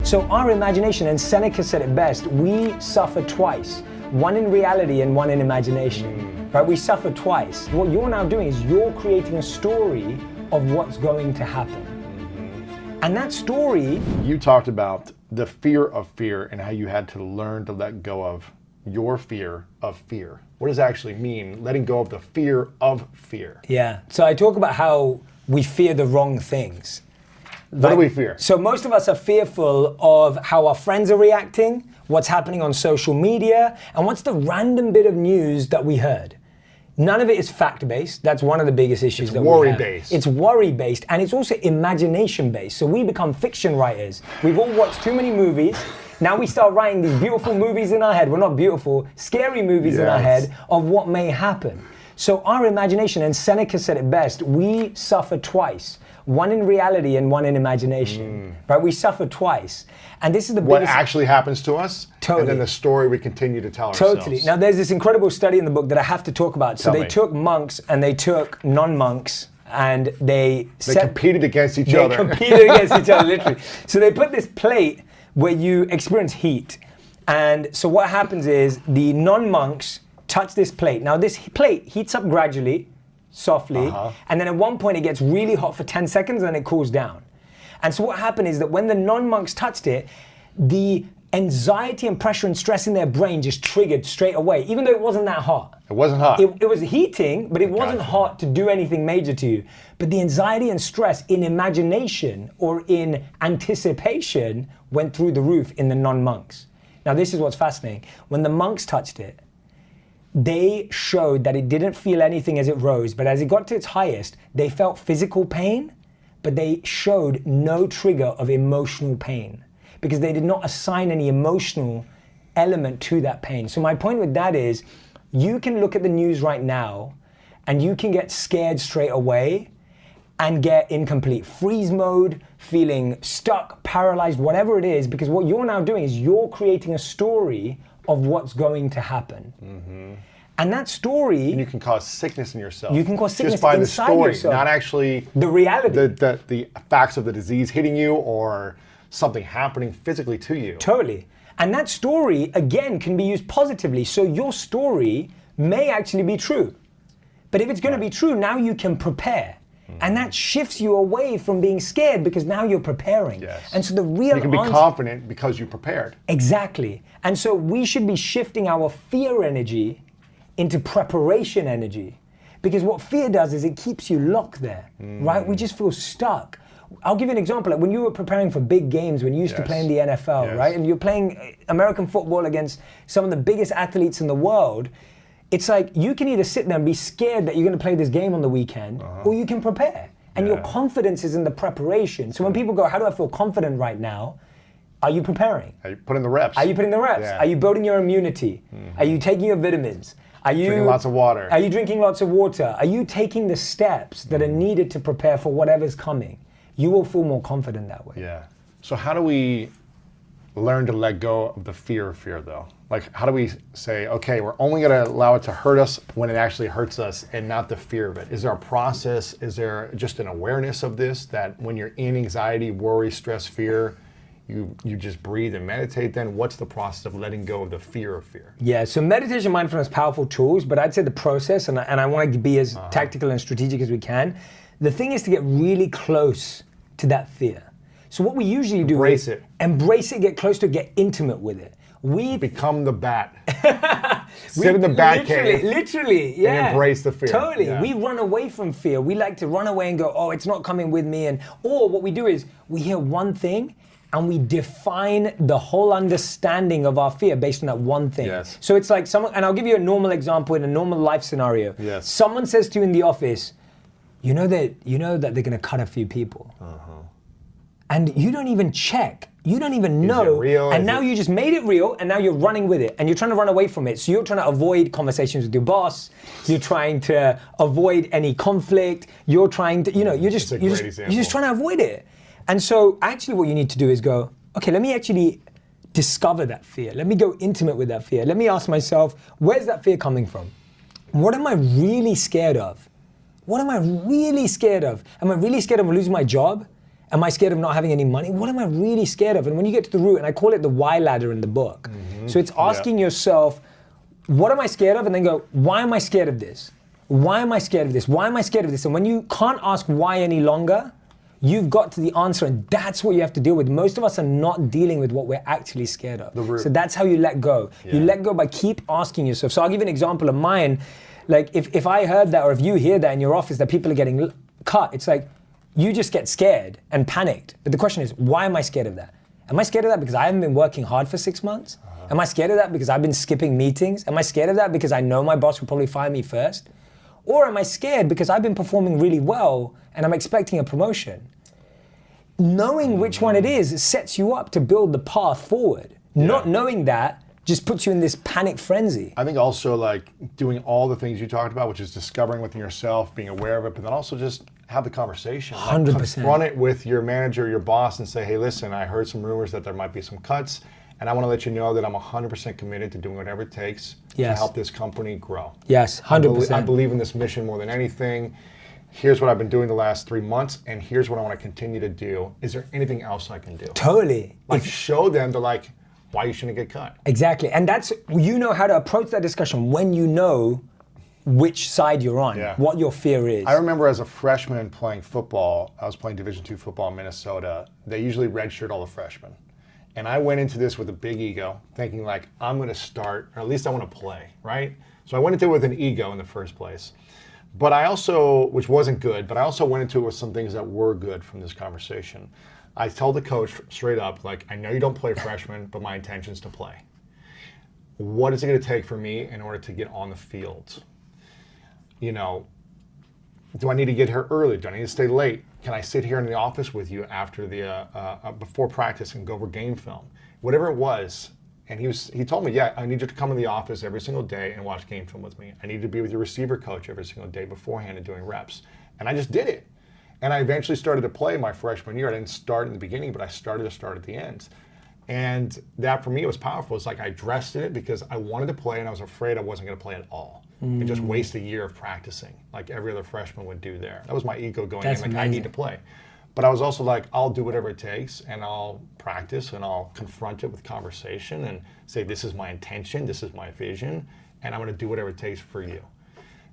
So our imagination, and Seneca said it best, we suffer twice. One in reality and one in imagination. Right? We suffer twice. What you're now doing is you're creating a story of what's going to happen. And that story... You talked about the fear of fear and how you had to learn to let go of your fear of fear. What does that actually mean, letting go of the fear of fear? Yeah, so I talk about how we fear the wrong things. What do we fear? So most of us are fearful of how our friends are reacting, what's happening on social media, and what's the random bit of news that we heard. None of it is fact-based. That's one of the biggest issues that we have. It's worry-based. It's worry-based, and it's also imagination-based. So we become fiction writers. We've all watched too many movies. Now we start writing these beautiful movies in our head. Well, not beautiful, scary movies in our head of what may happen. So our imagination, and Seneca said it best, we suffer twice. One in reality and one in imagination. Right? We suffer twice. And this is the biggest... What actually happens to us, totally. and then the story we continue to tell ourselves. Totally. Now there's this incredible study in the book that I have to talk about. So they took monks and they took non-monks and they competed against each other. They competed against each other, literally. So they put this plate where you experience heat. And so what happens is the non-monks touch this plate. Now this plate heats up gradually, softly, and then at one point it gets really hot for 10 seconds and then it cools down. And so what happened is that when the non-monks touched it, the anxiety and pressure and stress in their brain just triggered straight away, even though it wasn't that hot. It wasn't hot. It was heating, but it wasn't hot to do anything major to you. But the anxiety and stress in imagination or in anticipation went through the roof in the non-monks. Now this is what's fascinating. When the monks touched it, they showed that it didn't feel anything as it rose, but as it got to its highest, they felt physical pain, but they showed no trigger of emotional pain because they did not assign any emotional element to that pain. So my point with that is, you can look at the news right now and you can get scared straight away and get in complete freeze mode, feeling stuck, paralyzed, whatever it is, because what you're now doing is you're creating a story of what's going to happen. And that story... And you can cause sickness in yourself. You can cause sickness just by the inside story, yourself. not actually... The reality. The facts of the disease hitting you or something happening physically to you. Totally. And that story, again, can be used positively. So your story may actually be true. But if it's going to be true, now you can prepare. And that shifts you away from being scared because now you're preparing. And so the real You can be confident because you prepared. Exactly. And so we should be shifting our fear energy into preparation energy. Because what fear does is it keeps you locked there, right? We just feel stuck. I'll give you an example. Like when you were preparing for big games, when you used to play in the NFL, right? And you're playing American football against some of the biggest athletes in the world, it's like you can either sit there and be scared that you're going to play this game on the weekend, or you can prepare. And your confidence is in the preparation. So when people go, how do I feel confident right now? Are you preparing? Are you putting the reps? Are you putting the reps? Are you building your immunity? Are you taking your vitamins? Are you drinking lots of water? Are you drinking lots of water? Are you taking the steps that are needed to prepare for whatever's coming? You will feel more confident that way. Yeah. So how do we learn to let go of the fear of fear, though? Like, how do we say, okay, we're only going to allow it to hurt us when it actually hurts us and not the fear of it? Is there a process? Is there just an awareness of this, that when you're in anxiety, worry, stress, fear, you just breathe and meditate? Then what's the process of letting go of the fear of fear? Yeah, so meditation, mindfulness, powerful tools, but I'd say the process, and I want to be as tactical and strategic as we can. The thing is to get really close to that fear. So what we usually do is embrace it, get close to it, get intimate with it. We become the bat. Sit in the bat cave. Literally, yeah. And embrace the fear. Totally. Yeah. We run away from fear. We like to run away and go, oh, it's not coming with me. Or what we do is we hear one thing and we define the whole understanding of our fear based on that one thing. Yes. So it's like someone, and I'll give you a normal example in a normal life scenario. Yes. Someone says to you in the office, you know that they're going to cut a few people. And you don't even check. You don't even know. Is it real? And now you just made it real, and now you're running with it, and you're trying to run away from it. So you're trying to avoid conversations with your boss. You're trying to avoid any conflict. You're trying to, you're just trying to avoid it. And so actually what you need to do is go, okay, let me actually discover that fear. Let me go intimate with that fear. Let me ask myself, where's that fear coming from? What am I really scared of? What am I really scared of? Am I really scared of losing my job? Am I scared of not having any money? What am I really scared of? And when you get to the root, and I call it the why ladder in the book. So it's asking yourself, what am I scared of? And then go, why am I scared of this? Why am I scared of this? Why am I scared of this? And when you can't ask why any longer, you've got to the answer, and that's what you have to deal with. Most of us are not dealing with what we're actually scared of. So that's how you let go. You let go by keep asking yourself. So I'll give you an example of mine. Like if I heard that, or if you hear that in your office, that people are getting cut, it's like, you just get scared and panicked. But the question is, why am I scared of that? Am I scared of that because I haven't been working hard for 6 months? Am I scared of that because I've been skipping meetings? Am I scared of that because I know my boss will probably fire me first? Or am I scared because I've been performing really well and I'm expecting a promotion? Knowing which one it is sets you up to build the path forward. Not knowing that just puts you in this panic frenzy. I think also like doing all the things you talked about, which is discovering within yourself, being aware of it, but then also just have the conversation. 100%. Confront it with your manager, your boss, and say, hey, listen, I heard some rumors that there might be some cuts, and I want to let you know that I'm 100% committed to doing whatever it takes to help this company grow. Yes, 100%. I believe in this mission more than anything. Here's what I've been doing the last 3 months, and here's what I want to continue to do. Is there anything else I can do? Totally. Like show them to like why you shouldn't get cut. Exactly, and that's, you know how to approach that discussion when you know which side you're on, what your fear is. I remember as a freshman playing football, I was playing Division II football in Minnesota. They usually redshirt all the freshmen. And I went into this with a big ego, thinking like, I'm gonna start, or at least I wanna play, right? So I went into it with an ego in the first place. But I also, which wasn't good, but I also went into it with some things that were good from this conversation. I told the coach straight up, like, I know you don't play freshmen, but my intention is to play. What is it gonna take for me in order to get on the field? You know, do I need to get here early? Do I need to stay late? Can I sit here in the office with you after the before practice and go over game film? Whatever it was, and he told me, yeah, I need you to come in the office every single day and watch game film with me. I need to be with your receiver coach every single day beforehand and doing reps. And I just did it. And I eventually started to play my freshman year. I didn't start in the beginning, but I started to start at the end. And that for me, it was powerful. It's like I dressed in it because I wanted to play and I was afraid I wasn't going to play at all. And just waste a year of practicing like every other freshman would do there. That was my ego going in, like amazing. I need to play. But I was also like, I'll do whatever it takes and I'll practice and I'll confront it with conversation and say, this is my intention, this is my vision, and I'm going to do whatever it takes for you.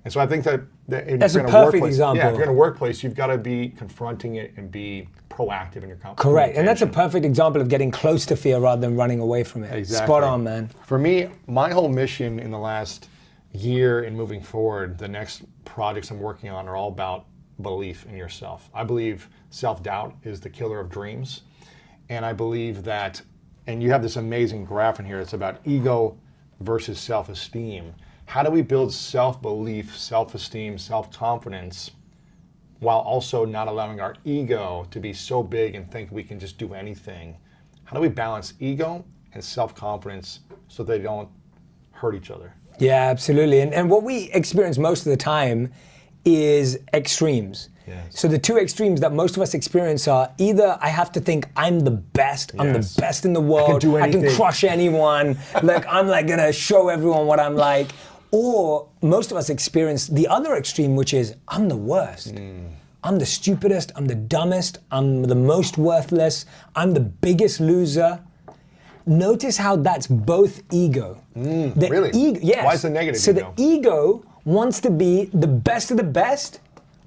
And so I think that that's a perfect example. Yeah, if you're in a workplace, you've got to be confronting it and be proactive in your conversation. Correct, and that's a perfect example of getting close to fear rather than running away from it. Exactly. Spot on, man. For me, my whole mission in the last year and moving forward, the next projects I'm working on are all about belief in yourself. I believe self-doubt is the killer of dreams. And I believe that, and you have this amazing graph in here, it's about ego versus self-esteem. How do we build self-belief, self-esteem, self-confidence while also not allowing our ego to be so big and think we can just do anything? How do we balance ego and self-confidence so they don't hurt each other? Yeah, absolutely. And what we experience most of the time is extremes. Yes. So the two extremes that most of us experience are either I have to think I'm the best, I'm the best in the world, I can crush anyone, like I'm like gonna show everyone what I'm like. Or most of us experience the other extreme, which is I'm the worst. I'm the stupidest, I'm the dumbest, I'm the most worthless, I'm the biggest loser. Notice how that's both ego. Really? Yes. Why is the negative ego? So the ego wants to be the best of the best,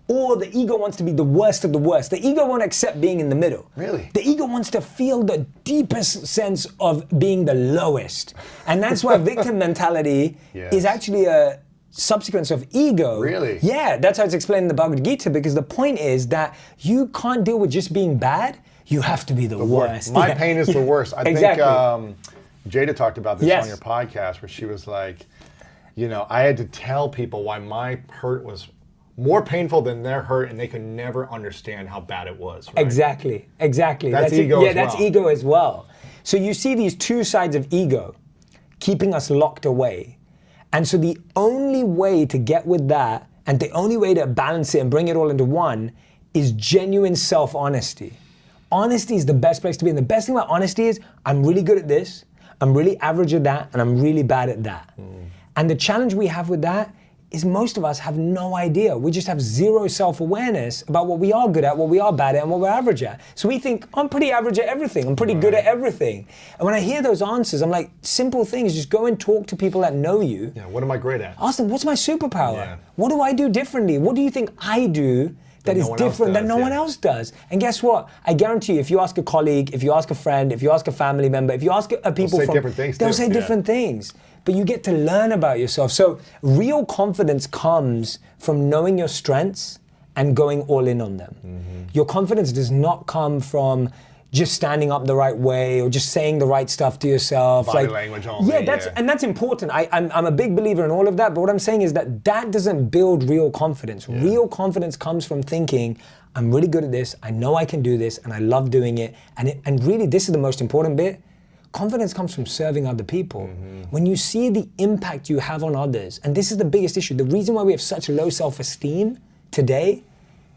or the ego wants to be the worst of the worst. The ego won't accept being in the middle. Really? The ego wants to feel the deepest sense of being the lowest. And that's why victim mentality is actually a subsequence of ego. Really? Yeah, that's how it's explained in the Bhagavad Gita, because the point is that you can't deal with just being bad. You have to be the worst. My pain is the worst. I think Jada talked about this on your podcast, where she was like, you know, I had to tell people why my hurt was more painful than their hurt, and they could never understand how bad it was. Right? Exactly. That's ego. Yeah, that's ego as well. So you see these two sides of ego keeping us locked away. And so the only way to get with that, and the only way to balance it and bring it all into one, is genuine self-honesty. Honesty is the best place to be. And the best thing about honesty is, I'm really good at this, I'm really average at that, and I'm really bad at that. And the challenge we have with that is most of us have no idea. We just have zero self-awareness about what we are good at, what we are bad at, and what we're average at. So we think, I'm pretty average at everything. I'm pretty good at everything. And when I hear those answers, I'm like, simple things. Just go and talk to people that know you. Yeah, what am I great at? Ask them, what's my superpower? Yeah. What do I do differently? What do you think I do that is different that no one else does? And guess what? I guarantee you, if you ask a colleague, if you ask a friend, if you ask a family member, if you ask people from different things they'll too. say different things. But you get to learn about yourself. So real confidence comes from knowing your strengths and going all in on them. Your confidence does not come from just standing up the right way or just saying the right stuff to yourself. Body language only. Yeah, and that's important. I'm a big believer in all of that, but what I'm saying is that doesn't build real confidence. Yeah. Real confidence comes from thinking, I'm really good at this, I know I can do this, and I love doing it. And really, this is the most important bit. Confidence comes from serving other people. When you see the impact you have on others, and this is the biggest issue, the reason why we have such low self-esteem today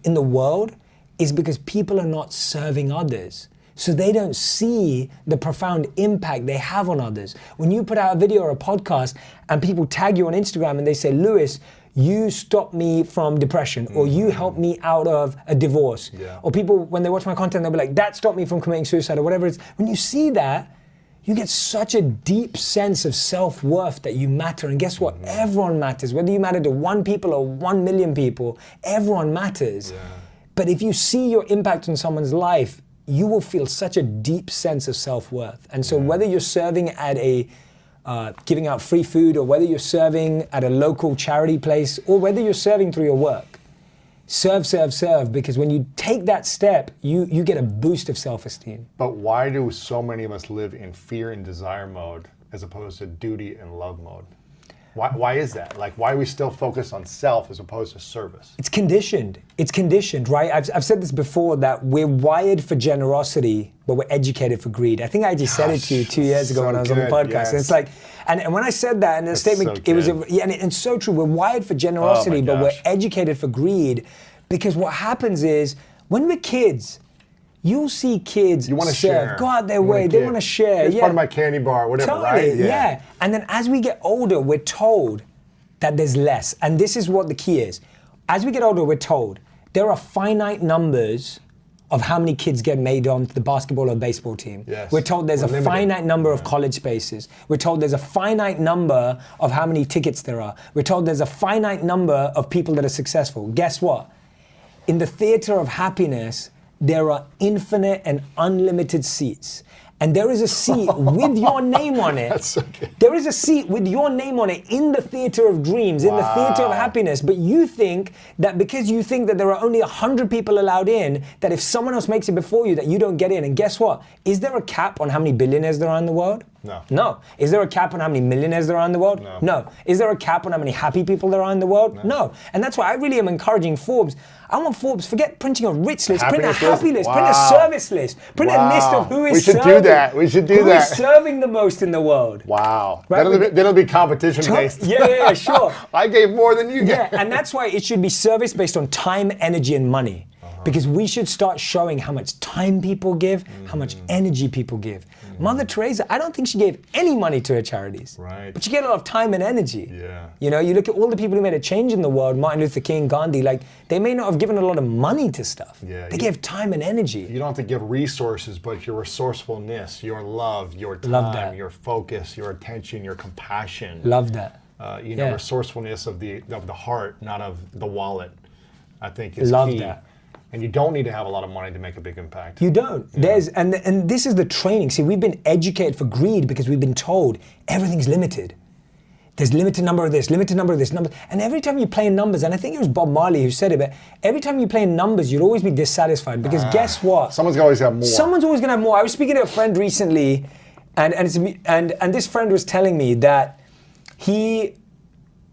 in the world is because people are not serving others. So they don't see the profound impact they have on others. When you put out a video or a podcast and people tag you on Instagram and they say, Lewis, you stopped me from depression, or you helped me out of a divorce. Yeah. Or people, when they watch my content, they'll be like, that stopped me from committing suicide, or whatever it is. When you see that, you get such a deep sense of self-worth that you matter. And guess what? Everyone matters. Whether you matter to 1 people or 1 million people, everyone matters. Yeah. But if you see your impact on someone's life, you will feel such a deep sense of self-worth. And so whether you're serving at a, giving out free food, or whether you're serving at a local charity place, or whether you're serving through your work, serve, serve, serve, because when you take that step, you get a boost of self-esteem. But why do so many of us live in fear and desire mode as opposed to duty and love mode? Why is that? Like, why are we still focused on self as opposed to service? It's conditioned. It's conditioned, right? I've said this before, that we're wired for generosity, but we're educated for greed. I think I just said it to you 2 years ago when I was on the podcast. Yes. And it's like, and when I said that in the statement, it was, and it's so true. We're wired for generosity, but we're educated for greed, because what happens is, when we're kids, you'll see kids serve, go out their way, they want to share. It's part of my candy bar, whatever, totally, right? Yeah. And then as we get older, we're told that there's less. And this is what the key is. As we get older, we're told there are finite numbers of how many kids get made onto the basketball or baseball team. Yes. We're told there's a finite number of college spaces. We're told there's a finite number of how many tickets there are. We're told there's a finite number of people that are successful. Guess what? In the theater of happiness, there are infinite and unlimited seats. And there is a seat with your name on it. That's okay. There is a seat with your name on it in the theater of dreams, in the theater of happiness. But you think that because you think that there are only 100 people allowed in, that if someone else makes it before you, that you don't get in. And guess what? Is there a cap on how many billionaires there are in the world? No. No. Is there a cap on how many millionaires there are in the world? No. No. Is there a cap on how many happy people there are in the world? No. And that's why I really am encouraging Forbes. I want Forbes, forget printing a rich list, print a happy list, print a service list, print a list of who is serving. We should do that. We should do that. Who is serving the most in the world. Wow. Right? That'll be competition based. Yeah, sure. I gave more than you gave. Yeah, and that's why it should be service based on time, energy, and money. Because we should start showing how much time people give, how much energy people give. Mother Teresa, I don't think she gave any money to her charities. Right. But she gave a lot of time and energy. Yeah. You know, you look at all the people who made a change in the world, Martin Luther King, Gandhi, like, they may not have given a lot of money to stuff. Yeah, they gave time and energy. You don't have to give resources, but your resourcefulness, your love, your time, your focus, your attention, your compassion. Love that. Resourcefulness of the heart, not of the wallet, I think is key. Love that. And you don't need to have a lot of money to make a big impact. You don't. Yeah. And this is the training. See, we've been educated for greed because we've been told everything's limited. There's limited number of this, limited number of this, number. And every time you play in numbers, and I think it was Bob Marley who said it, but every time you play in numbers, you'll always be dissatisfied because guess what? Someone's always got more. Someone's always gonna have more. I was speaking to a friend recently, and this friend was telling me that he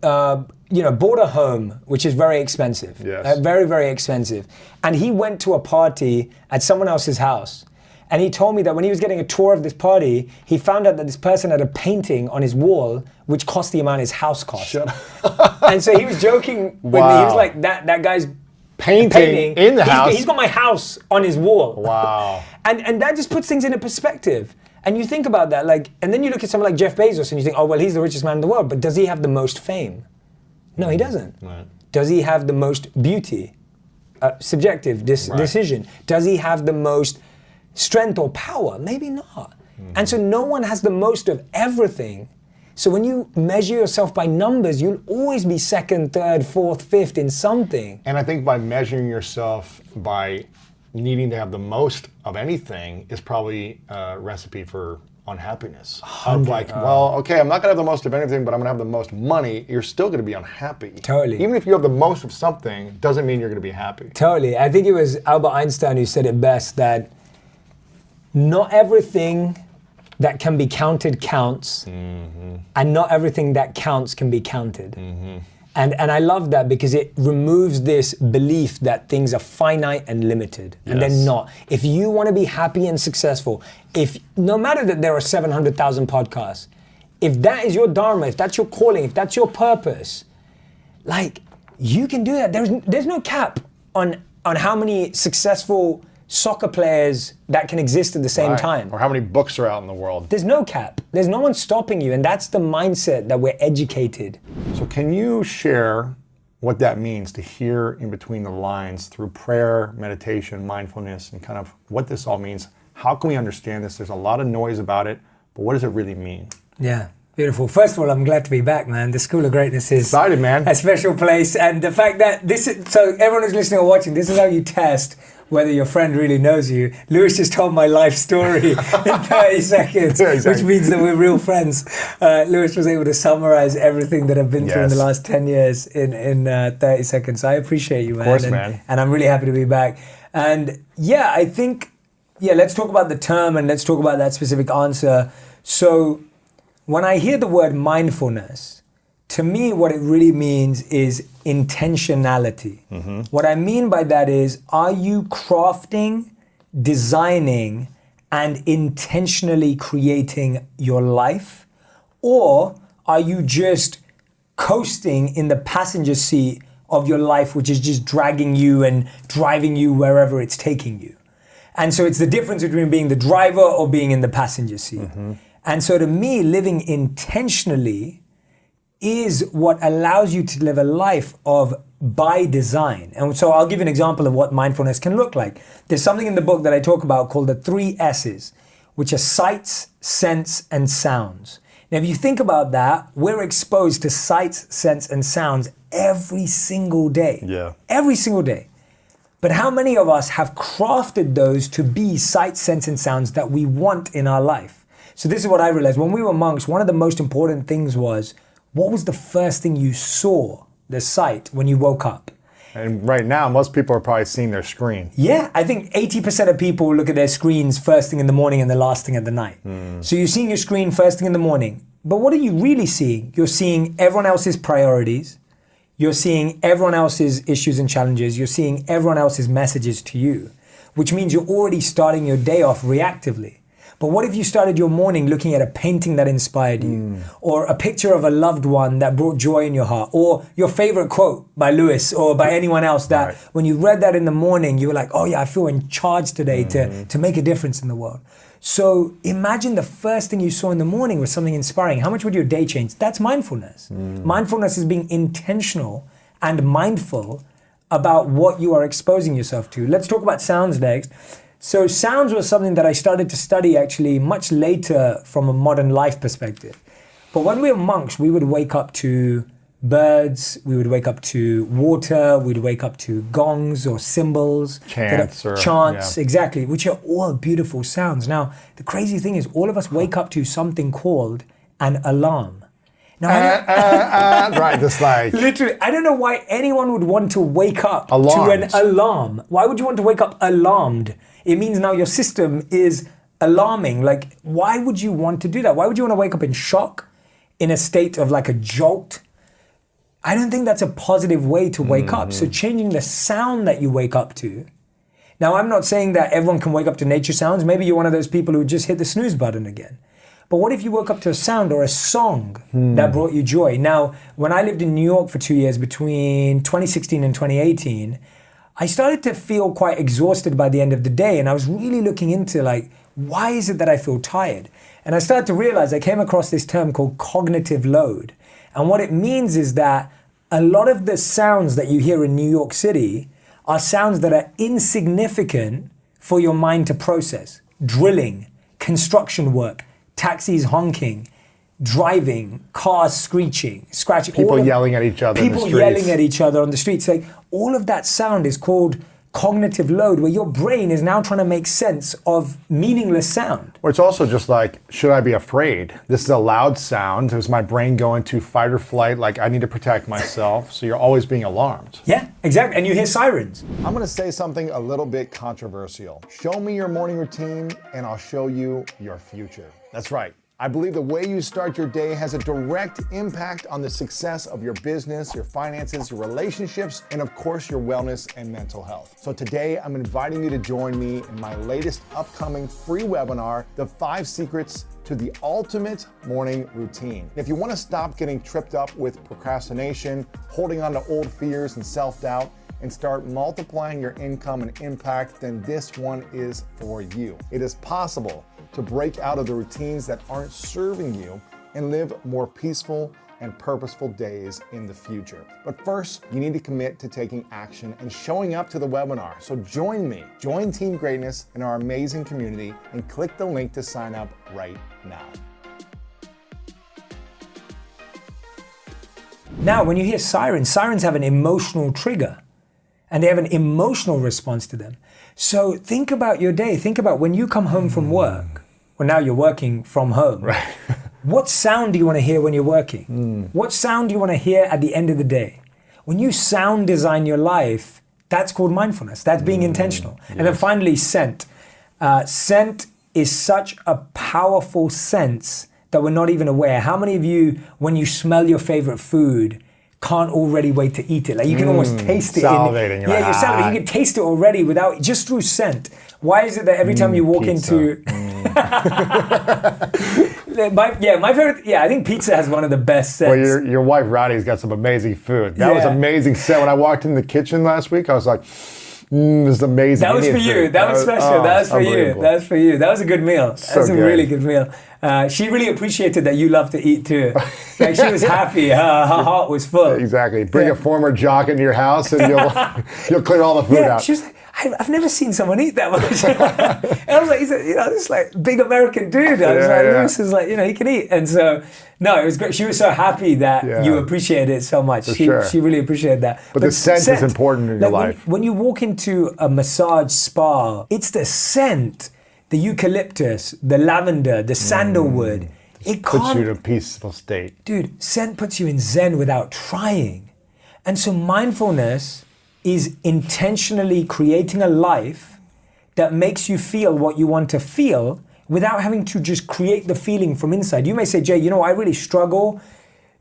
bought a home, which is very expensive. Yes. Very, very expensive. And he went to a party at someone else's house. And he told me that when he was getting a tour of this party, he found out that this person had a painting on his wall which cost the amount his house cost. Shut up. And so he was joking with me. He was like, that guy's painting in the house. He's got my house on his wall. Wow. And that just puts things into perspective. And you think about that, like, and then you look at someone like Jeff Bezos and you think, oh, well, he's the richest man in the world, but does he have the most fame? No, he doesn't. Right. Does he have the most beauty? Subjective decision. Does he have the most strength or power? Maybe not. And so no one has the most of everything. So when you measure yourself by numbers, you'll always be second, third, fourth, fifth in something. And I think by measuring yourself by needing to have the most of anything is probably a recipe for unhappiness. Of like, well, okay, I'm not gonna have the most of anything, but I'm gonna have the most money. You're still gonna be unhappy. Totally. Even if you have the most of something, doesn't mean you're gonna be happy. Totally. I think it was Albert Einstein who said it best, that not everything that can be counted counts, and not everything that counts can be counted. And I love that because it removes this belief that things are finite and limited, and they're not. If you want to be happy and successful, no matter that there are 700,000 podcasts, if that is your dharma, if that's your calling, if that's your purpose, like, you can do that. There's no cap on how many successful soccer players that can exist at the same time. Or how many books are out in the world. There's no cap. There's no one stopping you, and that's the mindset that we're educated. So can you share what that means to hear in between the lines through prayer, meditation, mindfulness, and kind of what this all means? How can we understand this? There's a lot of noise about it, but what does it really mean? Yeah. Beautiful. First of all, I'm glad to be back, man. The School of Greatness is excited, man. A special place. And the fact that so everyone who's listening or watching, this is how you test whether your friend really knows you. Lewis just told my life story in 30 seconds, which means that we're real friends. Lewis was able to summarize everything that I've been through in the last 10 years in 30 seconds. So I appreciate you, man. Of course, man. And I'm really happy to be back. And yeah, I think, let's talk about the term and let's talk about that specific answer. So when I hear the word mindfulness, to me, what it really means is intentionality. What I mean by that is, are you crafting, designing, and intentionally creating your life? Or are you just coasting in the passenger seat of your life, which is just dragging you and driving you wherever it's taking you? And so it's the difference between being the driver or being in the passenger seat. And so to me, living intentionally is what allows you to live a life of by design. And so I'll give you an example of what mindfulness can look like. There's something in the book that I talk about called the 3 S's, which are sights, sense, and sounds. Now, if you think about that, we're exposed to sights, sense, and sounds every single day. Yeah. Every single day. But how many of us have crafted those to be sights, sense, and sounds that we want in our life? So this is what I realized. When we were monks, one of the most important things was, what was the first thing you saw, the sight, when you woke up? And right now, most people are probably seeing their screen. Yeah, I think 80% of people look at their screens first thing in the morning and the last thing at the night. So you're seeing your screen first thing in the morning. But what are you really seeing? You're seeing everyone else's priorities. You're seeing everyone else's issues and challenges. You're seeing everyone else's messages to you, which means you're already starting your day off reactively. But what if you started your morning looking at a painting that inspired you, or a picture of a loved one that brought joy in your heart, or your favorite quote by Lewis or by anyone else that when you read that in the morning, you were like, oh yeah, I feel in charge today to make a difference in the world. So imagine the first thing you saw in the morning was something inspiring. How much would your day change? That's mindfulness. Mindfulness is being intentional and mindful about what you are exposing yourself to. Let's talk about sounds next. So sounds was something that I started to study actually much later from a modern life perspective. But when we were monks, we would wake up to birds, we would wake up to water, we'd wake up to gongs or cymbals. Chants, exactly, which are all beautiful sounds. Now, the crazy thing is all of us wake up to something called an alarm. Now, just like... Literally, I don't know why anyone would want to wake up Alarms. to an alarm. Why would you want to wake up alarmed? It means now your system is alarming. Like, why would you want to do that? Why would you want to wake up in shock, in a state of like a jolt? I don't think that's a positive way to wake up. So changing the sound that you wake up to. Now, I'm not saying that everyone can wake up to nature sounds. Maybe you're one of those people who just hit the snooze button again. But what if you woke up to a sound or a song that brought you joy? Now, when I lived in New York for 2 years, between 2016 and 2018, I started to feel quite exhausted by the end of the day. And I was really looking into like, why is it that I feel tired? And I started to realize I came across this term called cognitive load. And what it means is that a lot of the sounds that you hear in New York City are sounds that are insignificant for your mind to process. Drilling, construction work, taxis honking, driving, cars screeching, scratching. People yelling at each other in the streets. People yelling at each other on the streets. Like, all of that sound is called cognitive load, where your brain is now trying to make sense of meaningless sound. Or it's also just like, should I be afraid? This is a loud sound. Is my brain going to fight or flight? Like, I need to protect myself. So you're always being alarmed. Yeah, exactly. And you hear sirens. I'm going to say something a little bit controversial. Show me your morning routine and I'll show you your future. That's right. I believe the way you start your day has a direct impact on the success of your business, your finances, your relationships, and of course, your wellness and mental health. So today, I'm inviting you to join me in my latest upcoming free webinar, The 5 Secrets to the Ultimate Morning Routine. If you want to stop getting tripped up with procrastination, holding on to old fears and self-doubt, and start multiplying your income and impact, then this one is for you. It is possible to break out of the routines that aren't serving you and live more peaceful and purposeful days in the future. But first, you need to commit to taking action and showing up to the webinar. So join me, join Team Greatness in our amazing community, and click the link to sign up right now. Now, when you hear sirens, sirens have an emotional trigger and they have an emotional response to them. So think about your day. Think about when you come home from work. Well, now you're working from home. Right. What sound do you want to hear when you're working? What sound do you want to hear at the end of the day? When you sound design your life, that's called mindfulness. That's being intentional. Yes. And then finally, scent. Scent is such a powerful sense that we're not even aware. How many of you, when you smell your favorite food, can't already wait to eat it? Like, you can almost taste it. Salivating. You're salivating. You can taste it already without, just through scent. Why is it that every time you walk into... my favorite, I think pizza has one of the best scents. Well, your wife Rowdy's got some amazing food. That was amazing scent. When I walked in the kitchen last week, I was like, this is amazing. That was for you. That was special. That was for you. That was for you. That was a good meal. That was a really good meal. She really appreciated that you love to eat too. Like, she was happy. Her heart was full. Exactly. Bring a former jock into your house and you'll clear all the food out. She was like, I've never seen someone eat that much. And I was like, he's this like big American dude. I was like, Lewis is like, he can eat. And so, no, it was great. She was so happy that you appreciated it so much. She really appreciated that. But the scent is important in your life. When you walk into a massage spa, it's the scent, the eucalyptus, the lavender, the sandalwood. It puts you in a peaceful state. Dude, scent puts you in zen without trying. And so mindfulness is intentionally creating a life that makes you feel what you want to feel without having to just create the feeling from inside. You may say, Jay, I really struggle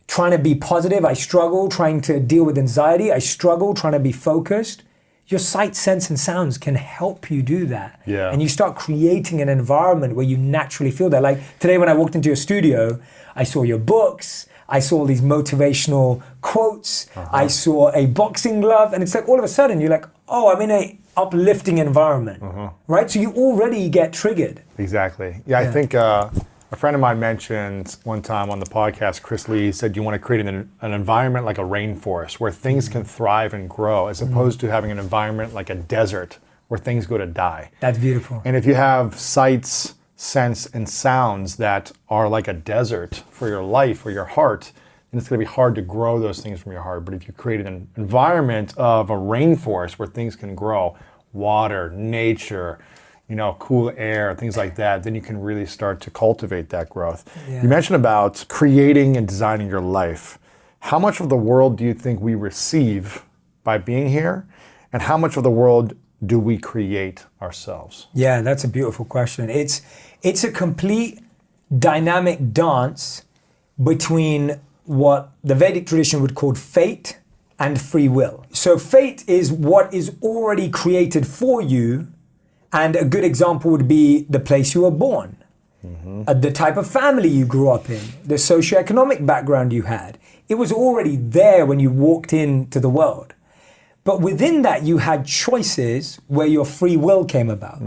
trying to be positive. I struggle trying to deal with anxiety. I struggle trying to be focused. Your sight, sense, and sounds can help you do that. Yeah. And you start creating an environment where you naturally feel that. Like today when I walked into your studio, I saw your books, I saw these motivational quotes, I saw a boxing glove, and it's like all of a sudden you're like, oh, I'm in a uplifting environment, right? So you already get triggered. Exactly. Yeah. I think a friend of mine mentioned one time on the podcast, Chris Lee, said you want to create an environment like a rainforest where things can thrive and grow, as opposed to having an environment like a desert where things go to die. That's beautiful. And if you have sights, scents, and sounds that are like a desert for your life or your heart, then it's going to be hard to grow those things from your heart. But if you create an environment of a rainforest where things can grow, water, nature, cool air, things like that, then you can really start to cultivate that growth. Yeah. You mentioned about creating and designing your life. How much of the world do you think we receive by being here? And how much of the world do we create ourselves? Yeah, that's a beautiful question. It's a complete dynamic dance between what the Vedic tradition would call fate and free will. So fate is what is already created for you, and a good example would be the place you were born, the type of family you grew up in, the socioeconomic background you had. It was already there when you walked into the world. But within that, you had choices where your free will came about.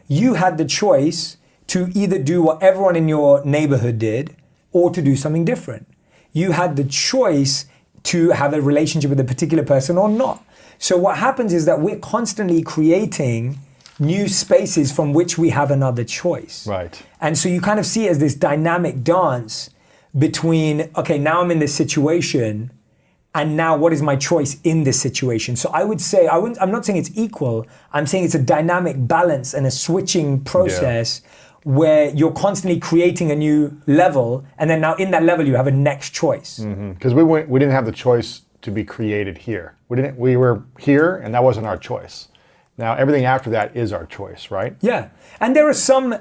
You had the choice to either do what everyone in your neighborhood did or to do something different. You had the choice to have a relationship with a particular person or not. So what happens is that we're constantly creating new spaces from which we have another choice. Right. And so you kind of see it as this dynamic dance between, okay, now I'm in this situation, and now what is my choice in this situation? So I would say, I'm not saying it's equal, I'm saying it's a dynamic balance and a switching process where you're constantly creating a new level, and then now in that level you have a next choice. Because we didn't have the choice to be created here. We were here, and that wasn't our choice. Now everything after that is our choice, right? Yeah, and there are some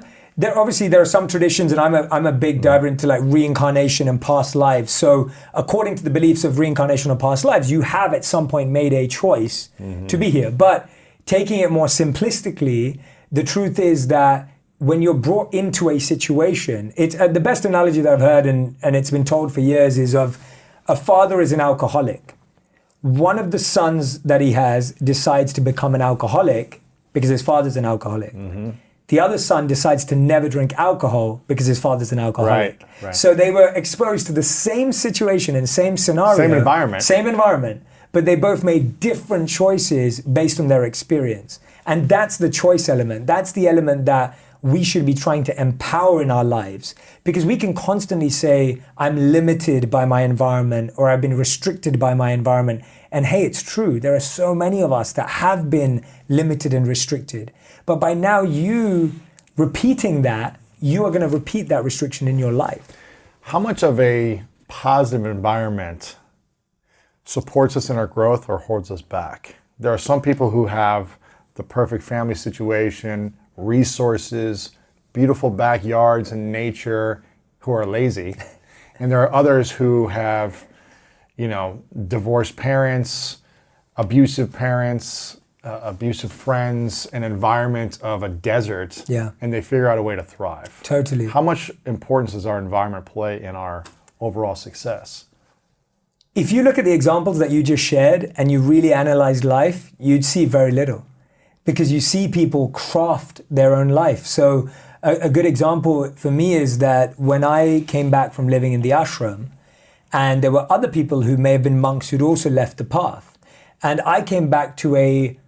traditions, and I'm a big diver into like reincarnation and past lives. So according to the beliefs of reincarnation and past lives, you have at some point made a choice to be here. But taking it more simplistically, the truth is that when you're brought into a situation, it's the best analogy that I've heard, and it's been told for years, is of a father is an alcoholic. One of the sons that he has decides to become an alcoholic because his father's an alcoholic. The other son decides to never drink alcohol because his father's an alcoholic. Right. So they were exposed to the same situation and same scenario. Same environment. But they both made different choices based on their experience. And that's the choice element. That's the element that we should be trying to empower in our lives, because we can constantly say, I'm limited by my environment, or I've been restricted by my environment. And hey, it's true. There are so many of us that have been limited and restricted. But by now you repeating that, you are going to repeat that restriction in your life. How much of a positive environment supports us in our growth or holds us back? There are some people who have the perfect family situation, resources, beautiful backyards and nature, who are lazy. And there are others who have, divorced parents, abusive friends, an environment of a desert, and they figure out a way to thrive. Totally. How much importance does our environment play in our overall success? If you look at the examples that you just shared and you really analyze life, you'd see very little, because you see people craft their own life. So a good example for me is that when I came back from living in the ashram, and there were other people who may have been monks who'd also left the path, and I came back to a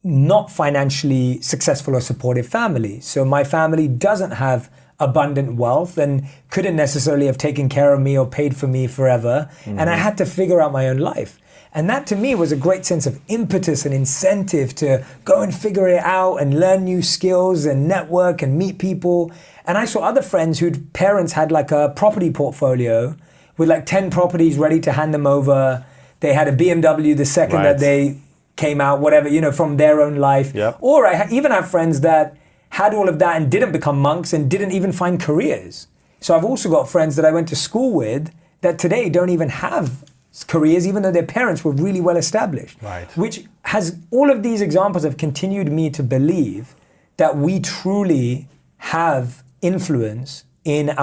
not financially successful or supportive family. So my family doesn't have abundant wealth and couldn't necessarily have taken care of me or paid for me forever. And I had to figure out my own life. And that to me was a great sense of impetus and incentive to go and figure it out and learn new skills and network and meet people. And I saw other friends whose parents had like a property portfolio with like 10 properties ready to hand them over. They had a BMW the second that they came out, whatever, from their own life. Yep. Or I even have friends that had all of that and didn't become monks and didn't even find careers. So I've also got friends that I went to school with that today don't even have careers, even though their parents were really well established. Right. Which has, all of these examples have continued me to believe that we truly have influence in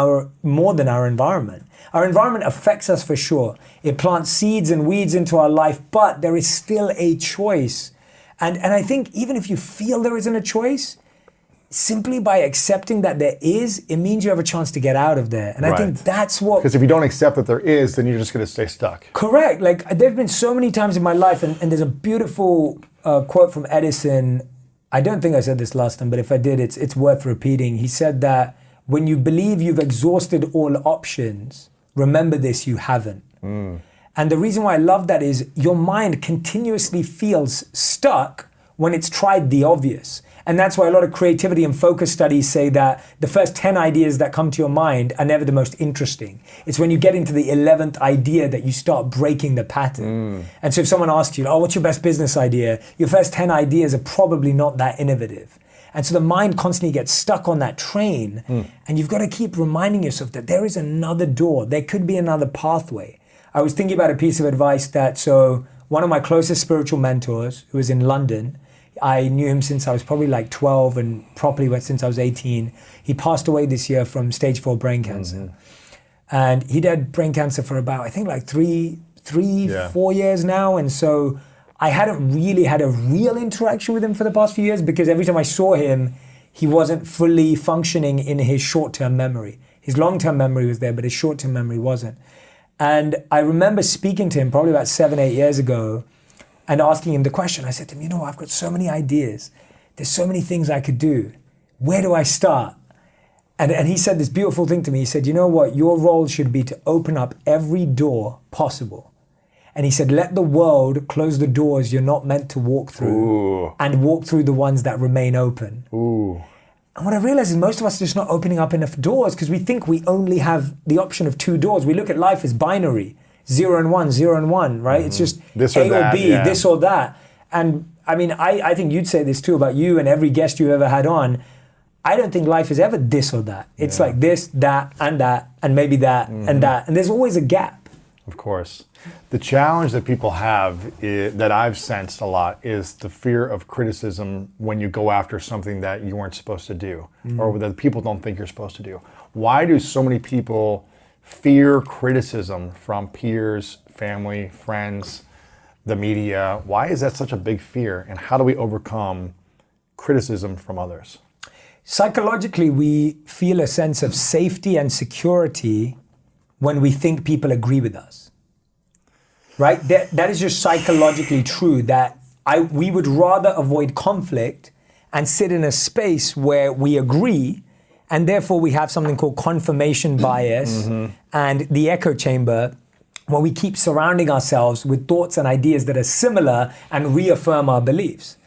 more than our environment. Our environment affects us for sure. It plants seeds and weeds into our life, but there is still a choice. And I think even if you feel there isn't a choice, simply by accepting that there is, it means you have a chance to get out of there. And I think that's what... Because if you don't accept that there is, then you're just going to stay stuck. Correct. Like, there've been so many times in my life, and there's a beautiful quote from Edison. I don't think I said this last time, but if I did, it's worth repeating. He said that when you believe you've exhausted all options, remember this, you haven't. And the reason why I love that is your mind continuously feels stuck when it's tried the obvious. And that's why a lot of creativity and focus studies say that the first 10 ideas that come to your mind are never the most interesting. It's when you get into the 11th idea that you start breaking the pattern. And so if someone asks you, what's your best business idea? Your first 10 ideas are probably not that innovative. And so the mind constantly gets stuck on that train. And you've got to keep reminding yourself that there is another door. There could be another pathway. I was thinking about a piece of advice so one of my closest spiritual mentors, who was in London, I knew him since I was probably like 12 and properly since I was 18. He passed away this year from stage 4 brain cancer. And he'd had brain cancer for about, I think like 4 years now. And so I hadn't really had a real interaction with him for the past few years, because every time I saw him, he wasn't fully functioning in his short-term memory. His long-term memory was there, but his short-term memory wasn't. And I remember speaking to him probably about 7, 8 years ago and asking him the question. I said to him, you know, I've got so many ideas. There's so many things I could do. Where do I start? And he said this beautiful thing to me. He said, you know what? Your role should be to open up every door possible. And he said, let the world close the doors you're not meant to walk through and walk through the ones that remain open. And what I realized is most of us are just not opening up enough doors because we think we only have the option of 2 doors. We look at life as binary, 0 and 1, 0 and 1, right? It's just this A or that, or B, this or that. And I mean, I think you'd say this too about you and every guest you ever had on. I don't think life is ever this or that. It's like this, that, and maybe that, and that. And there's always a gap. Of course. The challenge that people have that I've sensed a lot is the fear of criticism when you go after something that you weren't supposed to do or that people don't think you're supposed to do. Why do so many people fear criticism from peers, family, friends, the media? Why is that such a big fear? And how do we overcome criticism from others? Psychologically, we feel a sense of safety and security when we think people agree with us. Right? That is just psychologically true, that we would rather avoid conflict and sit in a space where we agree, and therefore we have something called confirmation bias and the echo chamber, where we keep surrounding ourselves with thoughts and ideas that are similar and reaffirm our beliefs.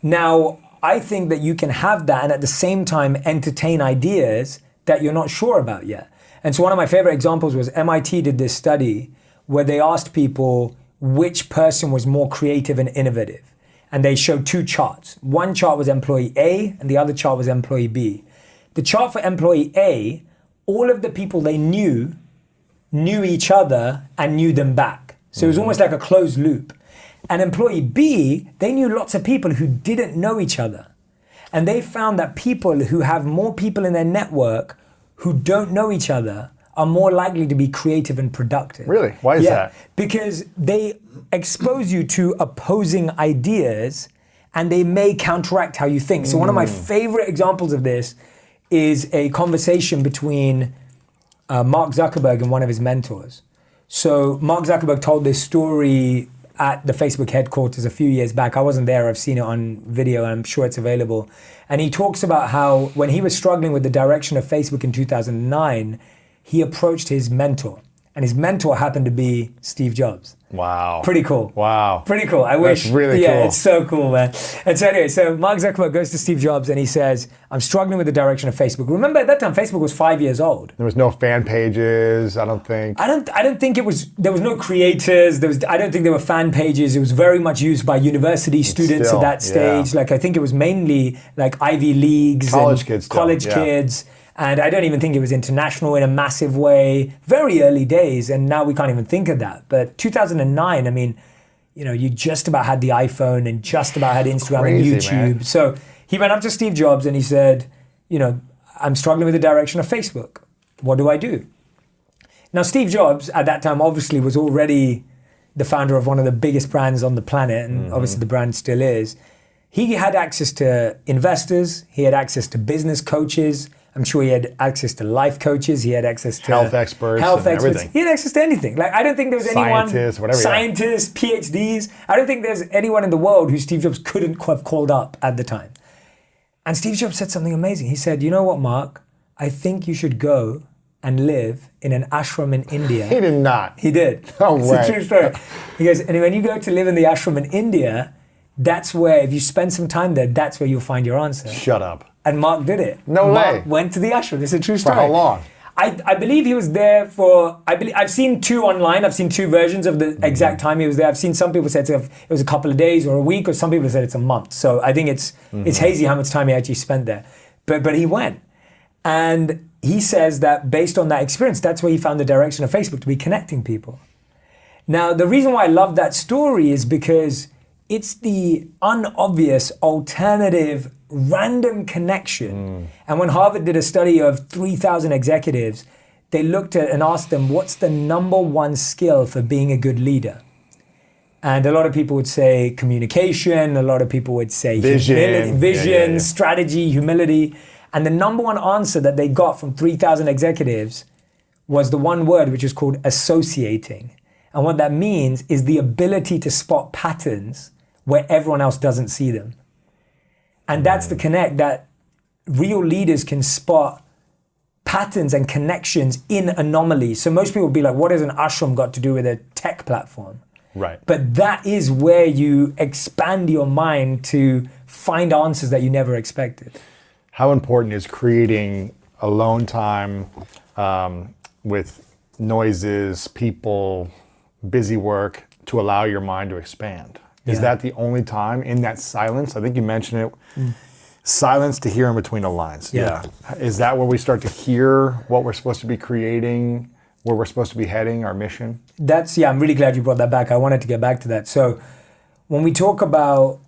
Now, I think that you can have that and at the same time entertain ideas that you're not sure about yet. And so one of my favorite examples was MIT did this study where they asked people which person was more creative and innovative. And they showed 2 charts. One chart was employee A and the other chart was employee B. The chart for employee A, all of the people they knew each other and knew them back. So it was almost like a closed loop. And employee B, they knew lots of people who didn't know each other. And they found that people who have more people in their network who don't know each other are more likely to be creative and productive. Really? Why is that? Because they expose you to opposing ideas and they may counteract how you think. So one of my favorite examples of this is a conversation between Mark Zuckerberg and one of his mentors. So Mark Zuckerberg told this story at the Facebook headquarters a few years back. I wasn't there, I've seen it on video, and I'm sure it's available. And he talks about how when he was struggling with the direction of Facebook in 2009, he approached his mentor. And his mentor happened to be Steve Jobs. Wow. Pretty cool. Wow. Pretty cool. I wish. That's really cool. Yeah, it's so cool, man. And so anyway, so Mark Zuckerberg goes to Steve Jobs and he says, I'm struggling with the direction of Facebook. Remember at that time, Facebook was 5 years old. There was no fan pages, I don't think. I don't think it was, there was no creators. I don't think there were fan pages. It was very much used by university students at that stage. Like I think it was mainly like Ivy Leagues. College kids. Kids. And I don't even think it was international in a massive way. Very early days, and now we can't even think of that. But 2009, I mean, you know, you just about had the iPhone and just about had Instagram and YouTube. Man. So he went up to Steve Jobs and he said, you know, I'm struggling with the direction of Facebook. What do I do? Now, Steve Jobs at that time obviously was already the founder of one of the biggest brands on the planet, and obviously the brand still is. He had access to investors. He had access to business coaches. I'm sure he had access to life coaches. He had access to health experts. Everything. He had access to anything. Like I don't think there was scientists, PhDs. I don't think there's anyone in the world who Steve Jobs couldn't have called up at the time. And Steve Jobs said something amazing. He said, you know what, Mark? I think you should go and live in an ashram in India. He did not. He did. No way. It's a true story. He goes, and when you go to live in the ashram in India, that's where, if you spend some time there, that's where you'll find your answer. Shut up. And Mark did it. No way. Mark went to the ashram. It's a true story. For how long? I believe he was there for, I've seen 2 online. I've seen 2 versions of the exact time he was there. I've seen some people say it was a couple of days or a week, or some people said it's a month. So I think it's hazy how much time he actually spent there. But he went. And he says that based on that experience, that's where he found the direction of Facebook, to be connecting people. Now, the reason why I love that story is because it's the unobvious, alternative, random connection. And when Harvard did a study of 3,000 executives, they looked at and asked them, what's the #1 skill for being a good leader? And a lot of people would say communication. A lot of people would say vision, strategy, humility. And the #1 answer that they got from 3,000 executives was the one word which is called associating. And what that means is the ability to spot patterns where everyone else doesn't see them. And that's the connect, that real leaders can spot patterns and connections in anomalies. So most people will be like, what has an ashram got to do with a tech platform? Right. But that is where you expand your mind to find answers that you never expected. How important is creating alone time with noises, people, busy work to allow your mind to expand? Is that the only time in that silence? I think you mentioned it. Silence to hear in between the lines. Yeah. Is that where we start to hear what we're supposed to be creating, where we're supposed to be heading, our mission? I'm really glad you brought that back. I wanted to get back to that. So when we talk about,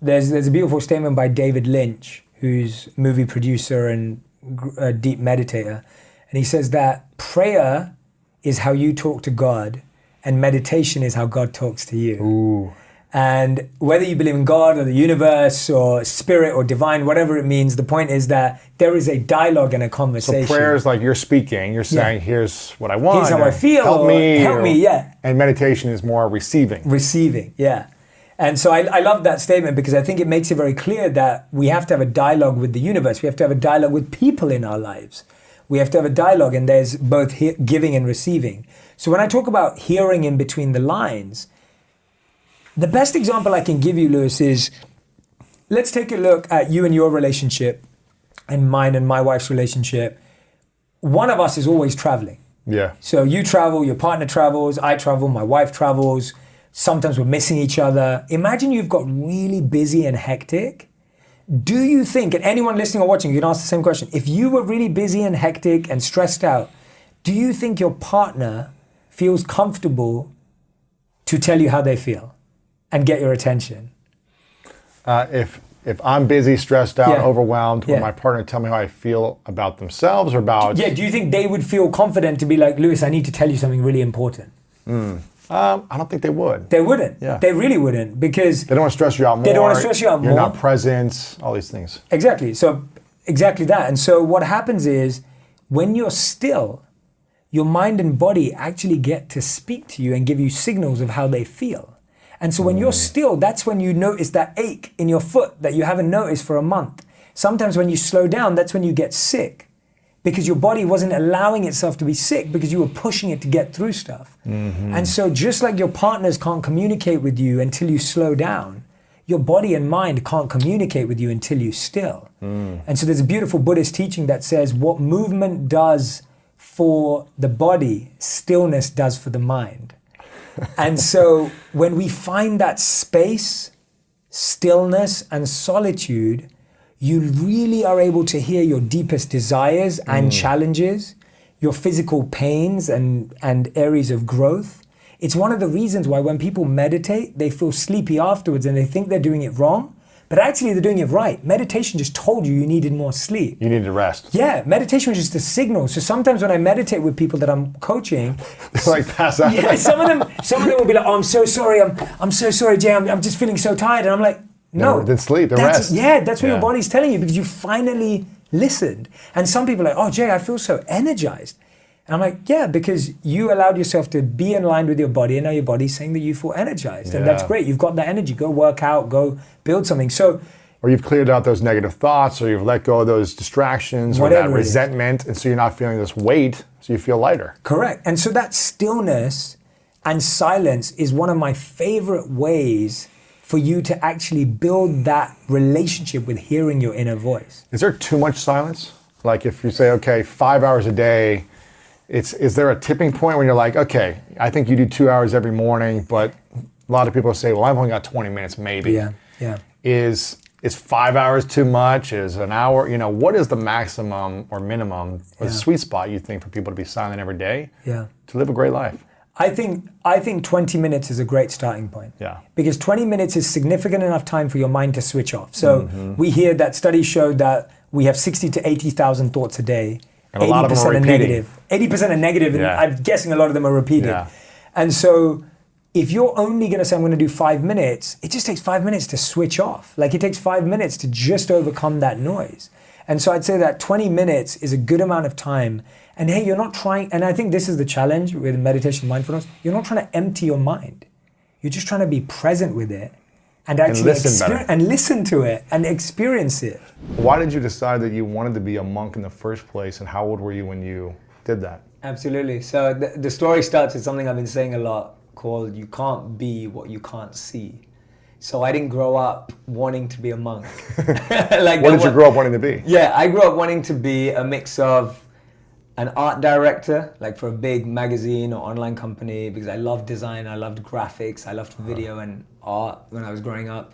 there's a beautiful statement by David Lynch, who's movie producer and a deep meditator. And he says that prayer is how you talk to God and meditation is how God talks to you. Ooh. And whether you believe in God or the universe or spirit or divine, whatever it means, the point is that there is a dialogue and a conversation. So prayer is like you're speaking, you're saying, here's what I want. Here's how I feel. Help me, yeah. And meditation is more receiving. Receiving, yeah. And so I love that statement because I think it makes it very clear that we have to have a dialogue with the universe. We have to have a dialogue with people in our lives. We have to have a dialogue, and there's both giving and receiving. So when I talk about hearing in between the lines, the best example I can give you, Lewis, is let's take a look at you and your relationship and mine and my wife's relationship. One of us is always traveling. Yeah. So you travel, your partner travels, I travel, my wife travels. Sometimes we're missing each other. Imagine you've got really busy and hectic. Do you think, and anyone listening or watching, you can ask the same question. If you were really busy and hectic and stressed out, do you think your partner feels comfortable to tell you how they feel and get your attention? If I'm busy, stressed out, overwhelmed, will my partner tell me how I feel about themselves or about... Yeah, do you think they would feel confident to be like, Lewis, I need to tell you something really important? I don't think they would. They wouldn't. Yeah. They really wouldn't, because... They don't want to stress you out more. They don't want to stress you out more. You're not present, all these things. Exactly. So, exactly that. And so what happens is, when you're still, your mind and body actually get to speak to you and give you signals of how they feel. And so when you're still, that's when you notice that ache in your foot that you haven't noticed for a month. Sometimes when you slow down, that's when you get sick, because your body wasn't allowing itself to be sick because you were pushing it to get through stuff. And so just like your partners can't communicate with you until you slow down, your body and mind can't communicate with you until you still. And so there's a beautiful Buddhist teaching that says what movement does for the body, stillness does for the mind. And so when we find that space, stillness, and solitude, you really are able to hear your deepest desires and challenges, your physical pains and areas of growth. It's one of the reasons why when people meditate, they feel sleepy afterwards and they think they're doing it wrong, but actually they're doing it right. Meditation just told you needed more sleep. You needed to rest. Yeah, meditation was just a signal. So sometimes when I meditate with people that I'm coaching, they're like pass out. Yeah, some of them will be like, "Oh, I'm so sorry. I'm so sorry, Jay. I'm just feeling so tired." And I'm like, "No, then sleep. Then rest." Yeah, that's what your body's telling you because you finally listened. And some people are like, "Oh, Jay, I feel so energized." And I'm like, yeah, because you allowed yourself to be in line with your body, and now your body's saying that you feel energized. And that's great. You've got that energy. Go work out, go build something. So, or you've cleared out those negative thoughts, or you've let go of those distractions, or that resentment, and so you're not feeling this weight, so you feel lighter. Correct. And so that stillness and silence is one of my favorite ways for you to actually build that relationship with hearing your inner voice. Is there too much silence? Like if you say, okay, 5 hours a day, is there a tipping point when you're like, okay, I think you do 2 hours every morning, but a lot of people say, well, I've only got 20 minutes maybe. Yeah. Is 5 hours too much? Is an hour? What is the maximum or minimum or the sweet spot you think for people to be silent every day to live a great life? I think 20 minutes is a great starting point. Yeah. Because 20 minutes is significant enough time for your mind to switch off. So we hear that studies showed that we have 60 to 80,000 thoughts a day. And a lot of them are repeating. 80% are negative, and I'm guessing a lot of them are repeated. Yeah. And so if you're only going to say, I'm going to do 5 minutes, it just takes 5 minutes to switch off. Like it takes 5 minutes to just overcome that noise. And so I'd say that 20 minutes is a good amount of time. And hey, you're not trying, and I think this is the challenge with meditation mindfulness, you're not trying to empty your mind. You're just trying to be present with it and actually listen to it and experience it. Why did you decide that you wanted to be a monk in the first place, and how old were you when you did that? Absolutely. So the story starts with something I've been saying a lot called you can't be what you can't see. So I didn't grow up wanting to be a monk. Like, what did you grow up wanting to be? Yeah, I grew up wanting to be a mix of an art director, like for a big magazine or online company, because I loved design, I loved graphics, I loved video and art when I was growing up.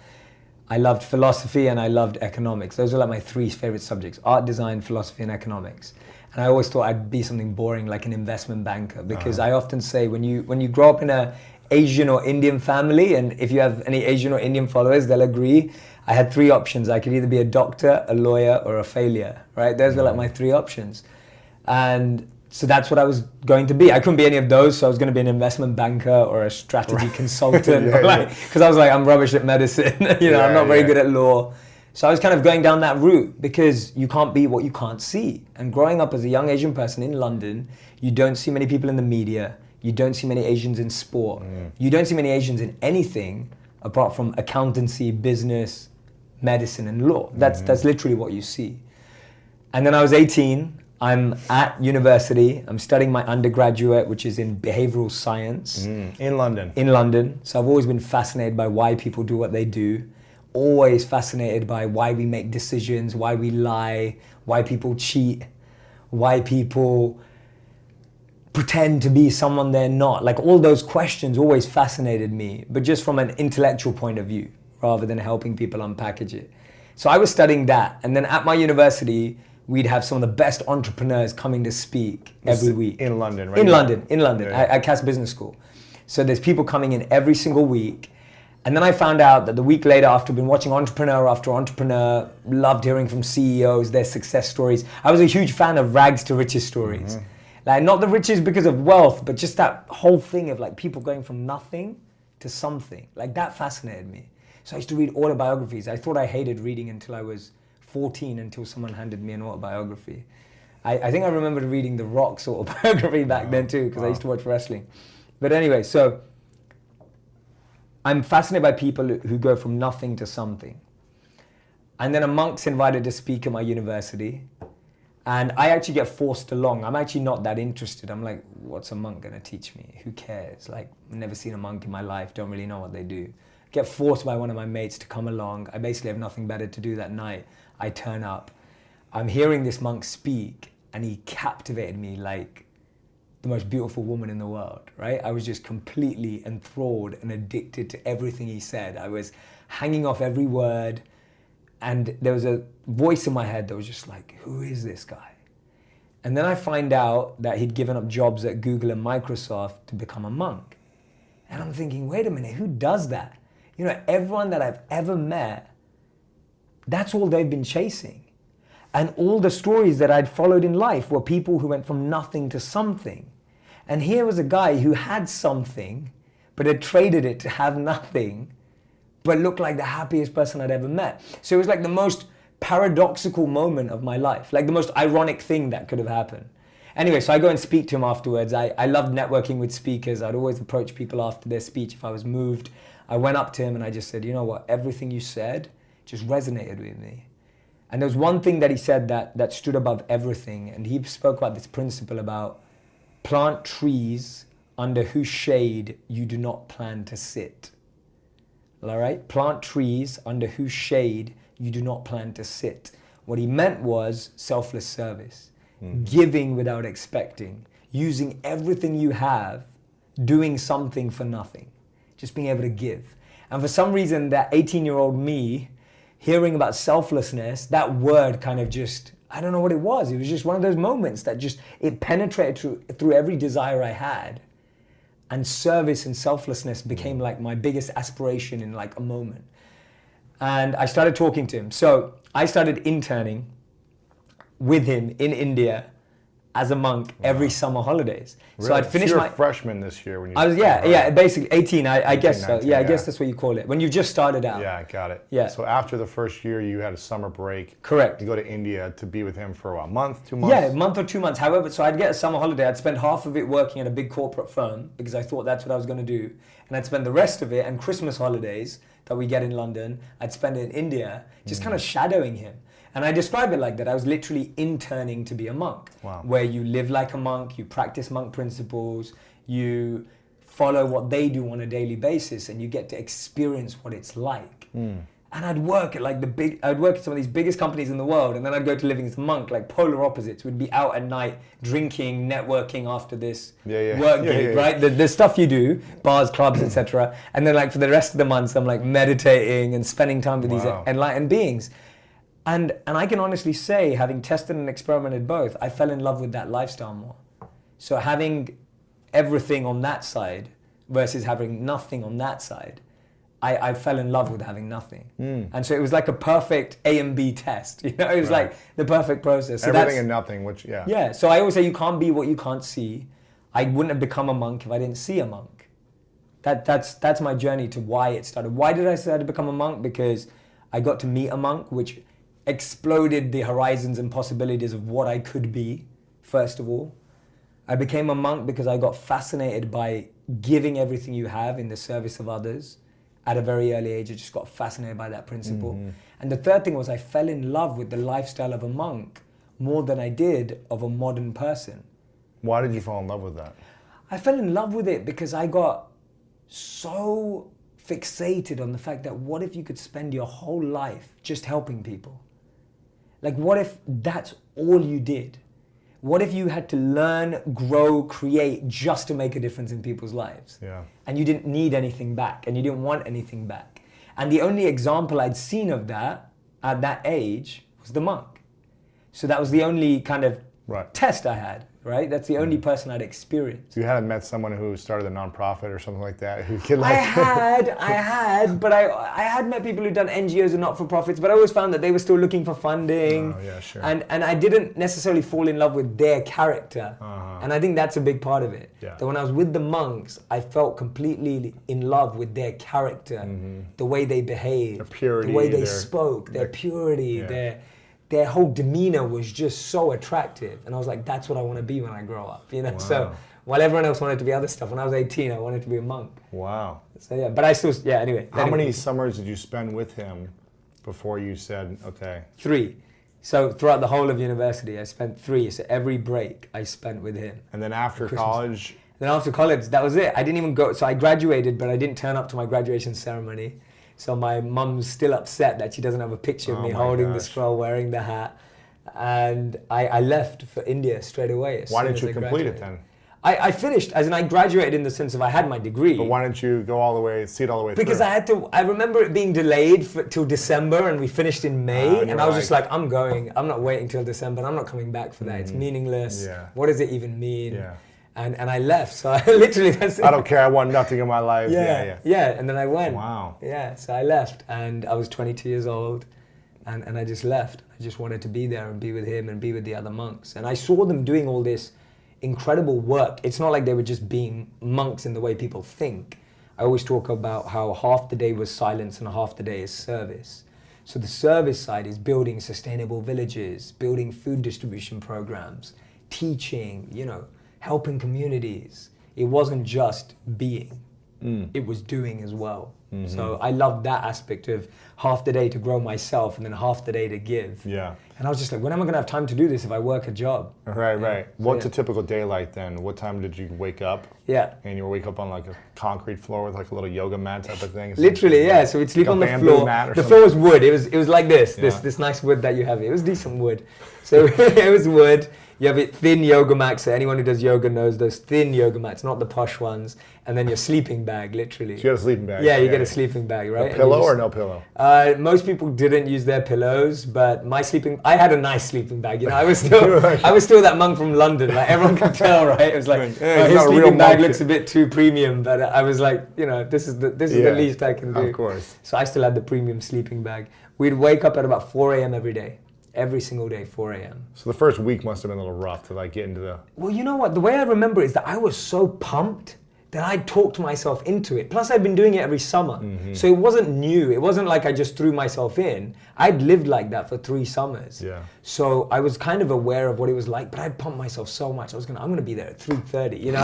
I loved philosophy and I loved economics. Those were like my three favorite subjects: art, design, philosophy, and economics. And I always thought I'd be something boring like an investment banker, because I often say when you grow up in a Asian or Indian family, and if you have any Asian or Indian followers, they'll agree, I had three options. I could either be a doctor, a lawyer, or a failure, right? Those were like my three options. And so that's what I was going to be. I couldn't be any of those, so I was going to be an investment banker or a strategy consultant, because I was like, I'm rubbish at medicine, I'm not very good at law. So I was kind of going down that route, because you can't be what you can't see. And growing up as a young Asian person in London, you don't see many people in the media, you don't see many Asians in sport, you don't see many Asians in anything apart from accountancy, business, medicine, and law. That's literally what you see. And then I was 18. I'm at university. I'm studying my undergraduate, which is in behavioral science. In London? In London. So I've always been fascinated by why people do what they do. Always fascinated by why we make decisions, why we lie, why people cheat, why people pretend to be someone they're not. Like, all those questions always fascinated me, but just from an intellectual point of view, rather than helping people unpackage it. So I was studying that. And then at my university, we'd have some of the best entrepreneurs coming to speak every week. In London, right? In London. Yeah. At Cass Business School. So there's people coming in every single week. And then I found out that the week later, after been watching entrepreneur after entrepreneur, loved hearing from CEOs, their success stories. I was a huge fan of rags to riches stories. Like, not the riches because of wealth, but just that whole thing of like people going from nothing to something. Like, that fascinated me. So I used to read autobiographies. I thought I hated reading until I was 14, until someone handed me an autobiography. I think I remembered reading The Rock's autobiography back then too, because I used to watch wrestling. But anyway, so I'm fascinated by people who go from nothing to something. And then a monk's invited to speak at my university, and I actually get forced along. I'm actually not that interested. I'm like, what's a monk gonna teach me? Who cares? Like, never seen a monk in my life, don't really know what they do. Get forced by one of my mates to come along. I basically have nothing better to do that night. I turn up. I'm hearing this monk speak, and he captivated me like the most beautiful woman in the world, right? I was just completely enthralled and addicted to everything he said. I was hanging off every word, and there was a voice in my head that was just like, who is this guy? And then I find out that he'd given up jobs at Google and Microsoft to become a monk. And I'm thinking, wait a minute, who does that? Everyone that I've ever met, that's all they've been chasing. And all the stories that I'd followed in life were people who went from nothing to something. And here was a guy who had something, but had traded it to have nothing, but looked like the happiest person I'd ever met. So it was like the most paradoxical moment of my life, like the most ironic thing that could have happened. Anyway, so I go and speak to him afterwards. I loved networking with speakers. I'd always approach people after their speech if I was moved. I went up to him and I just said, you know what, everything you said just resonated with me. And there was one thing that he said that stood above everything, and he spoke about this principle about plant trees under whose shade you do not plan to sit. All right? Plant trees under whose shade you do not plan to sit. What he meant was selfless service, giving without expecting, using everything you have, doing something for nothing, just being able to give. And for some reason, that 18-year-old me, hearing about selflessness, that word kind of just, I don't know what it was. It was just one of those moments that just, it penetrated through every desire I had. And service and selflessness became like my biggest aspiration in like a moment. And I started talking to him. So I started interning with him in India as a monk every summer holidays. Really? So I'd finish you're my a freshman this year when you. I was basically 18. I guess so. 19, Yeah, I guess that's what you call it when you just started out. Yeah, I got it. Yeah. So after the first year, you had a summer break. Correct. You go to India to be with him for a month, 2 months. Yeah, a month or 2 months. However, so I'd get a summer holiday. I'd spend half of it working at a big corporate firm because I thought that's what I was going to do, and I'd spend the rest of it and Christmas holidays that we get in London. I'd spend it in India, just kind of shadowing him. And I describe it like that. I was literally interning to be a monk, where you live like a monk, you practice monk principles, you follow what they do on a daily basis, and you get to experience what it's like. And I'd work at I'd work at some of these biggest companies in the world, and then I'd go to living as a monk, like polar opposites. We'd be out at night, drinking, networking after this work gig, right? The stuff you do, bars, clubs, etc. And then like for the rest of the months, I'm like meditating and spending time with these enlightened beings. And I can honestly say, having tested and experimented both, I fell in love with that lifestyle more. So having everything on that side versus having nothing on that side, I fell in love with having nothing. And so it was like a perfect A and B test. You know, it was like the perfect process. So everything and nothing, which, Yeah, so I always say you can't be what you can't see. I wouldn't have become a monk if I didn't see a monk. That's my journey to why it started. Why did I start to become a monk? Because I got to meet a monk, which exploded the horizons and possibilities of what I could be, first of all. I became a monk because I got fascinated by giving everything you have in the service of others. At a very early age, I just got fascinated by that principle. And the third thing was I fell in love with the lifestyle of a monk more than I did of a modern person. Why did you fall in love with that? I fell in love with it because I got so fixated on the fact that what if you could spend your whole life just helping people? Like, what if that's all you did? What if you had to learn, grow, create just to make a difference in people's lives? Yeah. And you didn't need anything back and you didn't want anything back. And the only example I'd seen of that at that age was the monk. So that was the only kind of test I had, right? That's the only person I'd experienced. You hadn't met someone who started a nonprofit or something like that? Who could like I had, but I had met people who'd done NGOs and not-for-profits, but I always found that they were still looking for funding. Oh, yeah, sure. And I didn't necessarily fall in love with their character. And I think that's a big part of it. Yeah. That when I was with the monks, I felt completely in love with their character, the way they behaved, their purity, the way they spoke, their purity, their whole demeanor was just so attractive. And I was like, that's what I want to be when I grow up, you know? So while everyone else wanted to be other stuff, when I was 18, I wanted to be a monk. Wow. So yeah, but I still, anyway. How many summers did you spend with him before you said, okay? 3. So throughout the whole of university, I spent 3. So every break I spent with him. And then after college? Then after college, that was it. I didn't even go, so I graduated, but I didn't turn up to my graduation ceremony. So my mum's still upset that she doesn't have a picture of me holding the scroll, wearing the hat. And I left for India straight away. Why didn't you complete it then? I finished, as in I graduated in the sense of I had my degree. But why didn't you go all the way, see it all the way because through? I remember it being delayed till December and we finished in May. And I was just like, I'm going. I'm not waiting till December. I'm not coming back for that. It's meaningless. What does it even mean? And I left. So I literally, that's it. I don't care. I want nothing in my life. Yeah. And then I went. Wow. Yeah. So I left, and I was 22 years old, and I just left. I just wanted to be there and be with him and be with the other monks. And I saw them doing all this incredible work. It's not like they were just being monks in the way people think. I always talk about how half the day was silence and half the day is service. So the service side is building sustainable villages, building food distribution programs, teaching, helping communities. It wasn't just being, it was doing as well. So I loved that aspect of half the day to grow myself and then half the day to give. Yeah. And I was just like, when am I going to have time to do this if I work a job? Right. What's a typical day like then? What time did you wake up? Yeah. And you wake up on like a concrete floor with like a little yoga mat type of thing? Literally, yeah. So we'd sleep on the floor. The floor was wood. It was like this nice wood that you have. It was decent wood. So it was wood. You have a thin yoga mat, so anyone who does yoga knows those thin yoga mats, not the posh ones. And then your sleeping bag, literally. So you got a sleeping bag? Yeah, you get a sleeping bag, right? A pillow or no pillow? Most people didn't use their pillows, but I had a nice sleeping bag. I was still that monk from London. Like everyone could tell, right? It was like his sleeping bag looks a bit too premium, but I was like, this is the least I can do. Of course. So I still had the premium sleeping bag. We'd wake up at about 4 a.m. every day. Every single day, 4 a.m. So the first week must have been a little rough to like get into the... Well, you know what? The way I remember is that I was so pumped that I talked myself into it. Plus, I'd been doing it every summer. So it wasn't new. It wasn't like I just threw myself in. I'd lived like that for 3 summers. Yeah. So I was kind of aware of what it was like, but I'd pumped myself so much. I'm gonna be there at 3:30. You know,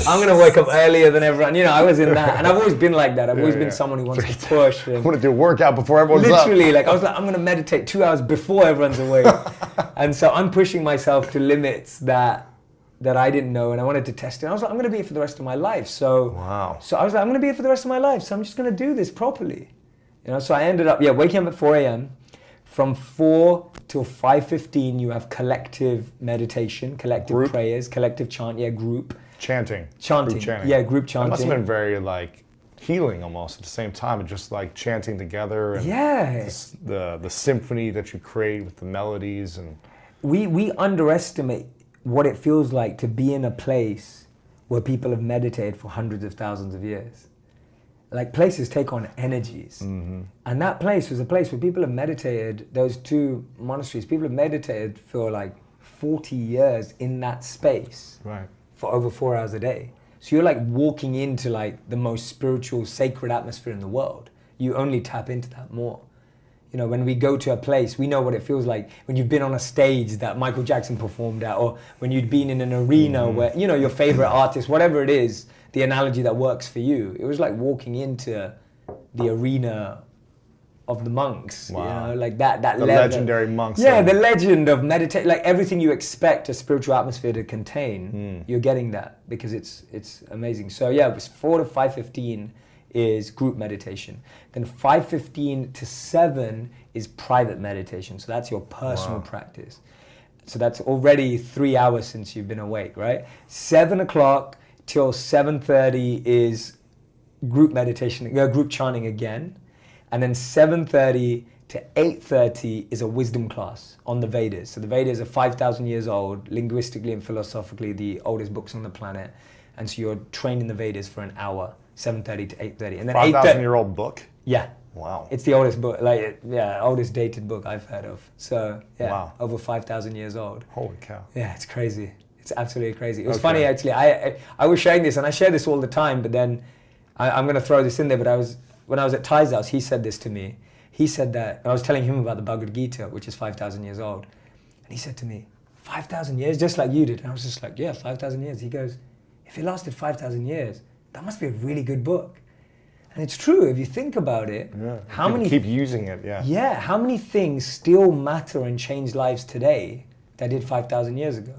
I'm gonna wake up earlier than everyone. You know, I was in that, and I've always been like that. I've always been someone who wants to push. I want to do a workout before everyone's literally, up. like I was like, I'm gonna meditate 2 hours before everyone's awake, and so I'm pushing myself to limits that I didn't know, and I wanted to test it. I was like, I'm going to be here for the rest of my life. So, so I was like, I'm going to be here for the rest of my life. So I'm just going to do this properly. You know, so I ended up, waking up at 4 a.m. From 4 till 5:15, you have collective meditation, collective prayers, collective chant, group. Chanting. Chanting. Group chanting. Yeah, group chanting. That must have been very like healing almost at the same time, and just like chanting together. And the symphony that you create with the melodies. And we underestimate what it feels like to be in a place where people have meditated for hundreds of thousands of years. Like places take on energies. And that place was a place where people have meditated, those 2 monasteries, people have meditated for like 40 years in that space. Right. For over 4 hours a day. So you're like walking into like the most spiritual, sacred atmosphere in the world. You only tap into that more. You know, when we go to a place, we know what it feels like when you've been on a stage that Michael Jackson performed at, or when you'd been in an arena where, you know, your favorite artist, whatever it is, the analogy that works for you. It was like walking into the arena of the monks, you know, like that the level. Legendary monks. Yeah, the legend of meditate, like everything you expect a spiritual atmosphere to contain, you're getting that because it's amazing. So yeah, it was 4 to 5:15 is group meditation. Then 5:15 to 7 is private meditation. So that's your personal practice. So that's already 3 hours since you've been awake, right? 7 o'clock till 7:30 is group meditation, group chanting again. And then 7:30 to 8:30 is a wisdom class on the Vedas. So the Vedas are 5,000 years old, linguistically and philosophically the oldest books on the planet. And so you're trained in the Vedas for an hour. 7:30 to 8:30, and then 5,000-year-old book. Yeah. Wow. It's the oldest book, oldest dated book I've heard of. So over 5,000 years old. Holy cow. Yeah, it's crazy. It's absolutely crazy. It was funny actually. I was sharing this, and I share this all the time. But then I'm going to throw this in there. But when I was at Ty's house, he said this to me. He said that I was telling him about the Bhagavad Gita, which is 5,000 years old, and he said to me, 5,000 years, just like you did. And I was just like, yeah, 5,000 years. He goes, if it lasted 5,000 years. That must be a really good book. And it's true, if you think about it. Yeah. How many keep using it, Yeah, how many things still matter and change lives today that did 5,000 years ago?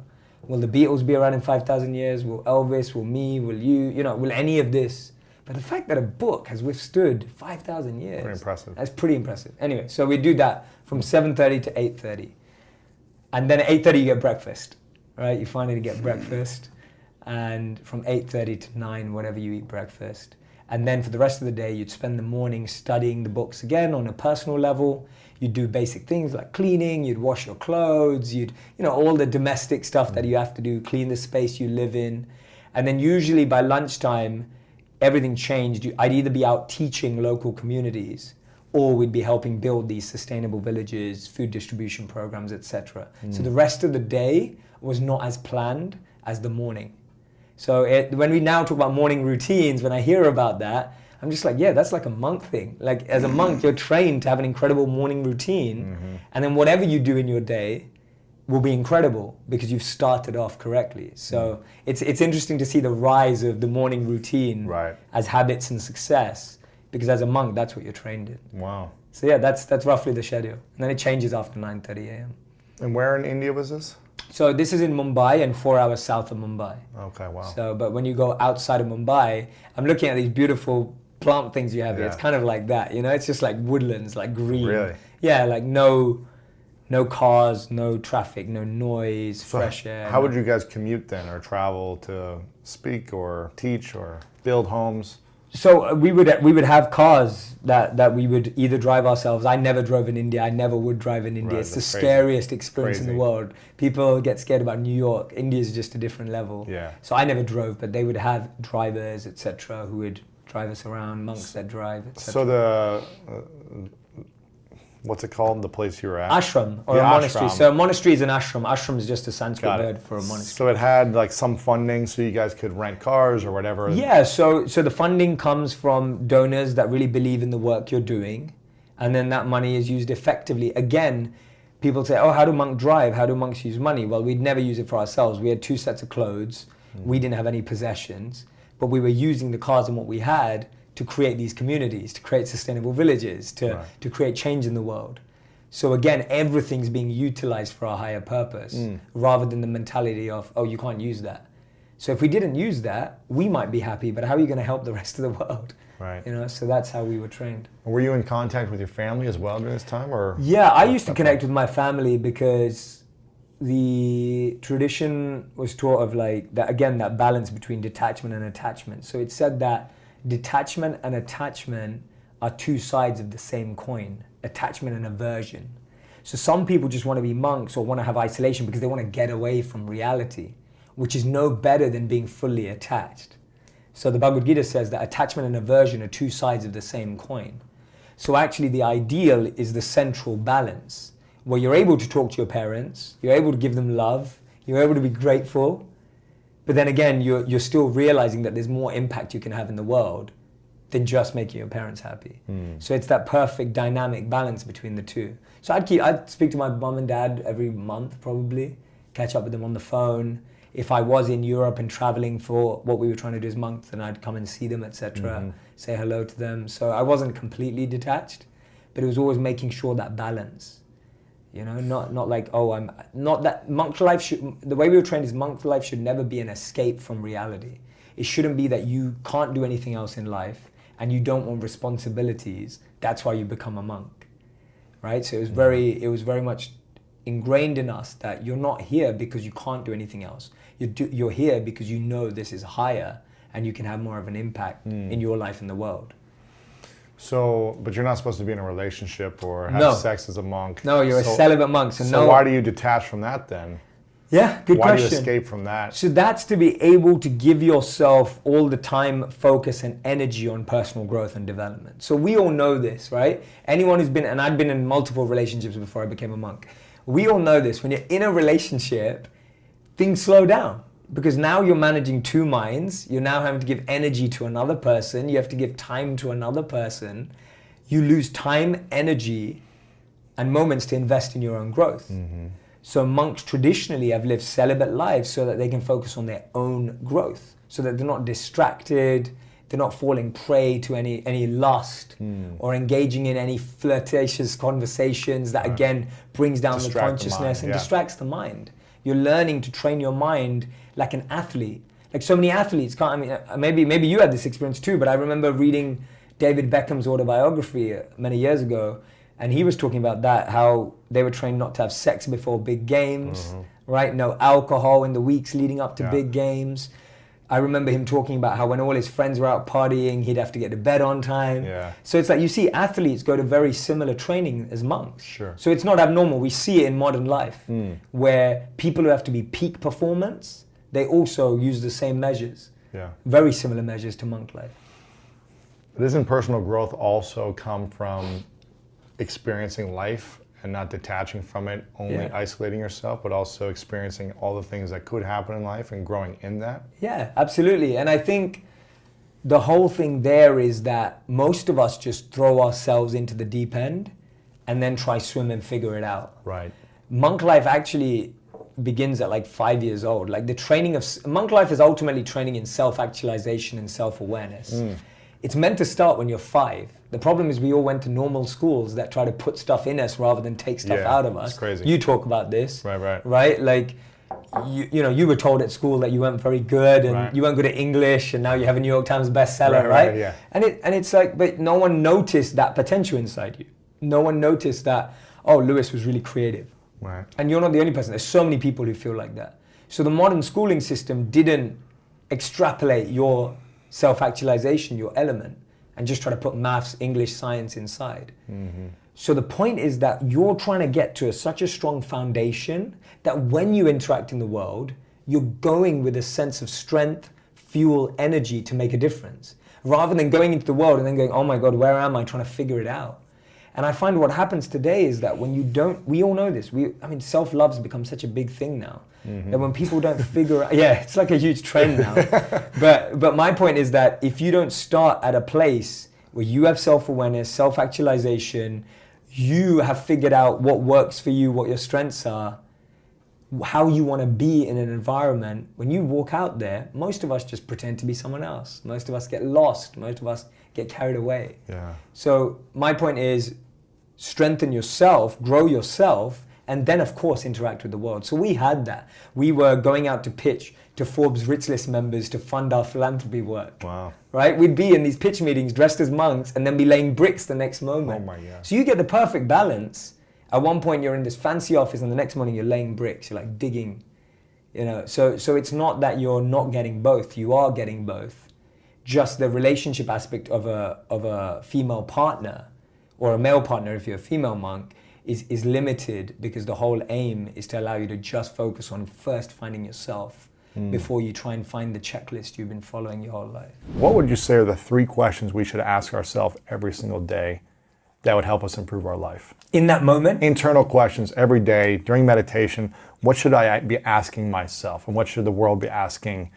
Will the Beatles be around in 5,000 years? Will Elvis, will me, will you, will any of this? But the fact that a book has withstood 5,000 years. Pretty impressive. That's pretty impressive. Anyway, so we do that from 7:30 to 8:30. And then at 8:30 you get breakfast, right? You finally get breakfast. And from 8:30 to 9, whatever you eat breakfast. And then for the rest of the day, you'd spend the morning studying the books again on a personal level. You'd do basic things like cleaning, you'd wash your clothes, all the domestic stuff that you have to do, clean the space you live in. And then usually by lunchtime, everything changed. I'd either be out teaching local communities, or we'd be helping build these sustainable villages, food distribution programs, etc. So the rest of the day was not as planned as the morning. So when we now talk about morning routines, when I hear about that, I'm just like, yeah, that's like a monk thing. Like as a monk, you're trained to have an incredible morning routine. And then whatever you do in your day will be incredible because you've started off correctly. So it's interesting to see the rise of the morning routine as habits and success, because as a monk, that's what you're trained in. Wow. So yeah, that's roughly the schedule. And then it changes after 9:30 a.m. And where in India was this? So this is in Mumbai and 4 hours south of Mumbai. Okay, wow. So, but when you go outside of Mumbai, I'm looking at these beautiful plant things you have here. It's kind of like that, it's just like woodlands, like green. Really? Yeah, like no cars, no traffic, no noise, fresh air. How would you guys commute then, or travel to speak or teach or build homes? So we would have cars that we would either drive ourselves. I never drove in India. I never would drive in India. It's the scariest experience in the world. People get scared about New York. India is just a different level. Yeah. So I never drove, but they would have drivers, etc., who would drive us around. Monks that drive, etc. So what's it called? The place you were at? Ashram or Yeah, a monastery. ashram. So a monastery is an ashram. Ashram is just a Sanskrit word for a monastery. So it had like some funding so you guys could rent cars or whatever. Yeah, so the funding comes from donors that really believe in the work you're doing, and then that money is used effectively. Again, people say, oh, how do monks drive? How do monks use money? Well, we'd never use it for ourselves. We had 2 sets of clothes. We didn't have any possessions, but we were using the cars and what we had to create these communities, to create sustainable villages, to create change in the world. So again, everything's being utilized for a higher purpose rather than the mentality of, oh, you can't use that. So if we didn't use that, we might be happy, but how are you going to help the rest of the world? Right. You know, so that's how we were trained. Were you in contact with your family as well during this time, or? Yeah, I used to connect with my family because the tradition was taught of like that, again, that balance between detachment and attachment. So it said that detachment and attachment are 2 sides of the same coin, attachment and aversion. So some people just want to be monks or want to have isolation because they want to get away from reality, which is no better than being fully attached. So the Bhagavad Gita says that attachment and aversion are 2 sides of the same coin. So actually the ideal is the central balance, where you're able to talk to your parents, you're able to give them love, you're able to be grateful, but then again, you're still realizing that there's more impact you can have in the world than just making your parents happy. So it's that perfect dynamic balance between the 2. So I'd speak to my mum and dad every month probably, catch up with them on the phone. If I was in Europe and traveling for what we were trying to do as monks, then I'd come and see them, etc., say hello to them. So I wasn't completely detached, but it was always making sure that balance. You know, not like, oh, I'm not that monk life should, the way we were trained is monk life should never be an escape from reality. It shouldn't be that you can't do anything else in life and you don't want responsibilities. That's why you become a monk, right? So it was very much ingrained in us that you're not here because you can't do anything else. You're here because you know this is higher and you can have more of an impact in your life in the world. So, but you're not supposed to be in a relationship or have sex as a monk. No, you're a celibate monk. So why do you detach from that then? Yeah, good question. Why do you escape from that? So that's to be able to give yourself all the time, focus, and energy on personal growth and development. So we all know this, right? Anyone who's been, and I've been in multiple relationships before I became a monk. We all know this. When you're in a relationship, things slow down. Because now you're managing 2 minds, you're now having to give energy to another person, you have to give time to another person, you lose time, energy, and moments to invest in your own growth. So monks traditionally have lived celibate lives so that they can focus on their own growth, so that they're not distracted, they're not falling prey to any lust or engaging in any flirtatious conversations that again brings down the consciousness and distracts the mind. You're learning to train your mind like an athlete. Like so many athletes can't, I mean, maybe you had this experience too, but I remember reading David Beckham's autobiography many years ago, and he was talking about that, how they were trained not to have sex before big games, right? No alcohol in the weeks leading up to big games. I remember him talking about how when all his friends were out partying, he'd have to get to bed on time. So it's like you see athletes go to very similar training as monks. So it's not abnormal. We see it in modern life where people who have to be peak performance, they also use the same measures. Very similar measures to monk life. Doesn't personal growth also come from experiencing life and not detaching from it, only isolating yourself, but also experiencing all the things that could happen in life and growing in that? Yeah, absolutely. And I think the whole thing there is that most of us just throw ourselves into the deep end and then try swim and figure it out. Monk life actually begins at like 5 years old. Like the training of monk life is ultimately training in self-actualization and self-awareness. It's meant to start when you're 5. The problem is we all went to normal schools that try to put stuff in us rather than take stuff out of us. It's crazy. You talk about this, right? Like, you know, you were told at school that you weren't very good and you weren't good at English, and now you have a New York Times bestseller, right? And it's like, but no one noticed that potential inside you. No one noticed that, oh, Lewis was really creative. And you're not the only person. There's so many people who feel like that. So the modern schooling system didn't extrapolate your self-actualization, your element, and just try to put maths, English, science inside. So the point is that you're trying to get to such a strong foundation that when you interact in the world, you're going with a sense of strength, fuel, energy to make a difference, rather than going into the world and then going, oh my God, where am I, trying to figure it out. And I find what happens today is that when you don't, we all know this, self-love's become such a big thing now. That when people don't figure out, it's like a huge trend now. But my point is that if you don't start at a place where you have self-awareness, self-actualization, you have figured out what works for you, what your strengths are, how you want to be in an environment, when you walk out there, most of us just pretend to be someone else. Most of us get lost. Most of us get carried away. Yeah. So my point is, strengthen yourself, grow yourself, and then of course interact with the world. So we had that. We were going out to pitch to Forbes Rich List members to fund our philanthropy work. Wow. Right? We'd be in these pitch meetings dressed as monks and then be laying bricks the next moment. Oh my God. So you get the perfect balance. At one point you're in this fancy office and the next morning you're laying bricks, you're like digging. So it's not that you're not getting both, you are getting both. Just the relationship aspect of a female partner or a male partner if you're a female monk is limited, because the whole aim is to allow you to just focus on first finding yourself before you try and find the checklist you've been following your whole life. What would you say are the 3 questions we should ask ourselves every single day that would help us improve our life? In that moment? Internal questions every day during meditation. What should I be asking myself, and what should the world be asking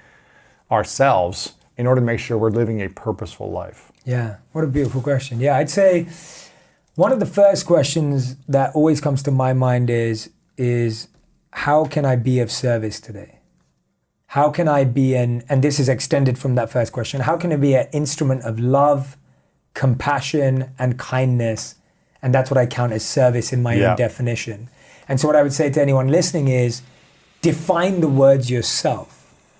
ourselves in order to make sure we're living a purposeful life? Yeah, what a beautiful question. Yeah, I'd say one of the first questions that always comes to my mind is how can I be of service today? How can I be and this is extended from that first question, how can I be an instrument of love, compassion, and kindness? And that's what I count as service in my own definition. And so what I would say to anyone listening is define the words yourself.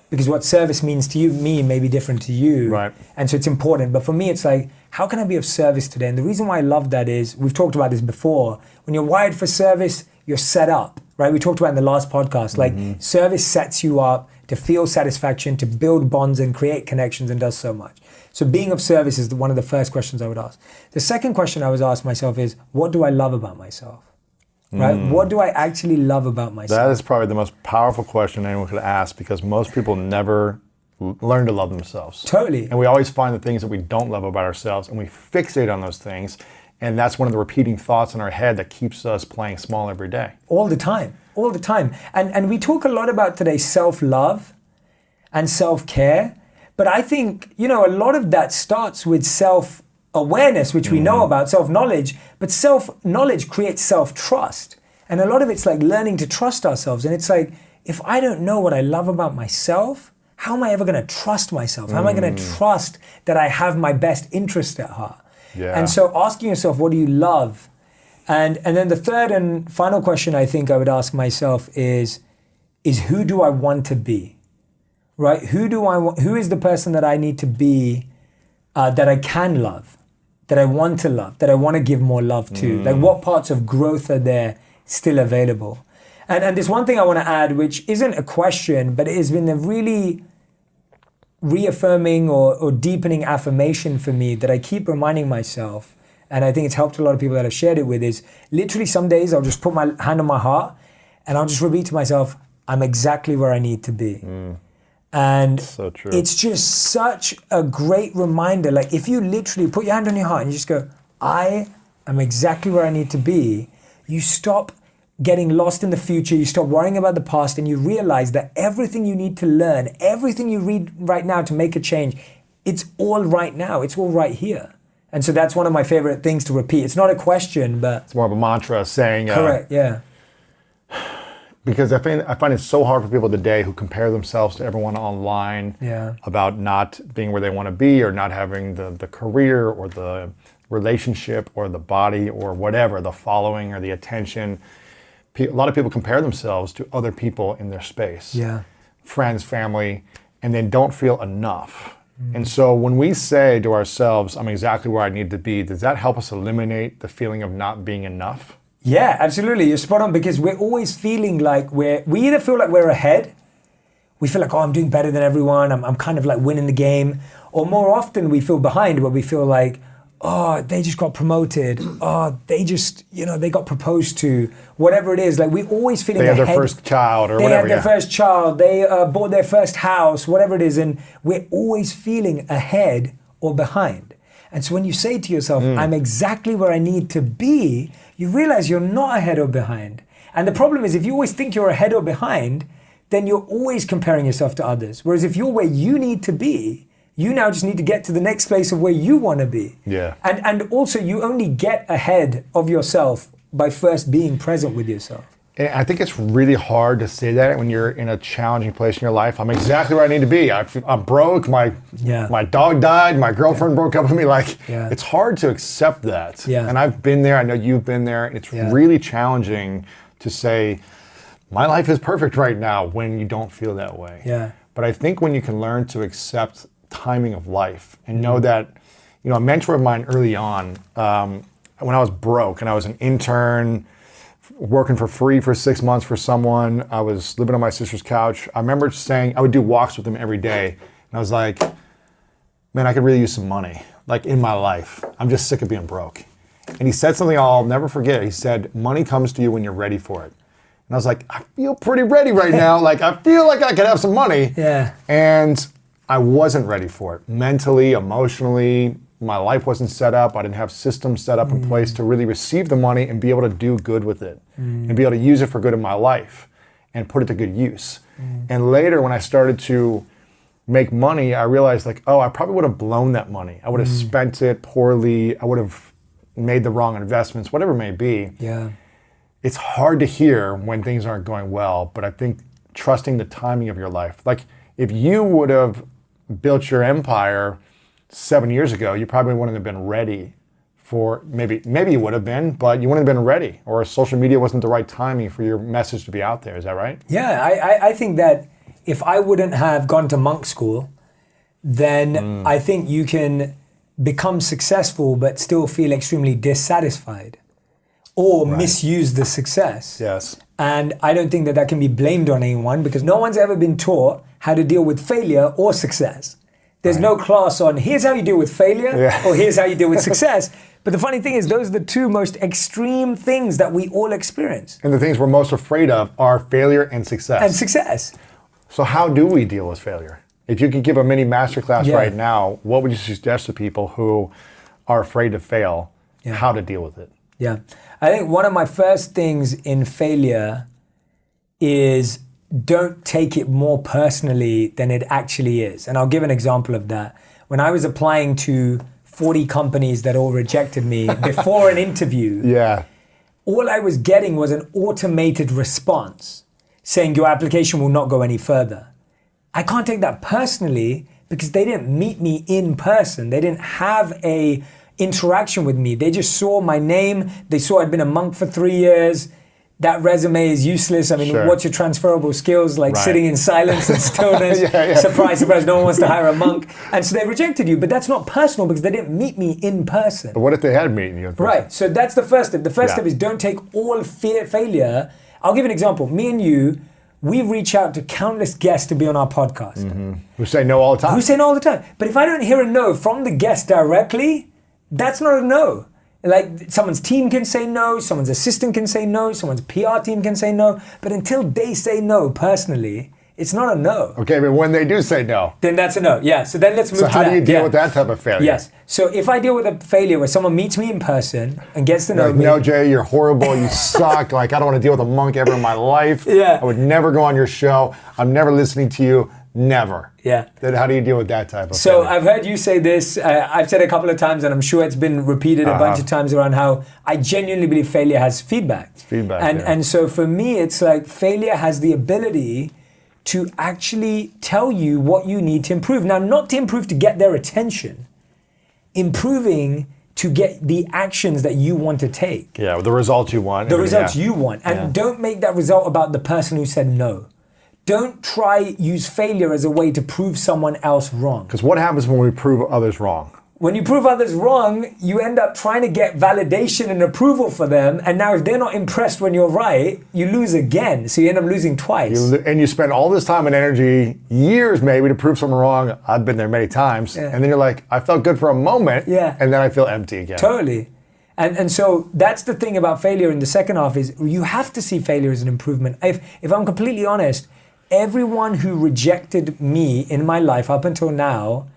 Because what service means to you, me, may be different to you. Right. And so it's important. But for me, it's like, how can I be of service today? And the reason why I love that is, we've talked about this before, when you're wired for service, you're set up, right? We talked about in the last podcast, like service sets you up to feel satisfaction, to build bonds and create connections, and does so much. So being of service is one of the first questions I would ask. The second question I would ask myself is, what do I love about myself? Right? What do I actually love about myself? That is probably the most powerful question anyone could ask, because most people never learn to love themselves. Totally. And we always find the things that we don't love about ourselves, and we fixate on those things. And that's one of the repeating thoughts in our head that keeps us playing small every day. All the time. All the time. And we talk a lot about today self-love and self-care. But I think, a lot of that starts with self-awareness, which we know about, self-knowledge. But self-knowledge creates self-trust. And a lot of it's like learning to trust ourselves. And it's like, if I don't know what I love about myself, how am I ever going to trust myself? How am I going to trust that I have my best interest at heart? Yeah. And so asking yourself, what do you love? And then the third and final question I think I would ask myself is who do I want to be? Right? Who is the person that I need to be that I can love, that I want to love, that I want to give more love to? Like, what parts of growth are there still available? And there's one thing I want to add, which isn't a question, but it has been a really reaffirming or deepening affirmation for me that I keep reminding myself, and I think it's helped a lot of people that I've shared it with, is literally some days I'll just put my hand on my heart and I'll just repeat to myself, I'm exactly where I need to be. And so true. It's just such a great reminder. Like, if you literally put your hand on your heart and you just go, I am exactly where I need to be, you stop getting lost in the future, you stop worrying about the past, and you realize that everything you need to learn, everything you read right now to make a change, it's all right now, it's all right here. And so that's one of my favorite things to repeat. It's not a question, but it's more of a mantra saying... Correct, yeah. Because I find it so hard for people today who compare themselves to everyone online about not being where they want to be, or not having the career or the relationship or the body or whatever, the following or the attention. A lot of people compare themselves to other people in their space, friends, family, and they don't feel enough. And so when we say to ourselves, I'm exactly where I need to be, does that help us eliminate the feeling of not being enough? Yeah, absolutely. You're spot on, because we're always feeling like we either feel like we're ahead, we feel like, I'm doing better than everyone, I'm kind of like winning the game, or more often we feel behind, where we feel like, they just got promoted, they just, they got proposed to, whatever it is. Like, we're always feeling ahead. They had their first child or whatever. They had their first child, they bought their first house, whatever it is, and we're always feeling ahead or behind. And so when you say to yourself, I'm exactly where I need to be, you realize you're not ahead or behind. And the problem is if you always think you're ahead or behind, then you're always comparing yourself to others. Whereas if you're where you need to be, you now just need to get to the next place of where you want to be. Yeah. And also you only get ahead of yourself by first being present with yourself. And I think it's really hard to say that when you're in a challenging place in your life. I'm exactly where I need to be. I'm broke. My dog died. My girlfriend broke up with me. It's hard to accept that. Yeah. And I've been there. I know you've been there. And it's really challenging to say, my life is perfect right now when you don't feel that way. Yeah. But I think when you can learn to accept timing of life and know that, a mentor of mine early on, when I was broke and I was an intern, working for free for 6 months for someone. I was living on my sister's couch. I remember saying I would do walks with him every day. And I was like, man, I could really use some money, in my life. I'm just sick of being broke. And he said something I'll never forget. He said, money comes to you when you're ready for it. And I was like, I feel pretty ready right now. I feel like I could have some money. Yeah. And I wasn't ready for it. Mentally, emotionally, my life wasn't set up. I didn't have systems set up in place to really receive the money and be able to do good with it and be able to use it for good in my life and put it to good use. And later when I started to make money, I realized I probably would have blown that money. I would have spent it poorly. I would have made the wrong investments, whatever it may be. Yeah. It's hard to hear when things aren't going well, but I think trusting the timing of your life. If you would have built your empire 7 years ago, you probably wouldn't have been ready for, maybe you would have been, but you wouldn't have been ready, or social media wasn't the right timing for your message to be out there. Is that right? Yeah, I think that if I wouldn't have gone to monk school, then I think you can become successful but still feel extremely dissatisfied or misuse the success. Yes. And I don't think that can be blamed on anyone because no one's ever been taught how to deal with failure or success. There's no class on here's how you deal with failure or here's how you deal with success. But the funny thing is those are the two most extreme things that we all experience. And the things we're most afraid of are failure and success. And success. So how do we deal with failure? If you could give a mini masterclass right now, what would you suggest to people who are afraid to fail, how to deal with it? Yeah. I think one of my first things in failure is don't take it more personally than it actually is. And I'll give an example of that. When I was applying to 40 companies that all rejected me before an interview, all I was getting was an automated response saying your application will not go any further. I can't take that personally because they didn't meet me in person. They didn't have a interaction with me. They just saw my name. They saw I'd been a monk for 3 years. That resume is useless. I mean, what's your transferable skills? Sitting in silence and stillness. Surprise, surprise, no one wants to hire a monk. And so they rejected you, but that's not personal because they didn't meet me in person. But what if they had meeting you in person? Right, so that's the first step. The first step is don't take all failure. I'll give an example. Me and you, we reach out to countless guests to be on our podcast. Who say no all the time. Who say no all the time. But if I don't hear a no from the guest directly, that's not a no. Someone's team can say no, someone's assistant can say no, someone's PR team can say no, but until they say no personally, it's not a no. Okay, but when they do say no, then that's a no. Yeah, so then let's move to that. So how do you deal with that type of failure? Yes, so if I deal with a failure where someone meets me in person and gets to know me. No, Jay, you're horrible, you suck, I don't want to deal with a monk ever in my life. Yeah. I would never go on your show, I'm never listening to you, never. Yeah. Then how do you deal with that type of So failure? I've heard you say this, I've said it a couple of times and I'm sure it's been repeated a bunch of times around how I genuinely believe failure has feedback. It's feedback, And so for me, it's failure has the ability to actually tell you what you need to improve. Now, not to improve to get their attention, improving to get the actions that you want to take. Yeah, the results you want. The results you want. And don't make that result about the person who said no. Don't use failure as a way to prove someone else wrong. Because what happens when we prove others wrong? When you prove others wrong, you end up trying to get validation and approval for them. And now if they're not impressed when you're right, you lose again. So you end up losing twice. And you spend all this time and energy, years maybe, to prove someone wrong. I've been there many times. And then you're like, I felt good for a moment. And then I feel empty again. Totally. And so that's the thing about failure in the second half is you have to see failure as an improvement. If I'm completely honest, everyone who rejected me in my life up until now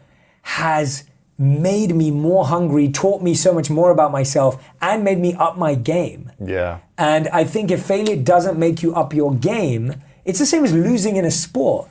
has made me more hungry, taught me so much more about myself, and made me up my game. Yeah. And I think if failure doesn't make you up your game, it's the same as losing in a sport,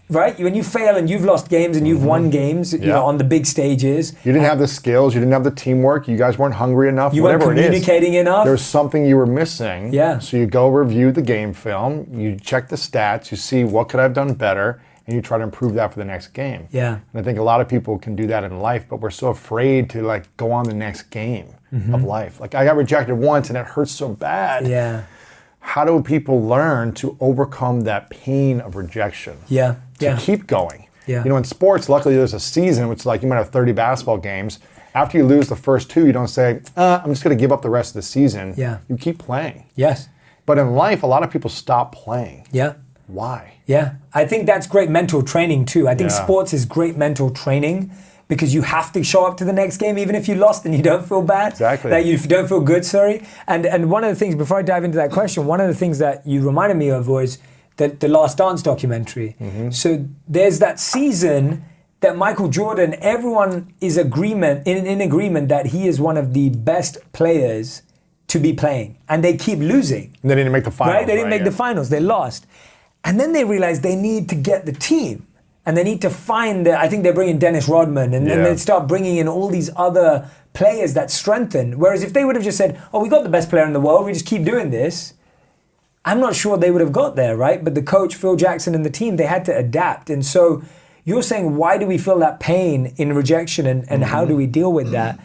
right? When you fail and you've lost games and you've won games, you know, on the big stages. You didn't have the skills, you didn't have the teamwork, you guys weren't hungry enough, You weren't communicating enough. There's something you were missing. Yeah. So you go review the game film, you check the stats, you see what could I have done better, and you try to improve that for the next game. Yeah. And I think a lot of people can do that in life, but we're so afraid to like go on the next game of life. Like I got rejected once and it hurts so bad. Yeah. How do people learn to overcome that pain of rejection? Yeah. To keep going. Yeah. You know, in sports, luckily there's a season, which is like you might have 30 basketball games. After you lose the first 2, you don't say, I'm just going to give up the rest of the season. Yeah. You keep playing. Yes. But in life, a lot of people stop playing. Yeah. Why? Yeah. I think that's great mental training too. I think Yeah. sports is great mental training because you have to show up to the next game even if you lost and you don't feel bad. Exactly. That you don't feel good, sorry. And one of the things, before I dive into that question, one of the things that you reminded me of was the Last Dance documentary. So there's that season that Michael Jordan, everyone is in agreement that he is one of the best players to be playing. And they keep losing. And they didn't make the finals. Right? They didn't make the finals. They lost. And then they realized they need to get the team. And they need to find, I think they're bringing Dennis Rodman. And then they start bringing in all these other players that strengthen. Whereas if they would have just said, oh, we got the best player in the world, we just keep doing this, I'm not sure they would have got there, right? But the coach, Phil Jackson, and the team, they had to adapt. And so you're saying, why do we feel that pain in rejection and how do we deal with that?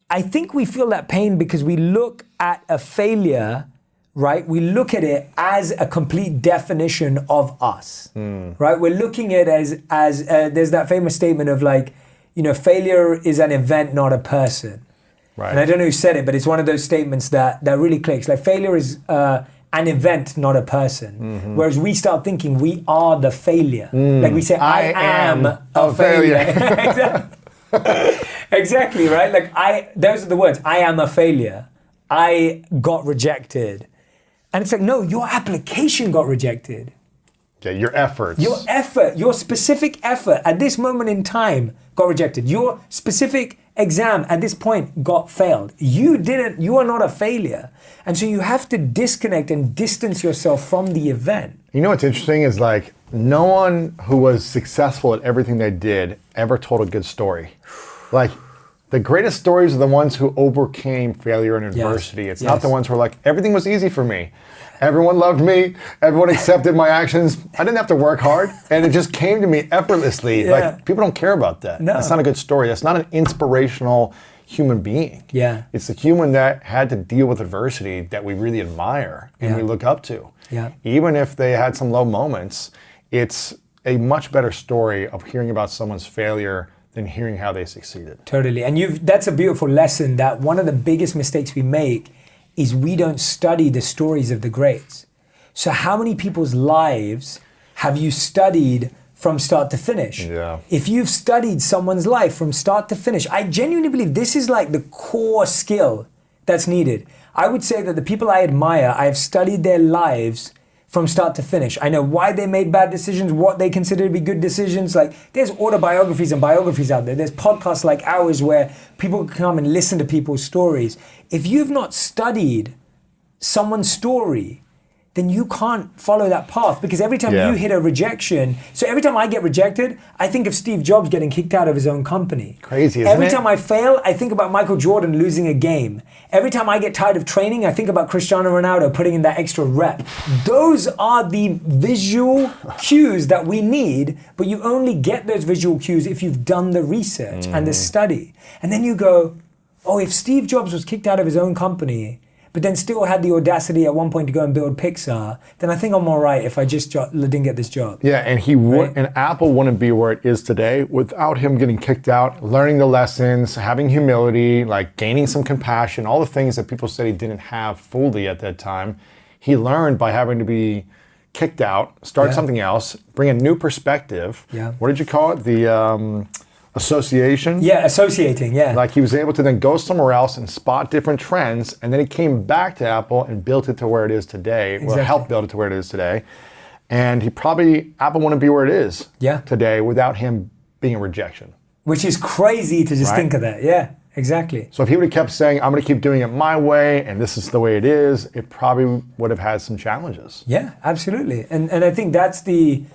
I think we feel that pain because we look at a failure, right? We look at it as a complete definition of us, right? We're looking at it as there's that famous statement of like, you know, failure is an event, not a person. Right. And I don't know who said it, but it's one of those statements that really clicks. Like failure is an event, not a person. Whereas we start thinking we are the failure. Like we say, I am a failure. Exactly, right? Like those are the words. I am a failure. I got rejected. And it's like, no, your application got rejected. Yeah, your efforts. Your effort, your specific effort at this moment in time got rejected. Your specific exam at this point got failed. You are not a failure. And so you have to disconnect and distance yourself from the event. You know what's interesting is like no one who was successful at everything they did ever told a good story. Like the greatest stories are the ones who overcame failure and adversity. It's not the ones who are like, everything was easy for me. Everyone loved me. Everyone accepted my actions. I didn't have to work hard. And it just came to me effortlessly. Like people don't care about that. No. That's not a good story. That's not an inspirational human being. Yeah. It's the human that had to deal with adversity that we really admire and we look up to. Yeah. Even if they had some low moments, it's a much better story of hearing about someone's failure than hearing how they succeeded. Totally. And that's a beautiful lesson that one of the biggest mistakes we make is we don't study the stories of the greats. So how many people's lives have you studied from start to finish? Yeah. If you've studied someone's life from start to finish, I genuinely believe this is like the core skill that's needed. I would say that the people I admire, I have studied their lives from start to finish. I know why they made bad decisions, what they consider to be good decisions. Like there's autobiographies and biographies out there. There's podcasts like ours where people can come and listen to people's stories. If you've not studied someone's story, then you can't follow that path because every time you hit a rejection, so every time I get rejected, I think of Steve Jobs getting kicked out of his own company. Crazy, isn't it? Every time I fail, I think about Michael Jordan losing a game. Every time I get tired of training, I think about Cristiano Ronaldo putting in that extra rep. Those are the visual cues that we need, but you only get those visual cues if you've done the research and the study. And then you go, oh, if Steve Jobs was kicked out of his own company, but then still had the audacity at one point to go and build Pixar, then I think I'm all right if I just didn't get this job. Yeah, and and Apple wouldn't be where it is today without him getting kicked out, learning the lessons, having humility, like gaining some compassion, all the things that people said he didn't have fully at that time. He learned by having to be kicked out, start something else, bring a new perspective. Yeah. What did you call it? The association? Yeah, associating, yeah. Like he was able to then go somewhere else and spot different trends, and then he came back to Apple and built it to where it is today, or helped build it to where it is today. And Apple wouldn't be where it is today without him being a rejection. Which is crazy to just think of that. Yeah, exactly. So if he would have kept saying, I'm going to keep doing it my way, and this is the way it is, it probably would have had some challenges. Yeah, absolutely. And I think that's the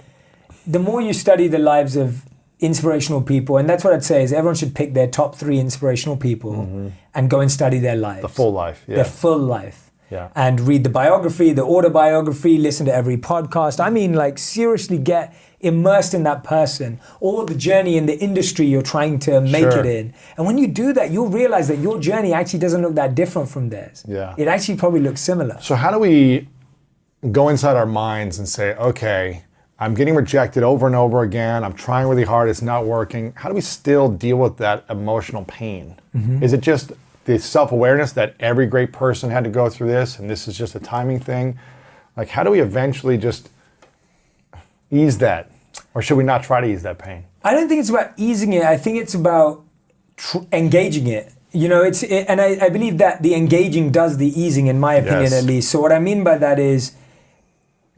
more you study the lives of inspirational people, and that's what I'd say is everyone should pick their top 3 inspirational people and go and study their lives. The full life. Yeah. Their full life. Yeah. And read the biography, the autobiography, listen to every podcast. I mean, like, seriously get immersed in that person, or the journey in the industry you're trying to make it in. And when you do that, you'll realize that your journey actually doesn't look that different from theirs. Yeah. It actually probably looks similar. So how do we go inside our minds and say, okay, I'm getting rejected over and over again. I'm trying really hard. It's not working. How do we still deal with that emotional pain? Is it just the self-awareness that every great person had to go through this and this is just a timing thing? Like, how do we eventually just ease that? Or should we not try to ease that pain? I don't think it's about easing it. I think it's about engaging it. You know, and I believe that the engaging does the easing, in my opinion, at least. So what I mean by that is,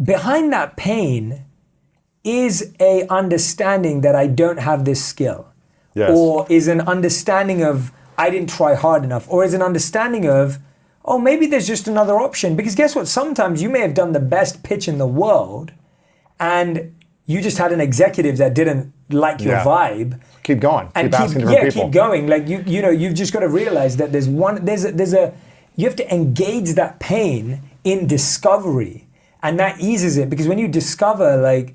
behind that pain is a understanding that I don't have this skill. Yes. Or is an understanding of I didn't try hard enough. Or is an understanding of, oh, maybe there's just another option. Because guess what? Sometimes you may have done the best pitch in the world and you just had an executive that didn't like your vibe. Keep going. And keep asking different people. Keep going. Like you know, you've just got to realize that you have to engage that pain in discovery, and that eases it, because when you discover, like,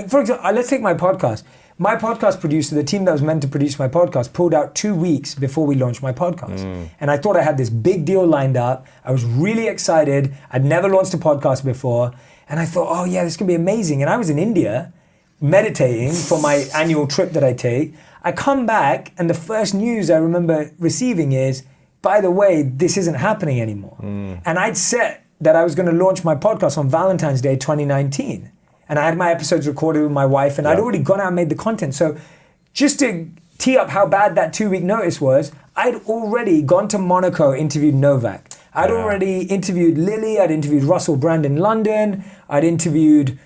for example, let's take my podcast. My podcast producer, the team that was meant to produce my podcast, pulled out 2 weeks before we launched my podcast. And I thought I had this big deal lined up. I was really excited. I'd never launched a podcast before. And I thought, oh yeah, this can be amazing. And I was in India meditating for my annual trip that I take. I come back and the first news I remember receiving is, by the way, this isn't happening anymore. And I'd set that I was going to launch my podcast on Valentine's Day 2019. And I had my episodes recorded with my wife, and I'd already gone out and made the content. So just to tee up how bad that 2-week notice was, I'd already gone to Monaco, interviewed Novak. I'd already interviewed Lily, I'd interviewed Russell Brand in London, I'd interviewed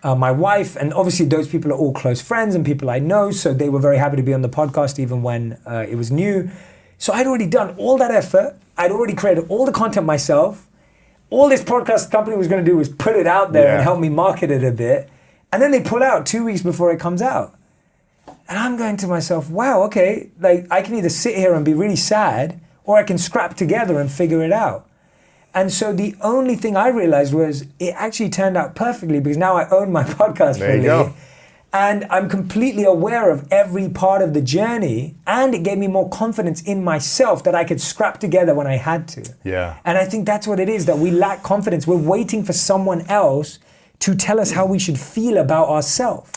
my wife, and obviously those people are all close friends and people I know, so they were very happy to be on the podcast even when it was new. So I'd already done all that effort, I'd already created all the content myself. All this podcast company was going to do was put it out there and help me market it a bit. And then they pull out 2 weeks before it comes out. And I'm going to myself, wow, okay, like I can either sit here and be really sad, or I can scrap together and figure it out. And so the only thing I realized was it actually turned out perfectly, because now I own my podcast fully. There you go. And I'm completely aware of every part of the journey, and it gave me more confidence in myself that I could scrap together when I had to. Yeah. And I think that's what it is, that we lack confidence. We're waiting for someone else to tell us how we should feel about ourselves.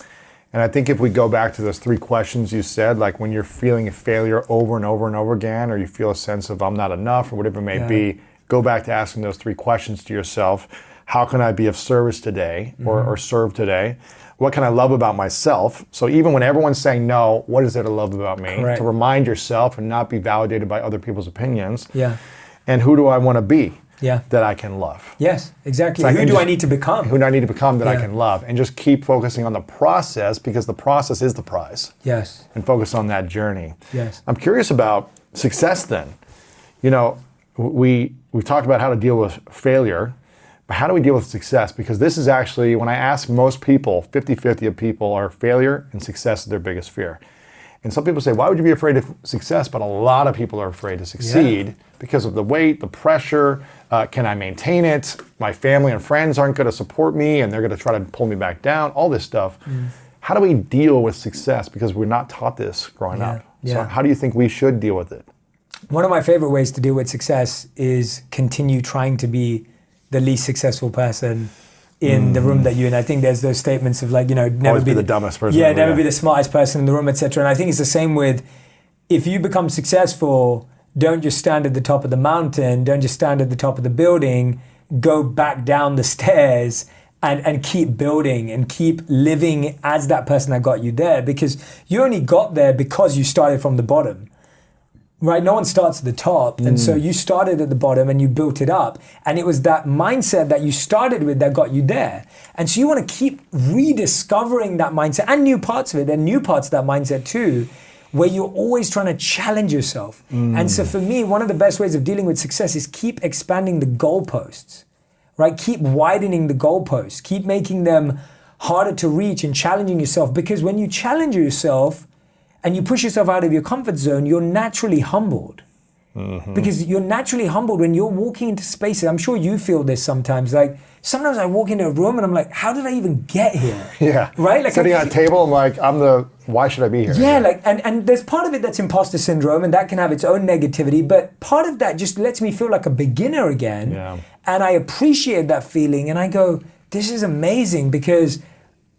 And I think if we go back to those 3 questions you said, like when you're feeling a failure over and over and over again, or you feel a sense of I'm not enough or whatever it may be, go back to asking those 3 questions to yourself. How can I be of service today or serve today? What can I love about myself? So even when everyone's saying no, what is there to love about me? Correct. To remind yourself and not be validated by other people's opinions. Yeah. And who do I want to be that I can love? Yes, exactly. Like, who do I need to become? Who do I need to become that I can love? And just keep focusing on the process, because the process is the prize. Yes. And focus on that journey. Yes. I'm curious about success then. You know, we talked about how to deal with failure, but how do we deal with success? Because this is actually, when I ask most people, 50-50 of people are failure and success is their biggest fear. And some people say, why would you be afraid of success? But a lot of people are afraid to succeed because of the weight, the pressure. Can I maintain it? My family and friends aren't going to support me and they're going to try to pull me back down, all this stuff. How do we deal with success? Because we're not taught this growing up. So how do you think we should deal with it? One of my favorite ways to deal with success is continue trying to be the least successful person in the room that you're in. I think there's those statements of, like, you know, never be the dumbest person. Yeah, never be the smartest person in the room, etc. And I think it's the same with, if you become successful, don't just stand at the top of the mountain, don't just stand at the top of the building, go back down the stairs and keep building and keep living as that person that got you there, because you only got there because you started from the bottom. right? No one starts at the top. And so you started at the bottom and you built it up. And it was that mindset that you started with that got you there. And so you want to keep rediscovering that mindset and new parts of it, and new parts of that mindset too, where you're always trying to challenge yourself. And so for me, one of the best ways of dealing with success is keep expanding the goalposts, right? Keep widening the goalposts, keep making them harder to reach and challenging yourself. Because when you challenge yourself and you push yourself out of your comfort zone, you're naturally humbled. Because you're naturally humbled when you're walking into spaces. I'm sure you feel this sometimes. Like, sometimes I walk into a room and I'm like, how did I even get here? Yeah. Right? Like, sitting on a table, I'm like, why should I be here? Yeah, like, and there's part of it that's imposter syndrome, and that can have its own negativity, but part of that just lets me feel like a beginner again. Yeah. And I appreciate that feeling, and I go, this is amazing, because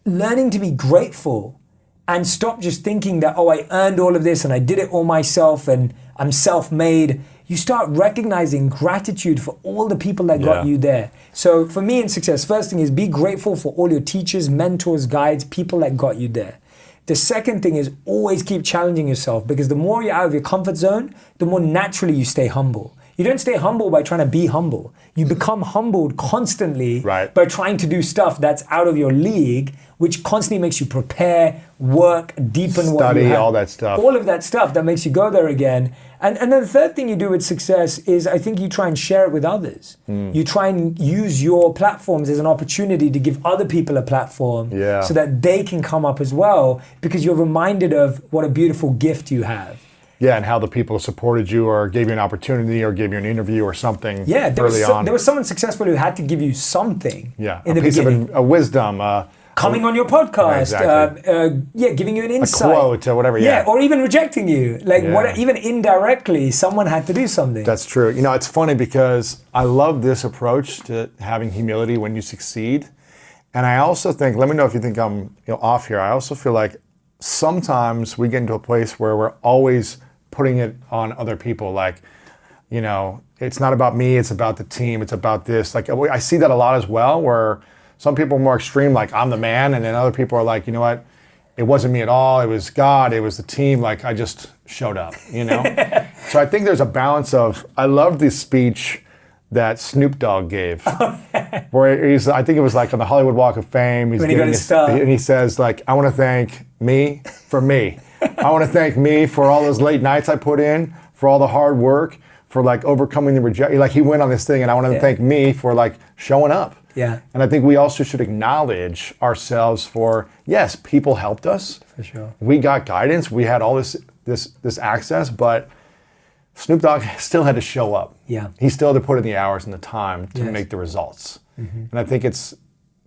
learning to be grateful and stop just thinking that, I earned all of this and I did it all myself and I'm self-made. You start recognizing gratitude for all the people that got you there. So for me in success, first thing is be grateful for all your teachers, mentors, guides, people that got you there. The second thing is always keep challenging yourself, because the more you're out of your comfort zone, the more naturally you stay humble. You don't stay humble by trying to be humble. You become humbled constantly by trying to do stuff that's out of your league, which constantly makes you prepare, work, deepen what you have. Study, all that stuff. All of that stuff that makes you go there again. And then the third thing you do with success is, I think you try and share it with others. You try and use your platforms as an opportunity to give other people a platform so that they can come up as well, because you're reminded of what a beautiful gift you have. Yeah, and how the people supported you or gave you an opportunity or gave you an interview or something early on. There was someone successful who had to give you something in the piece beginning. of a wisdom. Coming on your podcast, giving you an insight. A quote or whatever, or even rejecting you. Even indirectly, someone had to do something. That's true. You know, it's funny because I love this approach to having humility when you succeed. And I also think, let me know if you think I'm off here, I also feel like sometimes we get into a place where we're always putting it on other people, like, it's not about me, it's about the team, it's about this. Like, I see that a lot as well, where some people are more extreme, like, I'm the man, and then other people are like, you know what, it wasn't me at all, it was God, it was the team, like, I just showed up, So I think there's a balance of, I love this speech that Snoop Dogg gave, where I think it was like on the Hollywood Walk of Fame, when he got his stuff, and he says, like, I want to thank me for me. I want to thank me for all those late nights I put in, for all the hard work, for like overcoming the rejection. Like, he went on this thing, and I want to thank me for like showing up. Yeah. And I think we also should acknowledge ourselves for, yes, people helped us. For sure. We got guidance. We had all this access, but Snoop Dogg still had to show up. Yeah. He still had to put in the hours and the time to make the results. And I think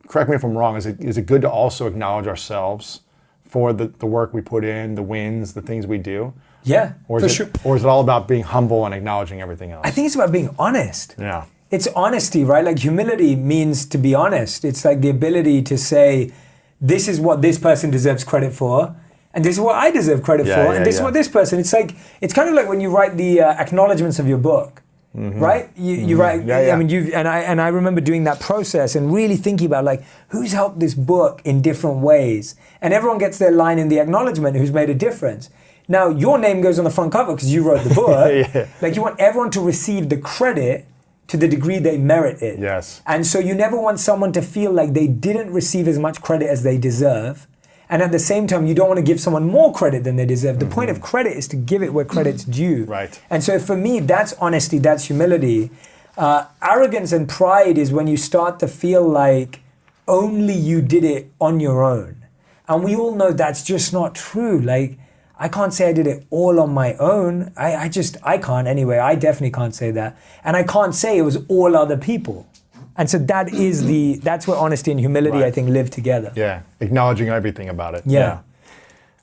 correct me if I'm wrong, is it good to also acknowledge ourselves for the work we put in, the wins, the things we do? Yeah, Or is it all about being humble and acknowledging everything else? I think it's about being honest. Yeah. It's honesty, right? Like, humility means to be honest. It's like the ability to say, this is what this person deserves credit for, and this is what I deserve credit for, and this is what this person. It's kind of like when you write the acknowledgements of your book, right? You write. I mean, I remember doing that process and really thinking about, like, who's helped this book in different ways, and everyone gets their line in the acknowledgement who's made a difference. Now, your name goes on the front cover because you wrote the book. Like, you want everyone to receive the credit to the degree they merit it. Yes. And so you never want someone to feel like they didn't receive as much credit as they deserve. And at the same time, you don't want to give someone more credit than they deserve. The point of credit is to give it where credit's due. Right. And so for me, that's honesty, that's humility. Arrogance and pride is when you start to feel like only you did it on your own. And we all know that's just not true. Like, I can't say I did it all on my own. I can't anyway. I definitely can't say that. And I can't say it was all other people. And so that's where honesty and humility, I think, live together. Yeah, acknowledging everything about it. Yeah.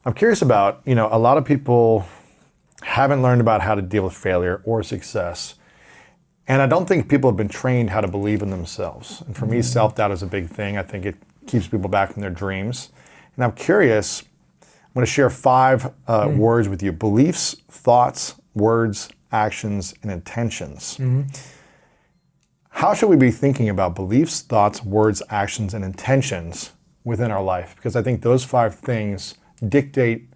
I'm curious about, a lot of people haven't learned about how to deal with failure or success. And I don't think people have been trained how to believe in themselves. And for me, self-doubt is a big thing. I think it keeps people back from their dreams. And I'm curious, I'm going to share 5 words with you: beliefs, thoughts, words, actions, and intentions. How should we be thinking about beliefs, thoughts, words, actions, and intentions within our life? Because I think those 5 things dictate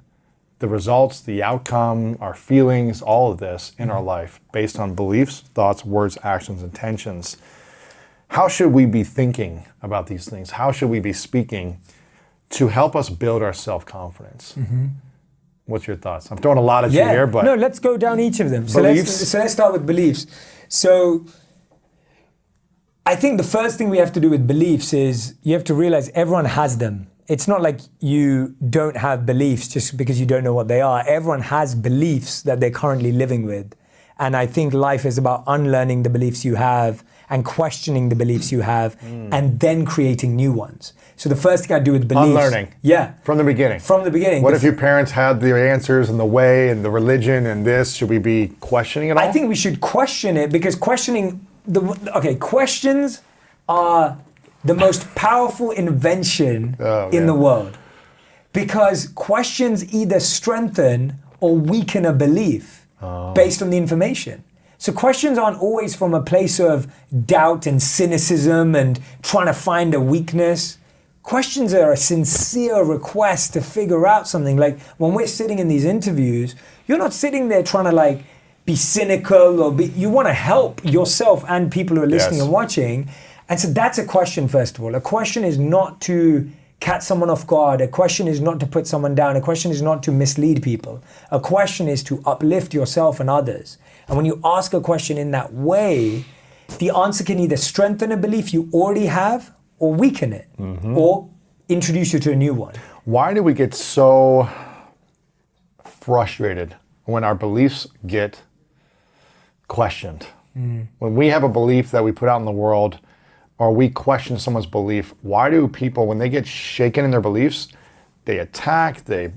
the results, the outcome, our feelings, all of this in our life based on beliefs, thoughts, words, actions, intentions. How should we be thinking about these things? How should we be speaking to help us build our self-confidence? What's your thoughts? I'm throwing a lot at you here, but... No, let's go down each of them. So let's start with beliefs. So I think the first thing we have to do with beliefs is you have to realize everyone has them. It's not like you don't have beliefs just because you don't know what they are. Everyone has beliefs that they're currently living with. And I think life is about unlearning the beliefs you have and questioning the beliefs you have and then creating new ones. So the first thing I do with beliefs... Unlearning. Yeah. From the beginning. From the beginning. What if your parents had the answers and the way and the religion and this? Should we be questioning it all? I think we should question it because questions are the most powerful invention in the world. Because questions either strengthen or weaken a belief based on the information. So questions aren't always from a place of doubt and cynicism and trying to find a weakness. Questions are a sincere request to figure out something. Like when we're sitting in these interviews, you're not sitting there trying to like be cynical or you want to help yourself and people who are listening and watching. And so that's a question, first of all. A question is not to catch someone off guard. A question is not to put someone down. A question is not to mislead people. A question is to uplift yourself and others. And when you ask a question in that way, the answer can either strengthen a belief you already have or weaken it or introduce you to a new one. Why do we get so frustrated when our beliefs get questioned? When we have a belief that we put out in the world or we question someone's belief, why do people, when they get shaken in their beliefs, they attack, they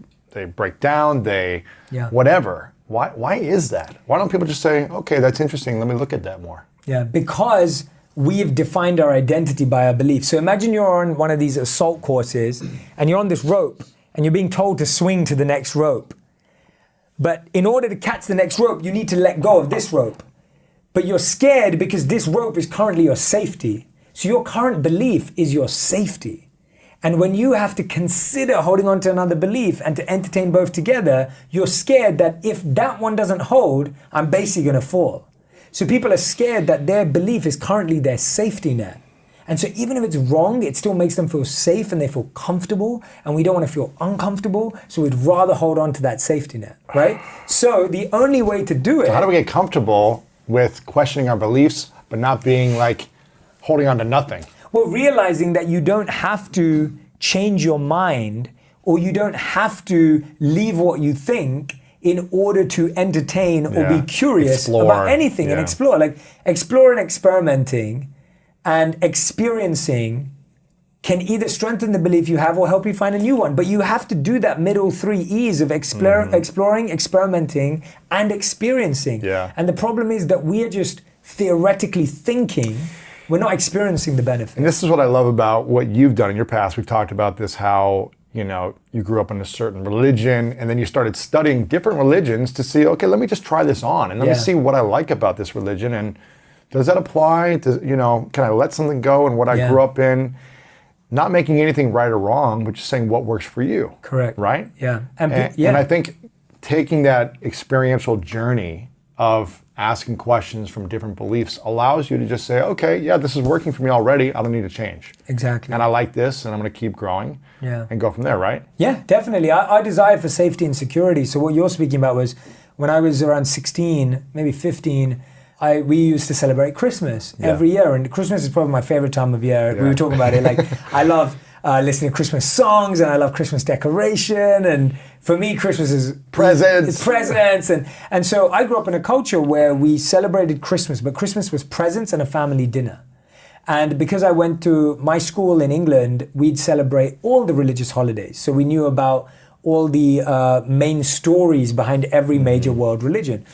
break down, whatever? Why is that? Why don't people just say, okay, that's interesting, let me look at that more? Yeah, because we've defined our identity by our beliefs. So imagine you're on one of these assault courses and you're on this rope and you're being told to swing to the next rope. But in order to catch the next rope, you need to let go of this rope. But you're scared because this rope is currently your safety. So your current belief is your safety. And when you have to consider holding on to another belief and to entertain both together, you're scared that if that one doesn't hold, I'm basically going to fall. So people are scared that their belief is currently their safety net. And so even if it's wrong, it still makes them feel safe and they feel comfortable, and we don't want to feel uncomfortable, so we'd rather hold on to that safety net, right? So the only way to do it... So how do we get comfortable with questioning our beliefs, but not being like holding on to nothing? Well, realizing that you don't have to change your mind or you don't have to leave what you think in order to entertain or be curious about anything and explore. Like exploring, experimenting and experiencing can either strengthen the belief you have or help you find a new one. But you have to do that middle 3 E's of exploring, experimenting, and experiencing. Yeah. And the problem is that we are just theoretically thinking. We're not experiencing the benefit. And this is what I love about what you've done in your past. We've talked about this, how you grew up in a certain religion and then you started studying different religions to see, okay, let me just try this on and let me see what I like about this religion. And does that apply? Can I let something go in what I grew up in? Not making anything right or wrong, but just saying what works for you. Correct. Right? Yeah. And I think taking that experiential journey of asking questions from different beliefs allows you to just say, okay, yeah, this is working for me already. I don't need to change. Exactly. And I like this, and I'm going to keep growing and go from there, right? Yeah, definitely. I desire for safety and security. So what you're speaking about was when I was around 16, maybe 15, we used to celebrate Christmas every year. And Christmas is probably my favorite time of year. Yeah. We were talking about it. Like, I love listening to Christmas songs and I love Christmas decoration. And for me, Christmas is presents. It's presents. And so I grew up in a culture where we celebrated Christmas, but Christmas was presents and a family dinner. And because I went to my school in England, we'd celebrate all the religious holidays. So we knew about all the main stories behind every major world religion.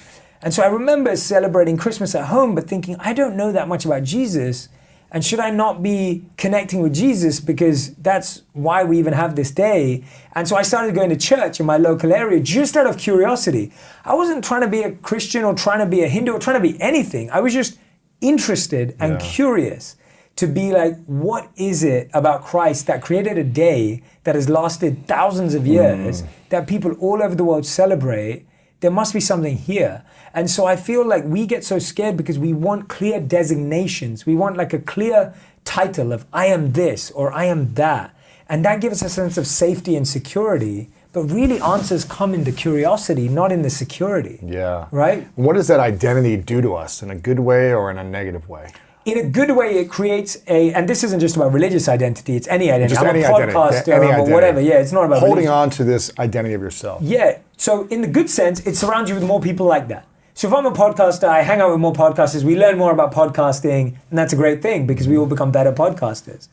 And so I remember celebrating Christmas at home, but thinking, I don't know that much about Jesus. And should I not be connecting with Jesus because that's why we even have this day? And so I started going to church in my local area just out of curiosity. I wasn't trying to be a Christian or trying to be a Hindu or trying to be anything. I was just interested and curious to be like, what is it about Christ that created a day that has lasted thousands of years, that people all over the world celebrate? There must be something here. And so I feel like we get so scared because we want clear designations. We want like a clear title of I am this or I am that. And that gives us a sense of safety and security. But really answers come in the curiosity, not in the security. Yeah. Right? What does that identity do to us, in a good way or in a negative way? In a good way, it creates and this isn't just about religious identity, it's any identity. Just I'm any a podcaster identity. or whatever. Yeah, it's not about holding religion. on to this identity of yourself. Yeah. So in the good sense, it surrounds you with more people like that. So if I'm a podcaster, I hang out with more podcasters, we learn more about podcasting, and that's a great thing because we all become better podcasters.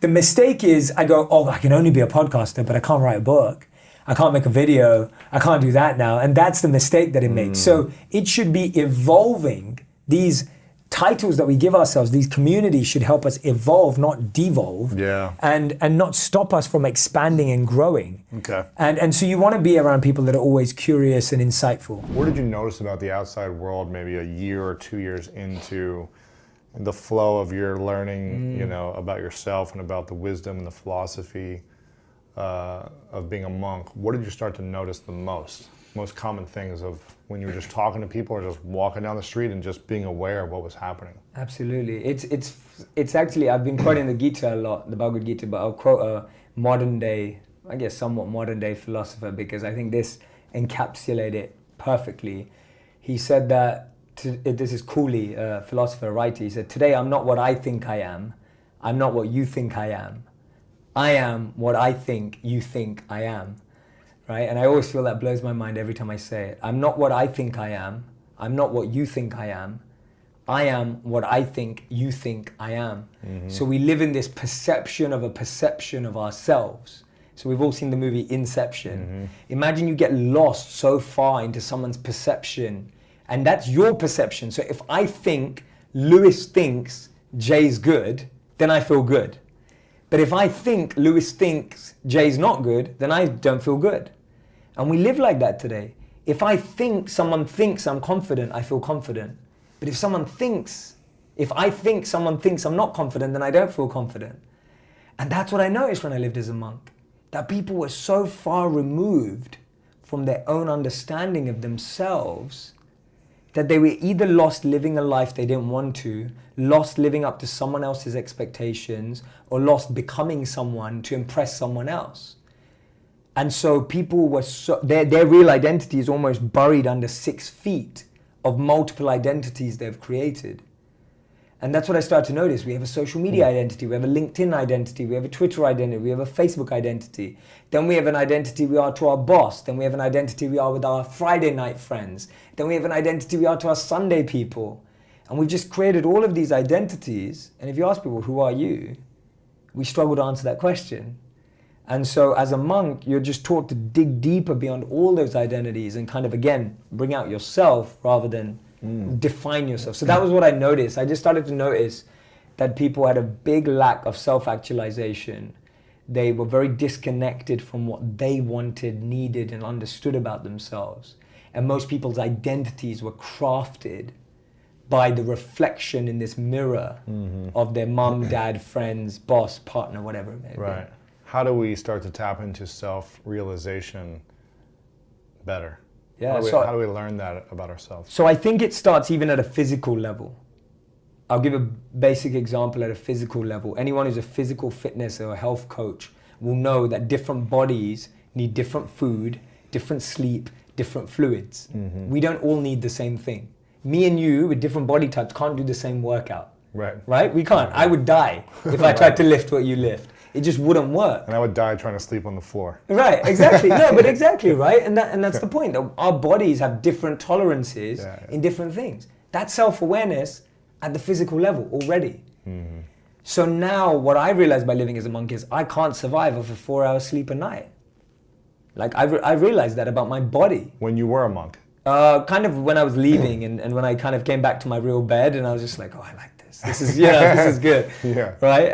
The mistake is I go, oh, I can only be a podcaster, but I can't write a book. I can't make a video. I can't do that now. And that's the mistake that it makes. So it should be evolving. These titles that we give ourselves, these communities should help us evolve, not devolve. Yeah. And not stop us from expanding and growing. Okay. And so you want to be around people that are always curious and insightful. What did you notice about the outside world maybe a year or 2 years into the flow of your learning, you know, about yourself and about the wisdom and the philosophy of being a monk? What did you start to notice the most common things of when you were just talking to people or just walking down the street and just being aware of what was happening? Absolutely. It's actually, I've been quoting the Gita a lot, the Bhagavad Gita, but I'll quote a modern day, I guess somewhat modern day philosopher, because I think this encapsulated it perfectly. He said that, this is Cooley, a philosopher, writer, he said, today I'm not what I think I am. I'm not what you think I am. I am what I think you think I am. Right? And I always feel that blows my mind every time I say it. I'm not what I think I am. I'm not what you think I am. I am what I think you think I am. So we live in this perception of a perception of ourselves. So we've all seen the movie Inception. Imagine you get lost so far into someone's perception, and that's your perception. So if I think Lewis thinks Jay's good, then I feel good. But if I think Lewis thinks Jay's not good, then I don't feel good. And we live like that today. If I think someone thinks I'm confident, I feel confident. But if I think someone thinks I'm not confident, then I don't feel confident. And that's what I noticed when I lived as a monk. That people were so far removed from their own understanding of themselves that they were either lost living a life they didn't want to, lost living up to someone else's expectations, or lost becoming someone to impress someone else. And so people were their real identity is almost buried under 6 feet of multiple identities they've created. And that's what I started to notice. We have a social media identity, we have a LinkedIn identity, we have a Twitter identity, we have a Facebook identity. Then we have an identity we are to our boss. Then we have an identity we are with our Friday night friends. Then we have an identity we are to our Sunday people. And we've just created all of these identities. And if you ask people, who are you? We struggle to answer that question. And so as a monk, you're just taught to dig deeper beyond all those identities and kind of, again, bring out yourself rather than define yourself. So that was what I noticed. I just started to notice that people had a big lack of self-actualization. They were very disconnected from what they wanted, needed, and understood about themselves. And most people's identities were crafted by the reflection in this mirror of their mom, dad, friends, boss, partner, whatever it may be. Right. How do we start to tap into self-realization better? Yeah, how do we learn that about ourselves? So I think it starts even at a physical level. I'll give a basic example at a physical level. Anyone who's a physical fitness or a health coach will know that different bodies need different food, different sleep, different fluids. We don't all need the same thing. Me and you with different body types can't do the same workout. Right? We can't. I would die if I tried to lift what you lift. It just wouldn't work. And I would die trying to sleep on the floor. Right, exactly. No, but exactly, right? And that's the point. Our bodies have different tolerances in different things. That's self-awareness at the physical level already. So now what I realized by living as a monk is I can't survive off a 4-hour sleep a night. Like I realized that about my body. When you were a monk? Kind of when I was leaving and when I kind of came back to my real bed and I was just like, oh, I like this. This is, this is good. Right?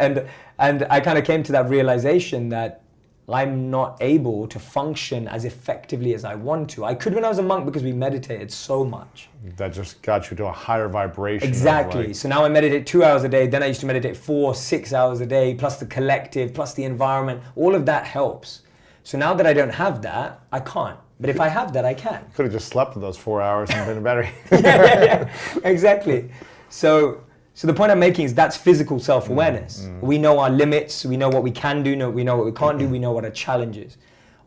And I kind of came to that realization that I'm not able to function as effectively as I want to. I could when I was a monk because we meditated so much. That just got you to a higher vibration. Exactly. Like... So now I meditate 2 hours a day. Then I used to meditate 4, 6 hours a day, plus the collective, plus the environment. All of that helps. So now that I don't have that, I can't. But if I have that, I can. Could have just slept for those 4 hours and been better. yeah, exactly. So the point I'm making is that's physical self-awareness. We know our limits, we know what we can do, we know what we can't do, we know what our challenge is.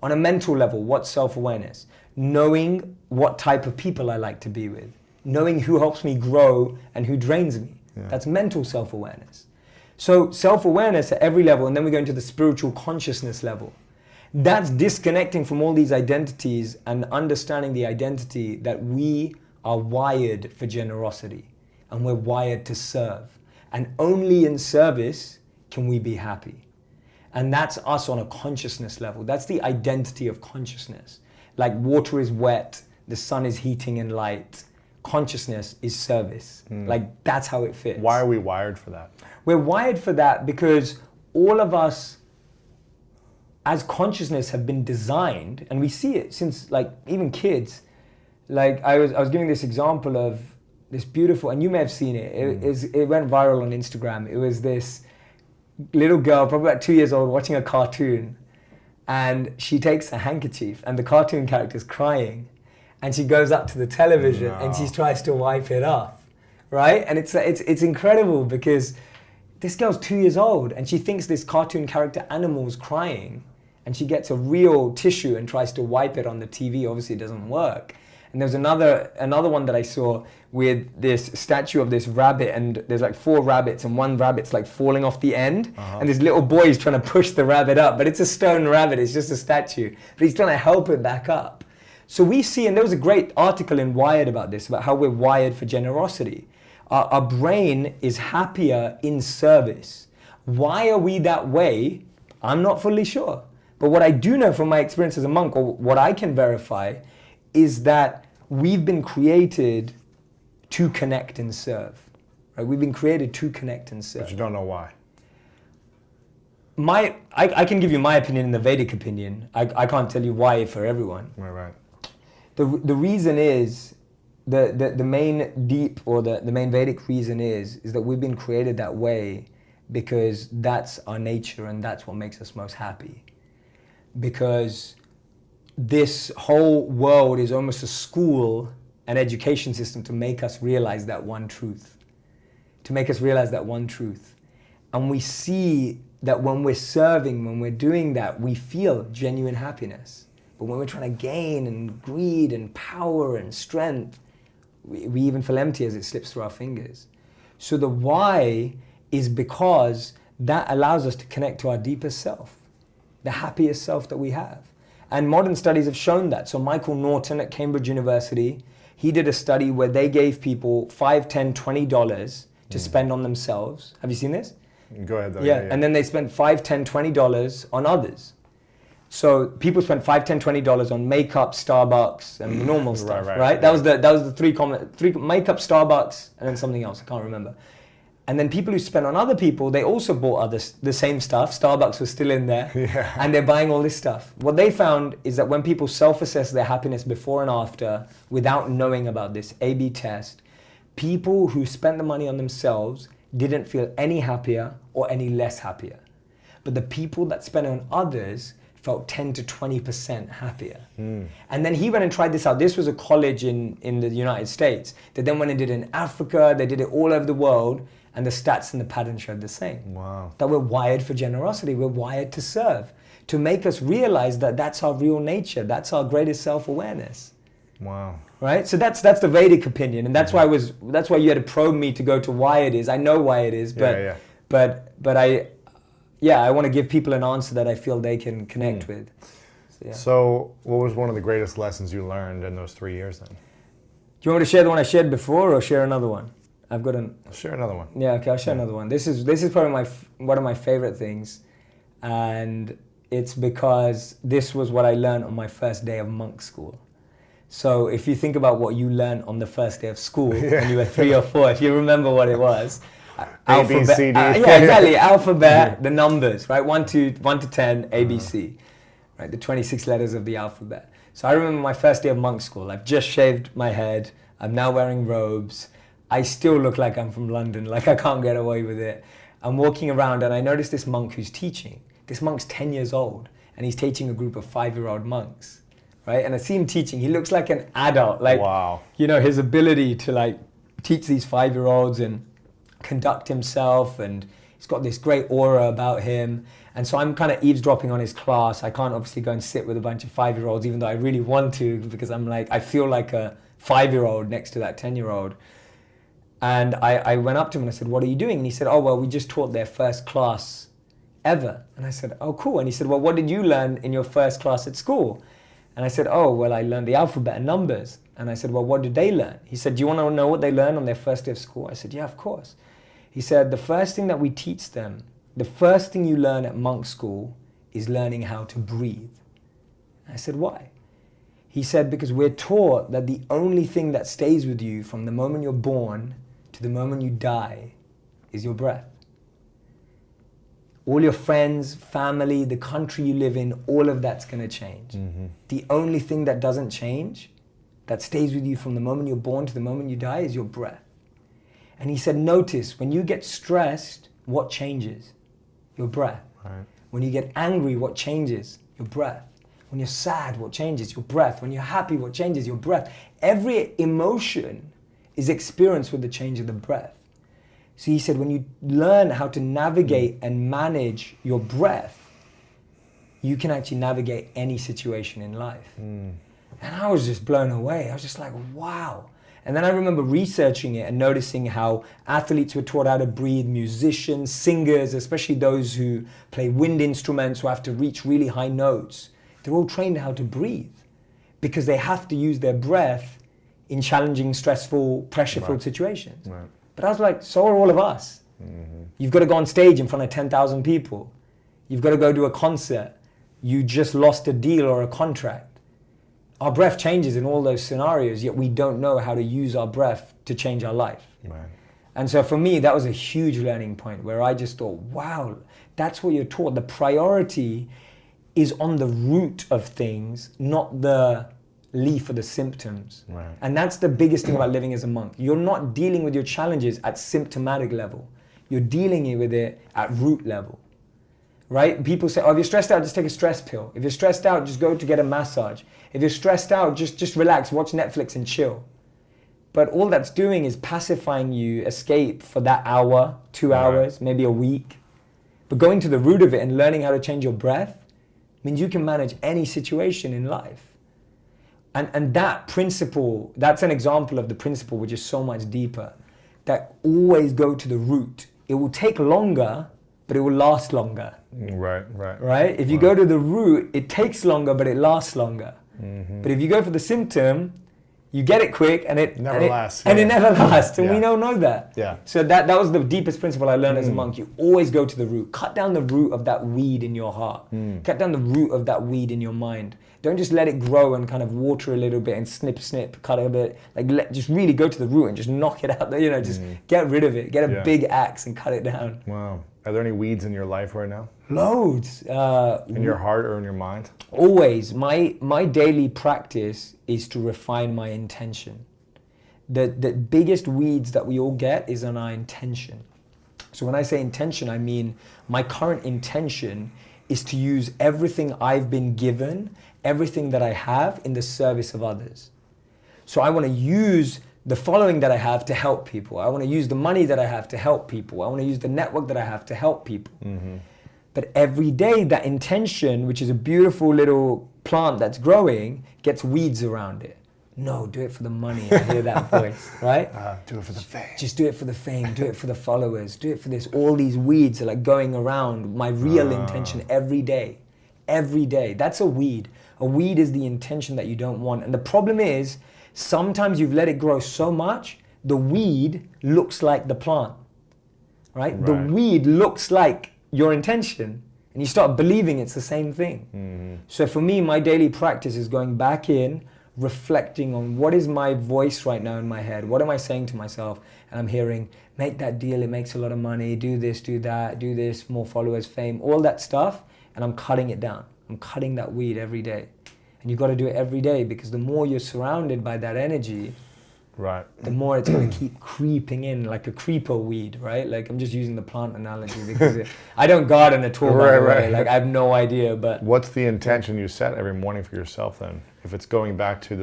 On a mental level, what's self-awareness? Knowing what type of people I like to be with. Knowing who helps me grow and who drains me. Yeah. That's mental self-awareness. So self-awareness at every level, and then we go into the spiritual consciousness level. That's disconnecting from all these identities and understanding the identity that we are wired for generosity. And we're wired to serve. And only in service can we be happy. And that's us on a consciousness level. That's the identity of consciousness. Like water is wet, the sun is heating and light. Consciousness is service. Like that's how it fits. Why are we wired for that? We're wired for that because all of us as consciousness have been designed, and we see it since like even kids. Like I was giving this example of this beautiful, and you may have seen it. It went viral on Instagram. It was this little girl, probably about 2 years old, watching a cartoon, and she takes a handkerchief, and the cartoon character's crying, and she goes up to the television and she tries to wipe it off, right? And it's incredible because this girl's 2 years old, and she thinks this cartoon character animal's crying, and she gets a real tissue and tries to wipe it on the TV. Obviously, it doesn't work. And there's another one that I saw with this statue of this rabbit, and there's like 4 rabbits, and one rabbit's like falling off the end, and this little boy is trying to push the rabbit up, but it's a stone rabbit, it's just a statue, but he's trying to help it back up. So we see, and there was a great article in Wired about this, about how we're wired for generosity. Our brain is happier in service. Why are we that way? I'm not fully sure. But what I do know from my experience as a monk, or what I can verify, is that we've been created to connect and serve. Right? We've been created to connect and serve. But you don't know why. I can give you my opinion and the Vedic opinion. I can't tell you why for everyone. Right. The reason is, the main deep, or the main Vedic reason is that we've been created that way because that's our nature and that's what makes us most happy. Because this whole world is almost a school, an education system to make us realize that one truth. To make us realize that one truth. And we see that when we're serving, when we're doing that, we feel genuine happiness. But when we're trying to gain and greed and power and strength, we even feel empty as it slips through our fingers. So the why is because that allows us to connect to our deepest self, the happiest self that we have. And modern studies have shown that. So Michael Norton at Cambridge University, he did a study where they gave people $5, $10, $20 to spend on themselves. Have you seen this? Go ahead though. Yeah. And then they spent $5, $10, $20 on others. So people spent $5, $10, $20 on makeup, Starbucks, and the normal stuff, right? That was the three makeup, Starbucks, and then something else, I can't remember. And then people who spent on other people, they also bought the same stuff. Starbucks was still in there, and they're buying all this stuff. What they found is that when people self-assess their happiness before and after, without knowing about this A/B test, people who spent the money on themselves didn't feel any happier or any less happier. But the people that spent on others felt 10 to 20% happier. And then he went and tried this out. This was a college in the United States. They then went and did it in Africa. They did it all over the world. And the stats and the pattern showed the same. Wow. That we're wired for generosity. We're wired to serve. To make us realize that that's our real nature. That's our greatest self-awareness. Wow. Right? So that's the Vedic opinion. And that's why you had to probe me to go to why it is. I know why it is, but I want to give people an answer that I feel they can connect with. So what was one of the greatest lessons you learned in those 3 years then? Do you want me to share the one I shared before or share another one? I've got share another one. Yeah, okay, I'll share another one. This is probably one of my favorite things, and it's because this was what I learned on my first day of monk school. So if you think about what you learned on the first day of school when you were 3 or 4, if you remember what it was, A, B, C, D. Yeah, exactly. Alphabet, the numbers, right? 1 to 10, A, B, C, right? The 26 letters of the alphabet. So I remember my first day of monk school. I've just shaved my head. I'm now wearing robes. I still look like I'm from London, like I can't get away with it. I'm walking around and I notice this monk who's teaching. This monk's 10 years old and he's teaching a group of 5-year-old monks, right? And I see him teaching. He looks like an adult, like, wow. You know, his ability to like teach these 5-year-olds and conduct himself, and he's got this great aura about him. And so I'm kind of eavesdropping on his class. I can't obviously go and sit with a bunch of 5-year-olds, even though I really want to, because I'm like, I feel like a 5-year-old next to that 10-year-old. And I went up to him and I said, what are you doing? And he said, oh, well, we just taught their first class ever. And I said, oh, cool. And he said, well, what did you learn in your first class at school? And I said, oh, well, I learned the alphabet and numbers. And I said, well, what did they learn? He said, do you want to know what they learned on their first day of school? I said, yeah, of course. He said, the first thing that we teach them, the first thing you learn at monk school is learning how to breathe. I said, why? He said, because we're taught that the only thing that stays with you from the moment you're born to the moment you die is your breath. All your friends, family, the country you live in, all of that's going to change. Mm-hmm. The only thing that doesn't change, that stays with you from the moment you're born to the moment you die, is your breath. And he said, notice, when you get stressed, what changes? Your breath. Right. When you get angry, what changes? Your breath. When you're sad, what changes? Your breath. When you're happy, what changes? Your breath. Every emotion is experienced with the change of the breath. So he said, when you learn how to navigate and manage your breath, you can actually navigate any situation in life. And I was just blown away. I was just like, wow. And then I remember researching it and noticing how athletes were taught how to breathe, musicians, singers, especially those who play wind instruments who have to reach really high notes. They're all trained how to breathe because they have to use their breath in challenging, stressful, pressure-filled situations. Right. But I was like, so are all of us. Mm-hmm. You've got to go on stage in front of 10,000 people. You've got to go do a concert. You just lost a deal or a contract. Our breath changes in all those scenarios, yet we don't know how to use our breath to change our life. Right. And so for me, that was a huge learning point where I just thought, wow, that's what you're taught. The priority is on the root of things, not the leaf or the symptoms. Right. And that's the biggest thing about living as a monk. You're not dealing with your challenges at symptomatic level. You're dealing with it at root level. Right? People say, oh, if you're stressed out, just take a stress pill. If you're stressed out, just go to get a massage. If you're stressed out, just relax, watch Netflix and chill. But all that's doing is pacifying you, escape for that hour, 2 hours, maybe a week. But going to the root of it and learning how to change your breath means you can manage any situation in life. And that principle, that's an example of the principle which is so much deeper, that always go to the root. It will take longer, but it will last longer. Right? If you go to the root, it takes longer, but it lasts longer. Mm-hmm. But if you go for the symptom, you get it quick and it never lasts. And it never lasts. And we don't know that. Yeah. So that was the deepest principle I learned as a monk. You always go to the root. Cut down the root of that weed in your heart. Cut down the root of that weed in your mind. Don't just let it grow and kind of water a little bit and snip, cut a bit. Just really go to the root and just knock it out there. Just get rid of it. Get a big axe and cut it down. Wow. Are there any weeds in your life right now? Loads. In your heart or in your mind? Always. My daily practice is to refine my intention. The biggest weeds that we all get is on our intention. So when I say intention, I mean my current intention is to use everything I've been given, everything that I have, in the service of others. So I want to use the following that I have to help people. I want to use the money that I have to help people. I want to use the network that I have to help people. Mm-hmm. But every day that intention, which is a beautiful little plant that's growing, gets weeds around it. No, do it for the money. I hear that voice, right? Do it for the fame. Just do it for the fame, do it for the followers, do it for this. All these weeds are like going around my real intention every day. Every day. That's a weed. A weed is the intention that you don't want. And the problem is, sometimes you've let it grow so much, the weed looks like the plant, right? The weed looks like your intention, and you start believing it's the same thing. Mm-hmm. So for me, my daily practice is going back in, reflecting on what is my voice right now in my head? What am I saying to myself? And I'm hearing, make that deal, it makes a lot of money, do this, do that, do this, more followers, fame, all that stuff. And I'm cutting it down. I'm cutting that weed every day. And you've got to do it every day, because the more you're surrounded by that energy, right, the more it's going to keep creeping in, like a creeper weed, right? Like, I'm just using the plant analogy because I don't garden at all, by the way. Like, I have no idea, but... What's the intention you set every morning for yourself then? If it's going back to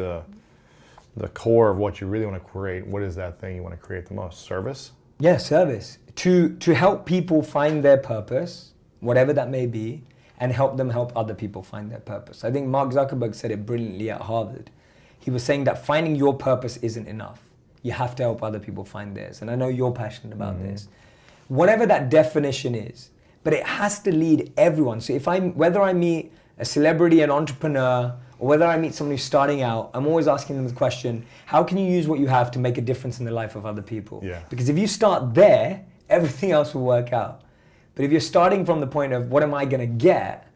the core of what you really want to create, what is that thing you want to create the most? Service? Yeah, service. To help people find their purpose, whatever that may be, and help them help other people find their purpose. I think Mark Zuckerberg said it brilliantly at Harvard. He was saying that finding your purpose isn't enough. You have to help other people find theirs. And I know you're passionate about this. Whatever that definition is, but it has to lead everyone. So whether I meet a celebrity, an entrepreneur, or whether I meet someone who's starting out, I'm always asking them the question, how can you use what you have to make a difference in the life of other people? Yeah. Because if you start there, everything else will work out. But if you're starting from the point of what am I gonna get,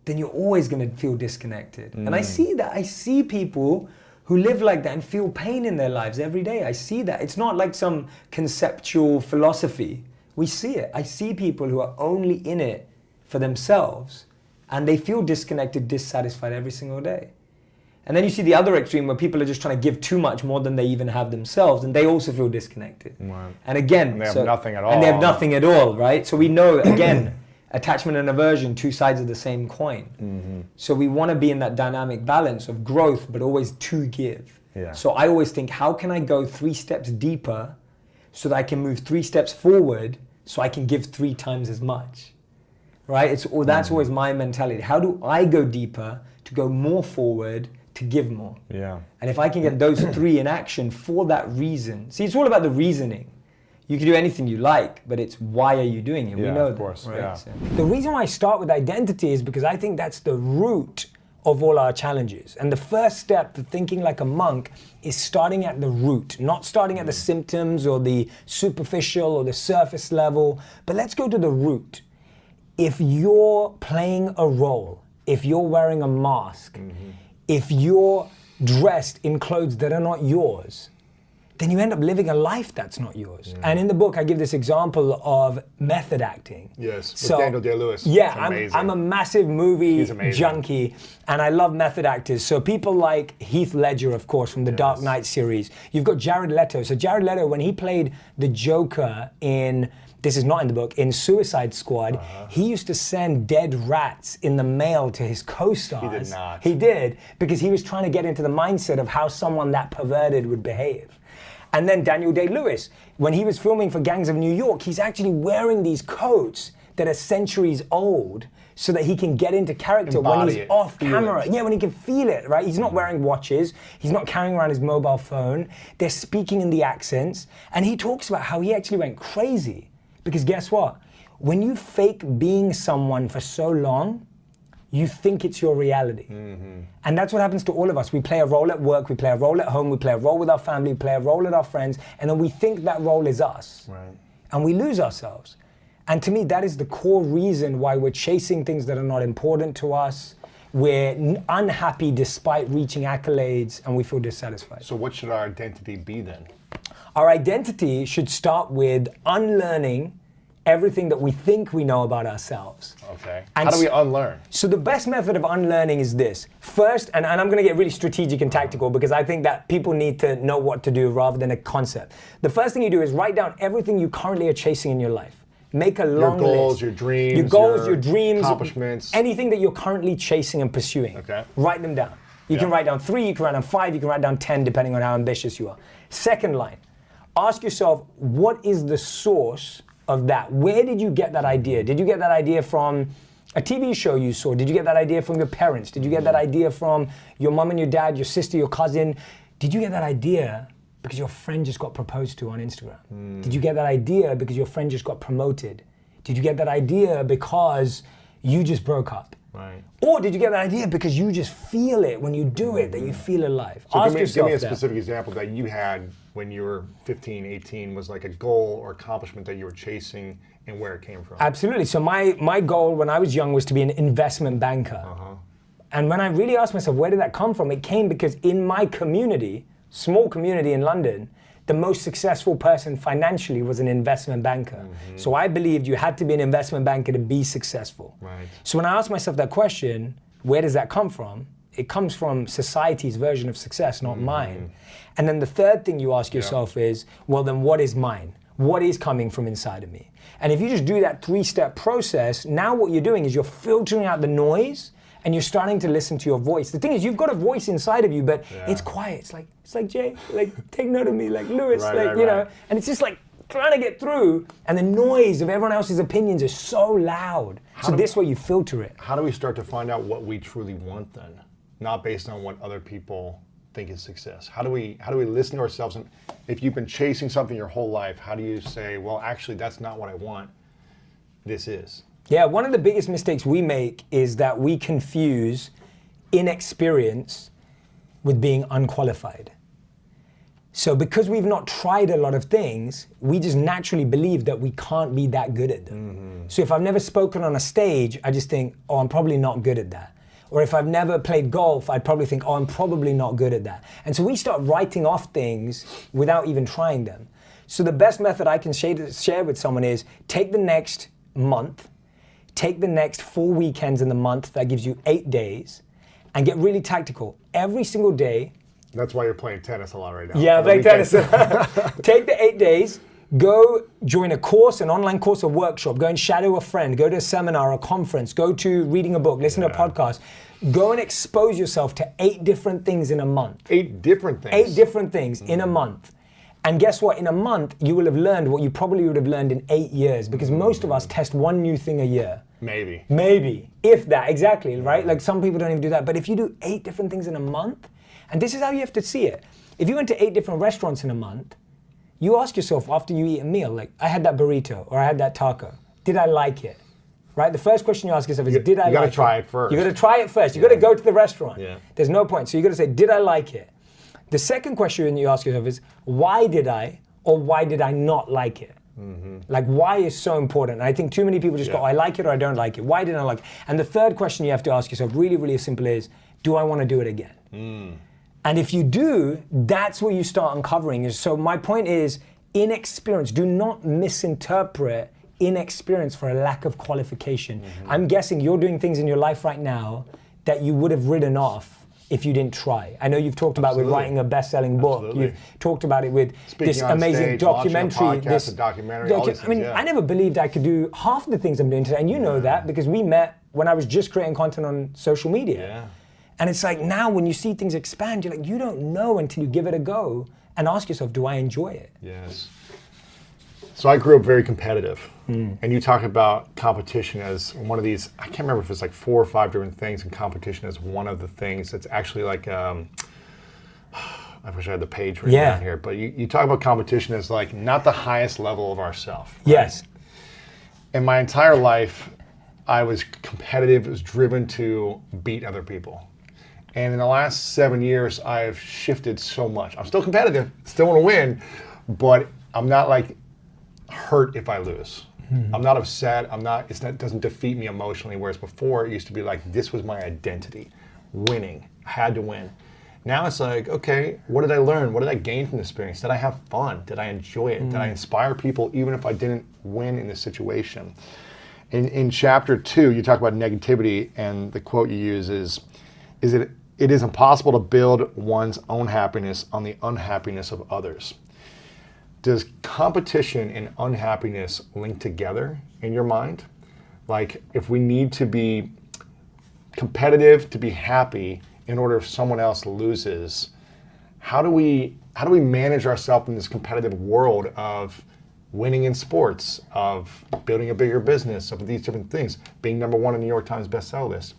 then you're always gonna feel disconnected. And I see that. I see people who live like that and feel pain in their lives every day. I see that. It's not like some conceptual philosophy. We see it. I see people who are only in it for themselves, and they feel disconnected, dissatisfied every single day. And then you see the other extreme where people are just trying to give too much, more than they even have themselves, and they also feel disconnected. Right. And again, and they have nothing at all. And they have nothing at all, right? So we know, again, attachment and aversion, two sides of the same coin. So we want to be in that dynamic balance of growth, but always to give. Yeah. So I always think, how can I go 3 steps deeper so that I can move 3 steps forward so I can give 3 times as much? Right? That's always my mentality. How do I go deeper to go more forward to give more? Yeah. And if I can get those 3 in action for that reason. See, it's all about the reasoning. You can do anything you like, but it's why are you doing it? Yeah, we know of that, course, right? yeah. So the reason why I start with identity is because I think that's the root of all our challenges. And the first step to thinking like a monk is starting at the root, not starting at the symptoms or the superficial or the surface level, but let's go to the root. If you're playing a role, if you're wearing a mask, if you're dressed in clothes that are not yours, then you end up living a life that's not yours. And in the book, I give this example of method acting. Yes, with Daniel Day-Lewis. Yeah, I'm a massive movie amazing. junkie, and I love method actors. So people like Heath Ledger, of course, from the Dark Knight series. You've got Jared Leto. So Jared Leto, when he played the Joker in, this is not in the book, in Suicide Squad, he used to send dead rats in the mail to his co-stars. He did not. He did, because he was trying to get into the mindset of how someone that perverted would behave. And then Daniel Day-Lewis, when he was filming for Gangs of New York, he's actually wearing these coats that are centuries old so that he can get into character when he's off camera. Yeah, when he can feel it, right? He's not wearing watches. He's not carrying around his mobile phone. They're speaking in the accents. And he talks about how he actually went crazy. Because guess what? When you fake being someone for so long, you think it's your reality. And that's what happens to all of us. We play a role at work, we play a role at home, we play a role with our family, we play a role with our friends, and then we think that role is us. Right. And we lose ourselves. And to me, that is the core reason why we're chasing things that are not important to us. We're unhappy despite reaching accolades, and we feel dissatisfied. So what should our identity be then? Our identity should start with unlearning everything that we think we know about ourselves. Okay. And how do we unlearn? So the best method of unlearning is this. First, and I'm gonna get really strategic and tactical because I think that people need to know what to do rather than a concept. The first thing you do is write down everything you currently are chasing in your life. Make a long list. Your goals, your dreams, your goals, your dreams, accomplishments. Anything that you're currently chasing and pursuing. Okay. Write them down. You can write down 3, you can write down 5, you can write down 10, depending on how ambitious you are. Second line, ask yourself, what is the source of that? Where did you get that idea? Did you get that idea from a TV show you saw? Did you get that idea from your parents? Did you get that idea from your mom and your dad, your sister, your cousin? Did you get that idea because your friend just got proposed to on Instagram? Did you get that idea because your friend just got promoted? Did you get that idea because you just broke up? Right. Or did you get that idea because you just feel it when you do it, that you feel alive? So Ask give me a yourself specific example that you had when you were 15, 18, was like a goal or accomplishment that you were chasing and where it came from. Absolutely. So my goal when I was young was to be an investment banker. And when I really asked myself, where did that come from? It came because in my community, small community in London, the most successful person financially was an investment banker. So I believed you had to be an investment banker to be successful. Right. So when I asked myself that question, where does that come from? It comes from society's version of success, not mine. And then the third thing you ask yourself is, well, then what is mine? What is coming from inside of me? And if you just do that 3-step process, now what you're doing is you're filtering out the noise and you're starting to listen to your voice. The thing is, you've got a voice inside of you, but it's quiet. It's like Jay, like take note of me, like Lewis, you know, and it's just like trying to get through, and the noise of everyone else's opinions is so loud. So this way you filter it. How do we start to find out what we truly want then? Not based on what other people think is success. How do we listen to ourselves? And if you've been chasing something your whole life, how do you say, well, actually, that's not what I want. This is. Yeah, one of the biggest mistakes we make is that we confuse inexperience with being unqualified. So because we've not tried a lot of things, we just naturally believe that we can't be that good at them. So if I've never spoken on a stage, I just think, oh, I'm probably not good at that. Or if I've never played golf, I'd probably think, oh, I'm probably not good at that. And so we start writing off things without even trying them. So the best method I can share with someone is take the next month, take the next 4 weekends in the month, that gives you 8 days, and get really tactical. Every single day. That's why you're playing tennis a lot right now. Yeah, playing tennis. Take the 8 days, go join a course, an online course or workshop, go and shadow a friend, go to a seminar, a conference, go to reading a book, listen to a podcast. Go and expose yourself to 8 different things in a month. 8 different things? 8 different things in a month. And guess what? In a month, you will have learned what you probably would have learned in 8 years, because most of us test one new thing a year. Maybe. Maybe, if that, exactly, right? Like some people don't even do that. But if you do 8 different things in a month, and this is how you have to see it. If you went to 8 different restaurants in a month, you ask yourself after you eat a meal, like, I had that burrito or I had that taco. Did I like it? Right? The first question you ask yourself is, did I like it? You gotta try it first. You gotta try it first. You gotta go to the restaurant. Yeah. There's no point. So you gotta say, did I like it? The second question you ask yourself is, why did I or why did I not like it? Like, why is so important? And I think too many people just go, I like it or I don't like it. Why didn't I like it? And the third question you have to ask yourself, really, really simple, is, do I want to do it again? And if you do, that's where you start uncovering. So my point is, inexperience. Do not misinterpret inexperience for a lack of qualification. I'm guessing you're doing things in your life right now that you would have written off if you didn't try. I know you've talked about with writing a best-selling book. You've talked about it with this amazing stage, documentary. Podcast, documentary, all these things, I never believed I could do half the things I'm doing today, and you know that because we met when I was just creating content on social media. And it's like now when you see things expand, you're like, you don't know until you give it a go and ask yourself, do I enjoy it? Yes. So I grew up very competitive, and you talk about competition as one of these, I can't remember if it's like 4 or 5 different things, and competition is one of the things that's actually like, I wish I had the page written down here, but you talk about competition as like not the highest level of ourself. Right? Yes. In my entire life, I was competitive, was driven to beat other people. And in the last 7 years, I've shifted so much. I'm still competitive, still want to win, but I'm not like hurt if I lose. I'm not upset. It doesn't defeat me emotionally. Whereas before, it used to be like this was my identity, winning. I had to win. Now it's like, okay, what did I learn? What did I gain from this experience? Did I have fun? Did I enjoy it? Did I inspire people even if I didn't win in this situation? In chapter 2, you talk about negativity, and the quote you use is it is impossible to build one's own happiness on the unhappiness of others. Does competition and unhappiness link together in your mind? Like, if we need to be competitive to be happy in order if someone else loses, how do we manage ourselves in this competitive world of winning in sports, of building a bigger business, of these different things, being #1 on the New York Times bestseller list?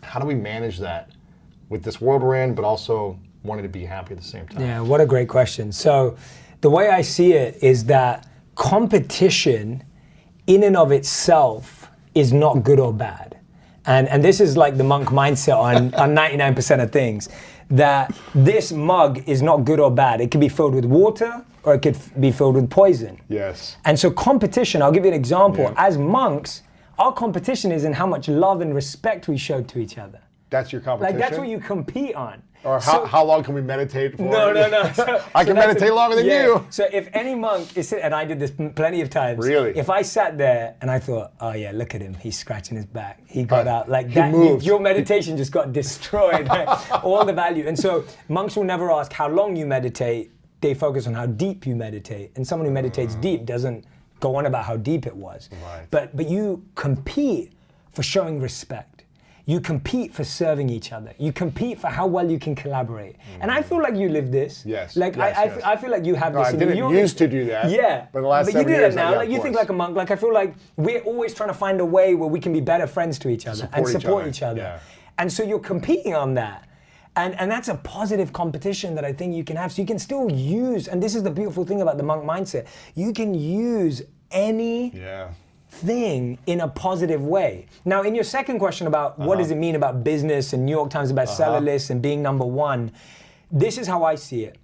How do we manage that with this world we're in, but also wanting to be happy at the same time? Yeah, what a great question. So the way I see it is that competition in and of itself is not good or bad. And this is like the monk mindset on 99% of things, that this mug is not good or bad. It could be filled with water or it could be filled with poison. Yes. And so competition, I'll give you an example. As monks, our competition is in how much love and respect we show to each other. That's your competition? Like, that's what you compete on. Or how long can we meditate for? No. I can meditate longer than you. So if any monk is, and I did this plenty of times. Really? If I sat there and I thought, oh yeah, look at him, he's scratching his back. He got out like that. Your meditation just got destroyed. Right? All the value. And so monks will never ask how long you meditate. They focus on how deep you meditate. And someone who meditates deep doesn't go on about how deep it was. Right. But you compete for showing respect. You compete for serving each other. You compete for how well you can collaborate. And I feel like you live this. Yes. Like yes. I feel like you have this. I didn't used to do that. Yeah. But the last 7 you do years, that now. yeah, Like you think like a monk. Like I feel like we're always trying to find a way where we can be better friends to each other and support each other. Yeah. And so you're competing on that. And that's a positive competition that I think you can have. So you can still use, and this is the beautiful thing about the monk mindset, you can use any thing in a positive way. Now, in your second question about what does it mean about business and New York Times bestseller lists and being number one, this is how I see it.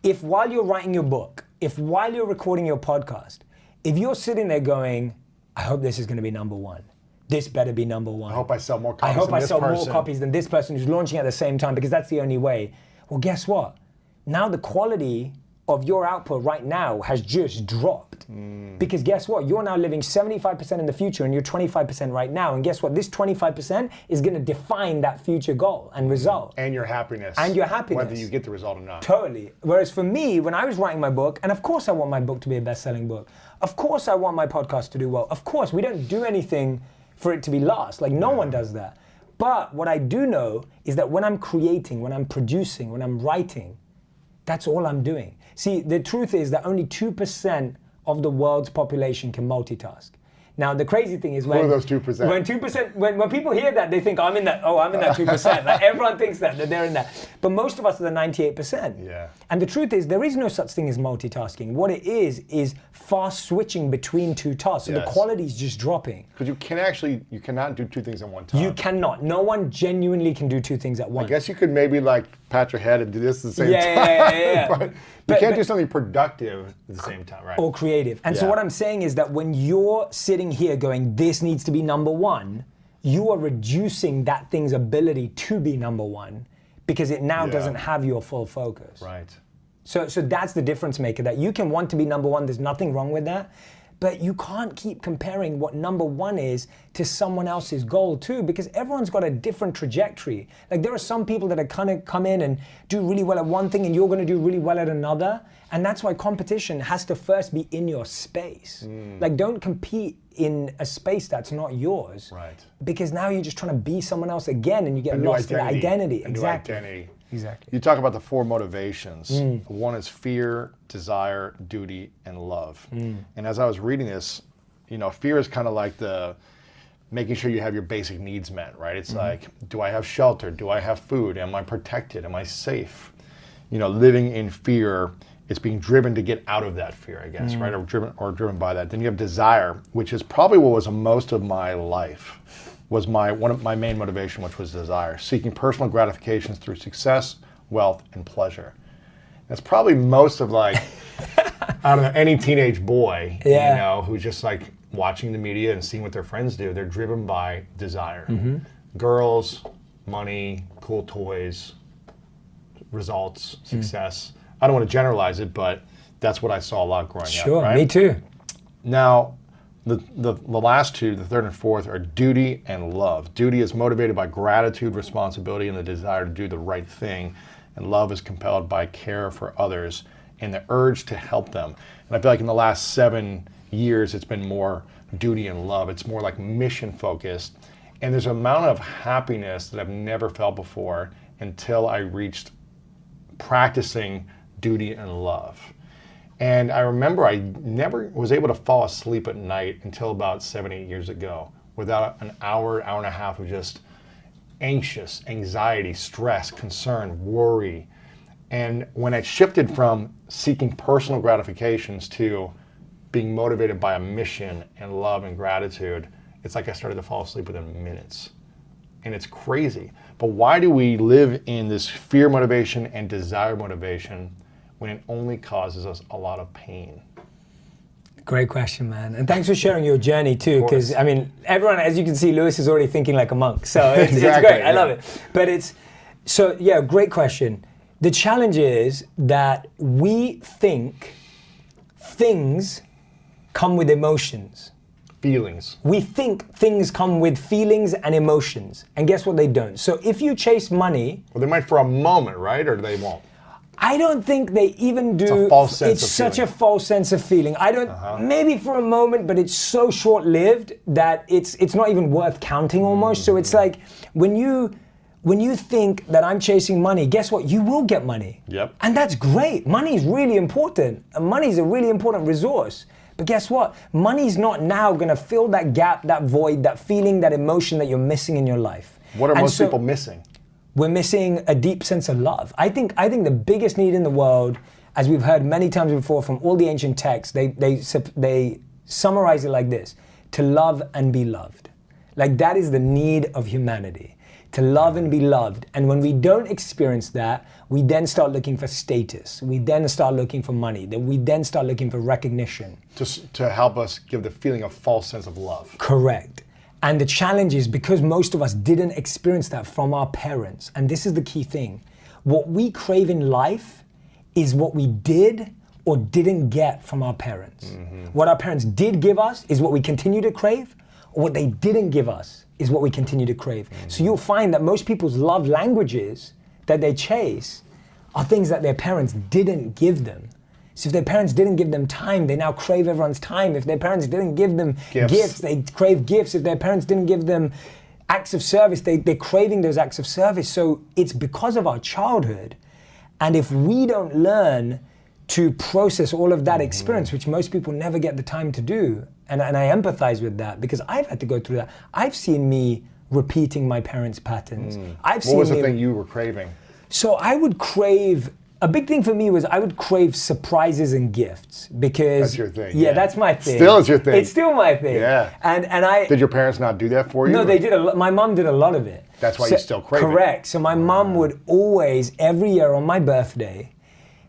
If while you're writing your book, if while you're recording your podcast, if you're sitting there going, I hope this is going to be number one. This better be number one. I hope I sell more copies I hope than I this sell person. more copies than this person who's launching at the same time, because that's the only way. Well, guess what? Now the quality of your output right now has just dropped. Because guess what? You're now living 75% in the future and you're 25% right now. And guess what? This 25% is going to define that future goal and result. And your happiness. And your happiness. Whether you get the result or not. Totally. Whereas for me, when I was writing my book, and of course I want my book to be a best-selling book. Of course I want my podcast to do well. Of course, we don't do anything for it to be lost. Like no one does that. But what I do know is that when I'm creating, when I'm producing, when I'm writing, that's all I'm doing. See, the truth is that only 2% of the world's population can multitask. Now, the crazy thing is when... Who are those 2%? When 2%, when people hear that, they think, I'm in that 2%. Like everyone thinks that they're in that. But most of us are the 98%. Yeah. And the truth is, there is no such thing as multitasking. What it is fast switching between two tasks. So the quality is just dropping. Because you cannot do two things at one time. You cannot. No one genuinely can do two things at once. I guess you could maybe like pat your head and do this at the same time. Yeah. But you can't do something productive at the same time, right? Or creative. And so what I'm saying is that when you're sitting here going, this needs to be number one, you are reducing that thing's ability to be number one because it now doesn't have your full focus. Right. So that's the difference maker, that you can want to be number one, there's nothing wrong with that. But you can't keep comparing what number one is to someone else's goal too, because everyone's got a different trajectory. Like there are some people that are kind of come in and do really well at one thing and you're going to do really well at another. And that's why competition has to first be in your space. Like don't compete in a space that's not yours. Right. Because now you're just trying to be someone else again and you get lost in identity. Exactly. Exactly. You talk about the four motivations. One is fear, desire, duty, and love. And as I was reading this, fear is kind of like the making sure you have your basic needs met, right? It's like, do I have shelter? Do I have food? Am I protected? Am I safe? Living in fear, it's being driven to get out of that fear, I guess, right? Or driven by that. Then you have desire, which is probably what was most of my life. Was one of my main motivation, which was desire, seeking personal gratifications through success, wealth, and pleasure. That's probably most of like, I don't know, any teenage boy, who's just like watching the media and seeing what their friends do. They're driven by desire. Girls, money, cool toys, results, success. I don't want to generalize it, but that's what I saw a lot growing up. Sure, right? Me too. Now, the last two, the third and fourth, are duty and love. Duty is motivated by gratitude, responsibility, and the desire to do the right thing. And love is compelled by care for others and the urge to help them. And I feel like in the last 7 years, it's been more duty and love. It's more like mission focused. And there's an amount of happiness that I've never felt before until I reached practicing duty and love. And I remember I never was able to fall asleep at night until about 7, 8 years ago without an hour and a half of just anxious, anxiety, stress, concern, worry. And when I shifted from seeking personal gratifications to being motivated by a mission and love and gratitude, it's like I started to fall asleep within minutes. And it's crazy. But why do we live in this fear motivation and desire motivation when it only causes us a lot of pain? Great question, man. And thanks for sharing your journey too, because I mean, everyone, as you can see, Lewis is already thinking like a monk. So it's great. I love it. But great question. The challenge is that we think things come with emotions. Feelings. We think things come with feelings and emotions. And guess what? They don't. So if you chase money... Well, they might for a moment, right? Or they won't? I don't think they even do. It's a false sense of such feeling. a false sense of feeling. I don't, maybe for a moment, but it's so short-lived that it's not even worth counting almost. So it's like when you think that I'm chasing money, guess what? You will get money. Yep. And that's great. Money is really important. Money is a really important resource. But guess what? Money's not now gonna fill that gap, that void, that feeling, that emotion that you're missing in your life. What are most people missing? We're missing a deep sense of love. I think the biggest need in the world, as we've heard many times before from all the ancient texts, they summarize it like this: to love and be loved. Like that is the need of humanity, to love and be loved. And when we don't experience that, we then start looking for status. We then start looking for money. We then start looking for recognition. To help us give the feeling of false sense of love. Correct. And the challenge is because most of us didn't experience that from our parents, and this is the key thing, what we crave in life is what we did or didn't get from our parents. What our parents did give us is what we continue to crave, or what they didn't give us is what we continue to crave. So you'll find that most people's love languages that they chase are things that their parents didn't give them. So if their parents didn't give them time, they now crave everyone's time. If their parents didn't give them gifts, they crave gifts. If their parents didn't give them acts of service, they're craving those acts of service. So it's because of our childhood. And if we don't learn to process all of that experience, which most people never get the time to do, and I empathize with that because I've had to go through that. I've seen me repeating my parents' patterns. What was the thing you were craving? So I would crave... A big thing for me was I would crave surprises and gifts because... That's your thing. Yeah, that's my thing. Still is your thing. It's still my thing. Yeah. And I... Did your parents not do that for you? No, they did. My mom did a lot of it. That's why you still crave it. Correct. So my mom would always, every year on my birthday,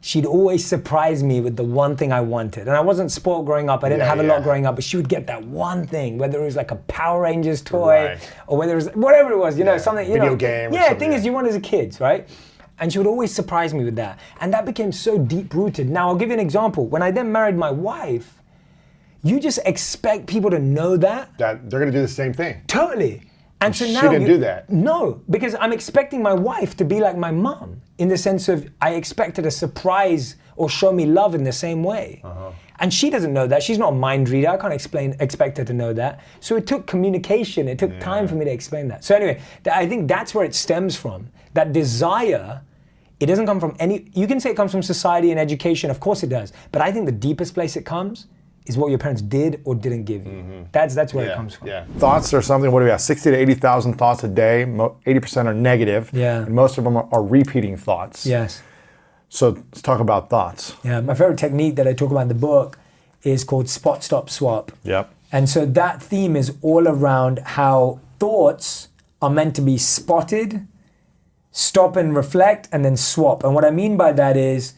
she'd always surprise me with the one thing I wanted. And I wasn't spoiled growing up. I didn't have a lot growing up, but she would get that one thing, whether it was like a Power Rangers toy or whether it was whatever it was, you know, something, you know. Video game. Yeah, thing is you want as a kid, right? And she would always surprise me with that. And that became so deep-rooted. Now, I'll give you an example. When I then married my wife, you just expect people to know that. That they're going to do the same thing. Totally. And so now she didn't do that. No, because I'm expecting my wife to be like my mom in the sense of I expect her to surprise or show me love in the same way. And she doesn't know that. She's not a mind reader. I can't expect her to know that. So it took communication. It took time for me to explain that. So anyway, I think that's where it stems from. That desire, it doesn't come from any, you can say it comes from society and education. Of course it does. But I think the deepest place it comes is what your parents did or didn't give you. That's where it comes from. Thoughts are something, what do we have, 60 to 80,000 thoughts a day. 80% are negative. And most of them are repeating thoughts. Yes. So let's talk about thoughts. Yeah, my favorite technique that I talk about in the book is called spot, stop, swap. Yep. And so that theme is all around how thoughts are meant to be spotted, stop and reflect, and then swap. And what I mean by that is,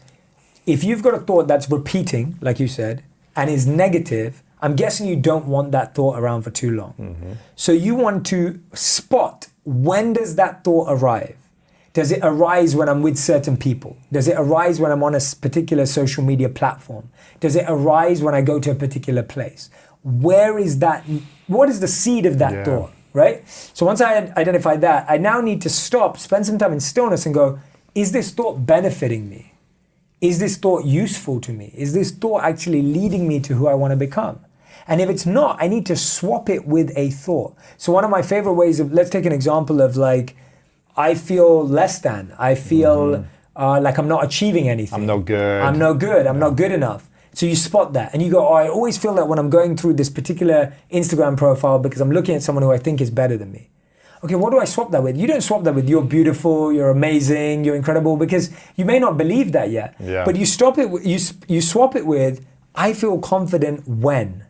if you've got a thought that's repeating, like you said, and is negative, I'm guessing you don't want that thought around for too long. So you want to spot, when does that thought arrive? Does it arise when I'm with certain people? Does it arise when I'm on a particular social media platform? Does it arise when I go to a particular place? Where is that? What is the seed of that thought, right? So once I identify that, I now need to stop, spend some time in stillness and go, is this thought benefiting me? Is this thought useful to me? Is this thought actually leading me to who I want to become? And if it's not, I need to swap it with a thought. So one of my favorite ways of, let's take an example of like, I feel less than. I feel like I'm not achieving anything. I'm no good. I'm no good. I'm not good enough. So you spot that and you go, oh, I always feel that when I'm going through this particular Instagram profile because I'm looking at someone who I think is better than me. Okay, what do I swap that with? You don't swap that with you're beautiful, you're amazing, you're incredible, because you may not believe that yet. But you swap it with, I feel confident when.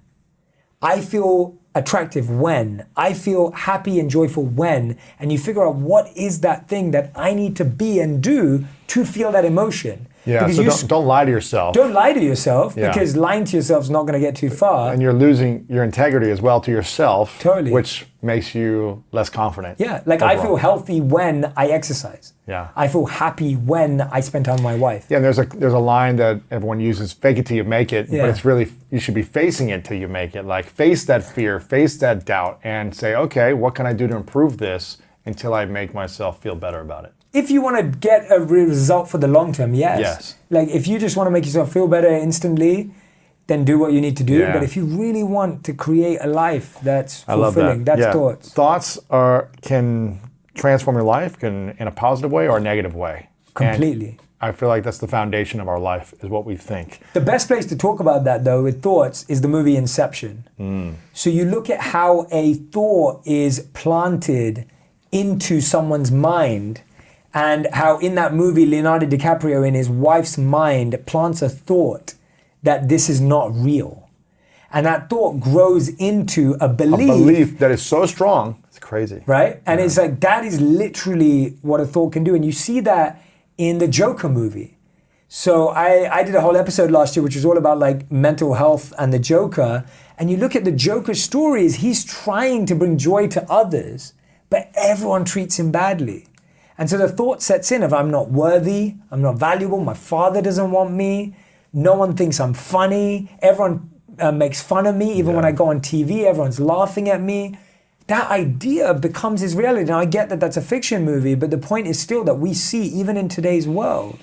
I feel attractive when. I feel happy and joyful when. And you figure out what is that thing that I need to be and do to feel that emotion. Yeah, Because so don't lie to yourself. Don't lie to yourself, Yeah. because lying to yourself is not going to get too far. And you're losing your integrity as well to yourself. Totally. Which makes you less confident. Yeah, like overall. I feel healthy when I exercise. Yeah. I feel happy when I spend time with my wife. Yeah, and there's a line that everyone uses, fake it till you make it, Yeah. but it's really, you should be facing it till you make it. Like, face that fear, face that doubt, and say, okay, what can I do to improve this until I make myself feel better about it? If you want to get a result for the long term, yes. Yes. Like if you just want to make yourself feel better instantly, then do what you need to do. Yeah. But if you really want to create a life that's I love fulfilling, that. that's thoughts. Thoughts can transform your life, can in a positive way or a negative way. Completely. And I feel like that's the foundation of our life, is what we think. The best place to talk about that, though, with thoughts is the movie Inception. So you look at how a thought is planted into someone's mind, and how in that movie, Leonardo DiCaprio in his wife's mind plants a thought that this is not real. And that thought grows into a A belief that is so strong, it's crazy. right? And it's like, that is literally what a thought can do. And you see that in the Joker movie. So I did a whole episode last year, which was all about like mental health and the Joker. And you look at the Joker's stories, he's trying to bring joy to others, but everyone treats him badly. And so the thought sets in of, I'm not worthy, I'm not valuable, my father doesn't want me, no one thinks I'm funny, everyone makes fun of me, even when I go on TV, everyone's laughing at me. That idea becomes his reality. Now I get that that's a fiction movie, but the point is still that we see, even in today's world,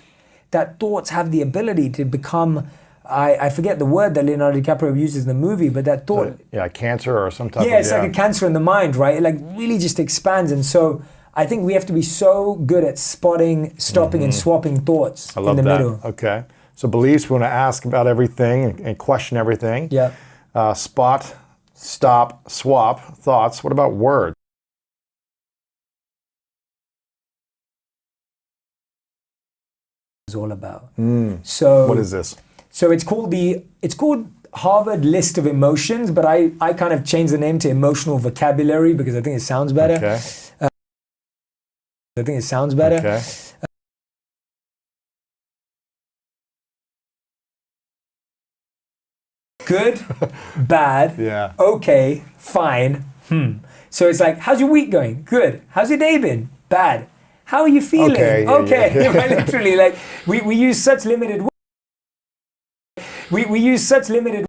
that thoughts have the ability to become, I forget the word that Leonardo DiCaprio uses in the movie, but that thought... Yeah, cancer or some type of... Yeah, it's like a cancer in the mind, right? It like really just expands. And so I think we have to be so good at spotting, stopping, and swapping thoughts I love in the that. middle. Okay. So beliefs, we want to ask about everything and question everything. Yeah. Spot, stop, swap thoughts. What about words? It's all about. So What is this? So it's called Harvard List of Emotions, but I kind of changed the name to Emotional Vocabulary because I think it sounds better. Okay. I think it sounds better. Okay. Good, bad, Yeah. okay, fine, So it's like, how's your week going? Good. How's your day been? Bad. How are you feeling? Okay, yeah, okay. yeah. Right, literally, like we use such limited we use such limited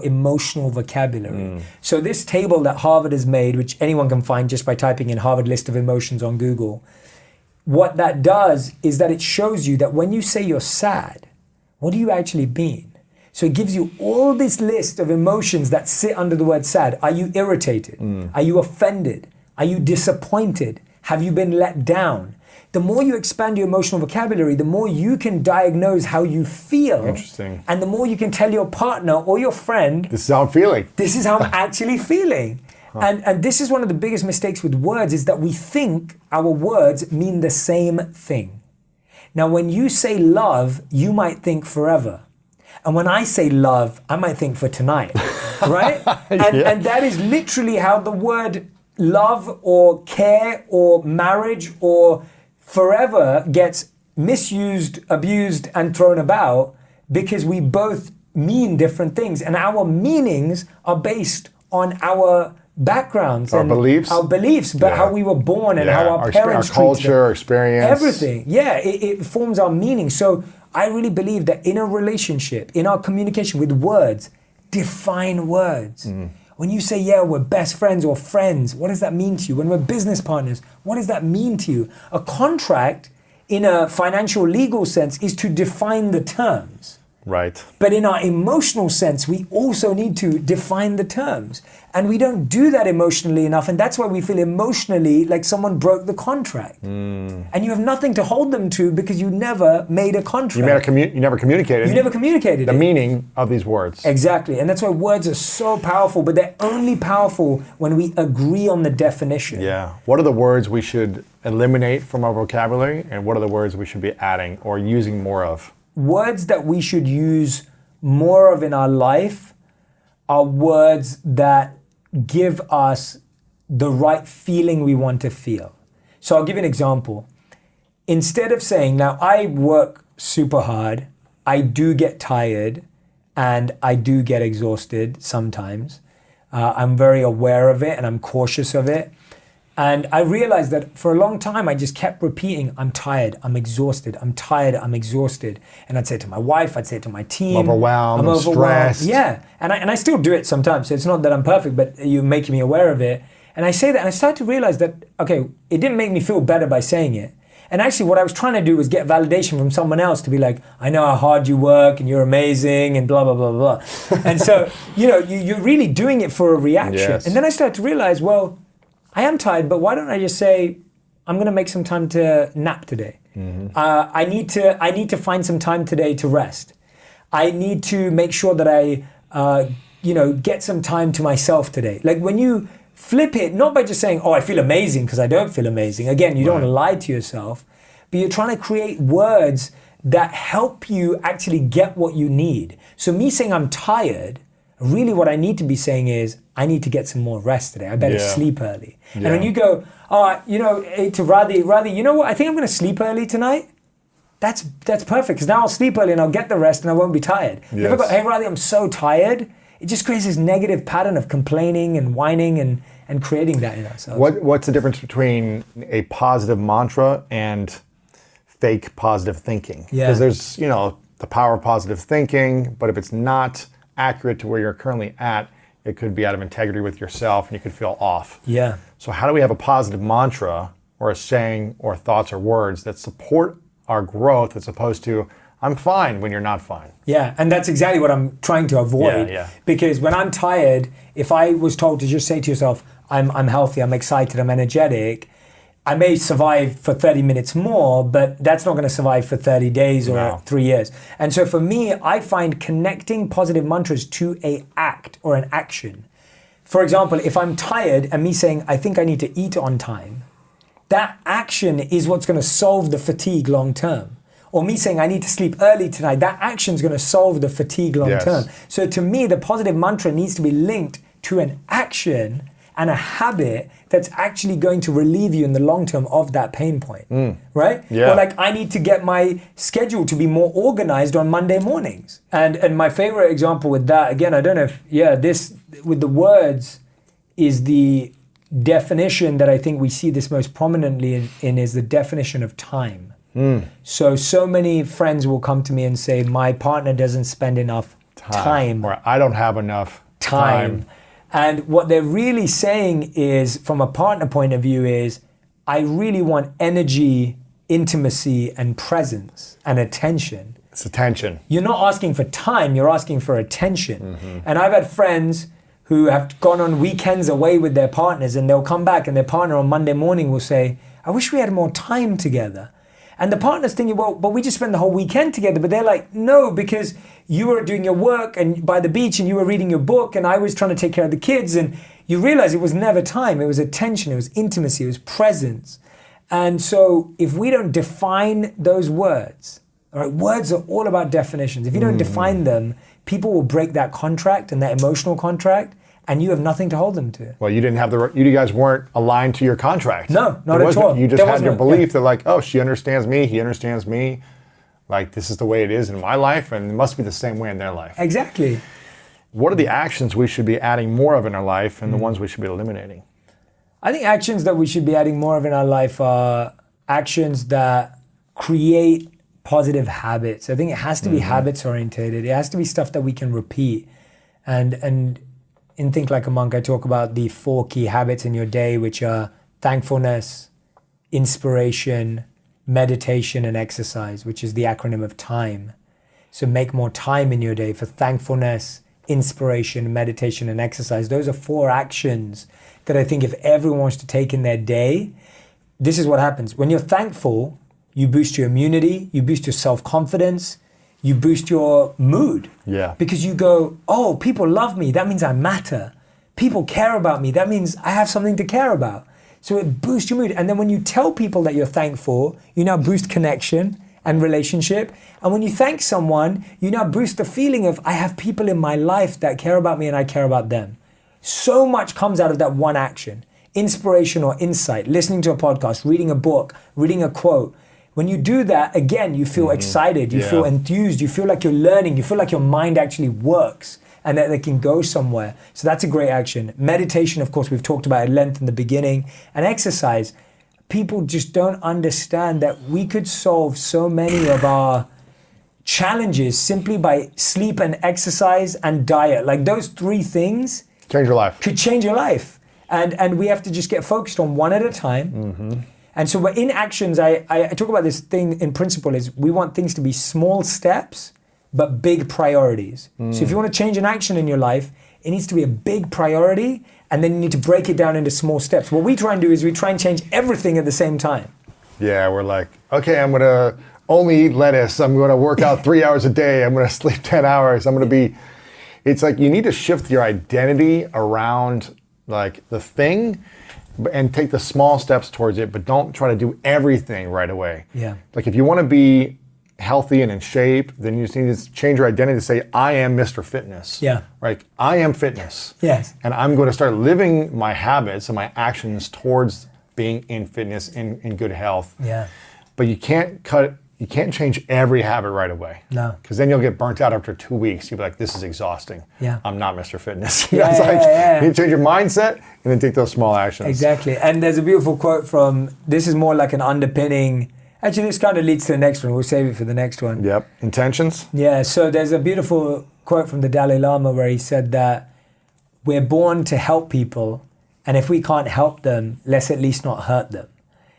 emotional vocabulary. So this table that Harvard has made, which anyone can find just by typing in Harvard List of Emotions on Google, what that does is that it shows you that when you say you're sad, what do you actually mean? So it gives you all this list of emotions that sit under the word sad. Are you irritated? Are you offended? Are you disappointed? Have you been let down? The more you expand your emotional vocabulary, the more you can diagnose how you feel. Interesting. And the more you can tell your partner or your friend, This is how I'm feeling. this is how I'm actually feeling. And this is one of the biggest mistakes with words, is that we think our words mean the same thing. Now, when you say love, you might think forever. And when I say love, I might think for tonight, right? And that is literally how the word love or care or marriage or forever gets misused, abused, and thrown about, because we both mean different things. And our meanings are based on our backgrounds, Our and beliefs. our beliefs, but Yeah. how we were born and how our our parents treated culture, us. our experience. Everything. Yeah, it forms our meaning. So I really believe that in a relationship, in our communication with words, define words. When you say, yeah, we're best friends or friends, what does that mean to you? When we're business partners, what does that mean to you? A contract, in a financial legal sense, is to define the terms. Right. But in our emotional sense, we also need to define the terms. And we don't do that emotionally enough. And that's why we feel emotionally like someone broke the contract. And you have nothing to hold them to because you never made a contract. You never communicated. You never communicated the it. meaning of these words. Exactly. And that's why words are so powerful, but they're only powerful when we agree on the definition. Yeah. What are the words we should eliminate from our vocabulary, and what are the words we should be adding or using more of? Words that we should use more of in our life are words that give us the right feeling we want to feel. So I'll give you an example. Instead of saying, now I work super hard, I do get tired, and I do get exhausted sometimes. I'm very aware of it and I'm cautious of it. And I realized that for a long time, I just kept repeating, I'm tired, I'm exhausted, I'm tired, I'm exhausted. And I'd say it to my wife, I'd say it to my team. I'm overwhelmed, stressed. Yeah, and I still do it sometimes. So it's not that I'm perfect, but you're making me aware of it. And I say that, and I started to realize that, okay, it didn't make me feel better by saying it. And actually what I was trying to do was get validation from someone else to be like, I know how hard you work and you're amazing and blah, blah, blah, blah. And so, you're really doing it for a reaction. Yes. And then I started to realize, well, I am tired, but why don't I just say, I'm going to make some time to nap today. Mm-hmm. I need to find some time today to rest. I need to make sure that I, get some time to myself today. Like when you flip it, not by just saying, oh, I feel amazing because I don't feel amazing. Again, you don't want to lie to yourself, but you're trying to create words that help you actually get what you need. So me saying I'm tired, really what I need to be saying is, I need to get some more rest today. I better sleep early. Yeah. And when you go, to Radhi, you know what? I think I'm going to sleep early tonight. That's perfect because now I'll sleep early and I'll get the rest and I won't be tired. Yes. If I go, hey Radhi, I'm so tired, it just creates this negative pattern of complaining and whining and creating that in ourselves. What's the difference between a positive mantra and fake positive thinking? Because there's, the power of positive thinking, but if it's not accurate to where you're currently at, it could be out of integrity with yourself and you could feel off. Yeah. So how do we have a positive mantra or a saying or thoughts or words that support our growth as opposed to, I'm fine when you're not fine? Yeah, and that's exactly what I'm trying to avoid. Yeah. Because when I'm tired, if I was told to just say to yourself, I'm healthy, I'm excited, I'm energetic, I may survive for 30 minutes more, but that's not going to survive for 30 days or 3 years. And so for me, I find connecting positive mantras to an act or an action. For example, if I'm tired and me saying, I think I need to eat on time, that action is what's going to solve the fatigue long term. Or me saying, I need to sleep early tonight, that action is going to solve the fatigue long term. So to me, the positive mantra needs to be linked to an action and a habit that's actually going to relieve you in the long term of that pain point, right? Yeah. Or like, I need to get my schedule to be more organized on Monday mornings. And my favorite example with that, again, I don't know if, this with the words is the definition that I think we see this most prominently in is the definition of time. So many friends will come to me and say, my partner doesn't spend enough time. Or I don't have enough time. And what they're really saying is, from a partner point of view, is I really want energy, intimacy, and presence and attention. It's attention. You're not asking for time, you're asking for attention. Mm-hmm. And I've had friends who have gone on weekends away with their partners and they'll come back and their partner on Monday morning will say, I wish we had more time together. And the partner's thinking, well, but we just spent the whole weekend together. But they're like, no, because you were doing your work and by the beach and you were reading your book and I was trying to take care of the kids. And you realize it was never time. It was attention. It was intimacy. It was presence. And so if we don't define those words, all right, words are all about definitions. If you don't define them, people will break that contract and that emotional contract, and you have nothing to hold them to. Well, you didn't have you guys weren't aligned to your contract. No, not at all. You just had your belief that like, oh, she understands me, he understands me. Like, this is the way it is in my life, and it must be the same way in their life. Exactly. What are the actions we should be adding more of in our life and the ones we should be eliminating? I think actions that we should be adding more of in our life are actions that create positive habits. I think it has to be habits orientated. It has to be stuff that we can repeat. And in Think Like a Monk, I talk about the 4 key habits in your day, which are thankfulness, inspiration, meditation, and exercise, which is the acronym of time. So make more time in your day for thankfulness, inspiration, meditation, and exercise. Those are 4 actions that I think if everyone wants to take in their day, this is what happens. When you're thankful, you boost your immunity, you boost your self-confidence, you boost your mood. Yeah. Because you go, oh, people love me. That means I matter. People care about me. That means I have something to care about. So it boosts your mood. And then when you tell people that you're thankful, you now boost connection and relationship. And when you thank someone, you now boost the feeling of, I have people in my life that care about me and I care about them. So much comes out of that one action. inspiration or insight, listening to a podcast, reading a book, reading a quote. When you do that, again, you feel excited, you feel enthused, you feel like you're learning, you feel like your mind actually works and that they can go somewhere. So that's a great action. Meditation, of course, we've talked about at length in the beginning. And exercise. People just don't understand that we could solve so many of our challenges simply by sleep and exercise and diet. Like those three things change your life. Could change your life. And we have to just get focused on one at a time. And so we're in actions. I talk about this thing in principle is we want things to be small steps, but big priorities. So if you want to change an action in your life, it needs to be a big priority, and then you need to break it down into small steps. What we try and do is we try and change everything at the same time. Yeah, we're like, okay, I'm gonna only eat lettuce. I'm gonna work out 3 hours a day. I'm gonna sleep 10 hours. It's like you need to shift your identity around like the thing and take the small steps towards it, but don't try to do everything right away. Yeah. Like if you want to be healthy and in shape, then you just need to change your identity to say, I am Mr. Fitness. Yeah. Like I am fitness. Yes. And I'm going to start living my habits and my actions towards being in fitness, in good health. Yeah. But you can't change every habit right away. No. Because then you'll get burnt out after 2 weeks. You'll be like, this is exhausting. Yeah. I'm not Mr. Fitness. Yeah, You need to change your mindset and then take those small actions. Exactly. And there's a beautiful quote from, this is more like an underpinning. Actually, this kind of leads to the next one. We'll save it for the next one. Yep. Intentions. Yeah. So there's a beautiful quote from the Dalai Lama where he said that we're born to help people. And if we can't help them, let's at least not hurt them.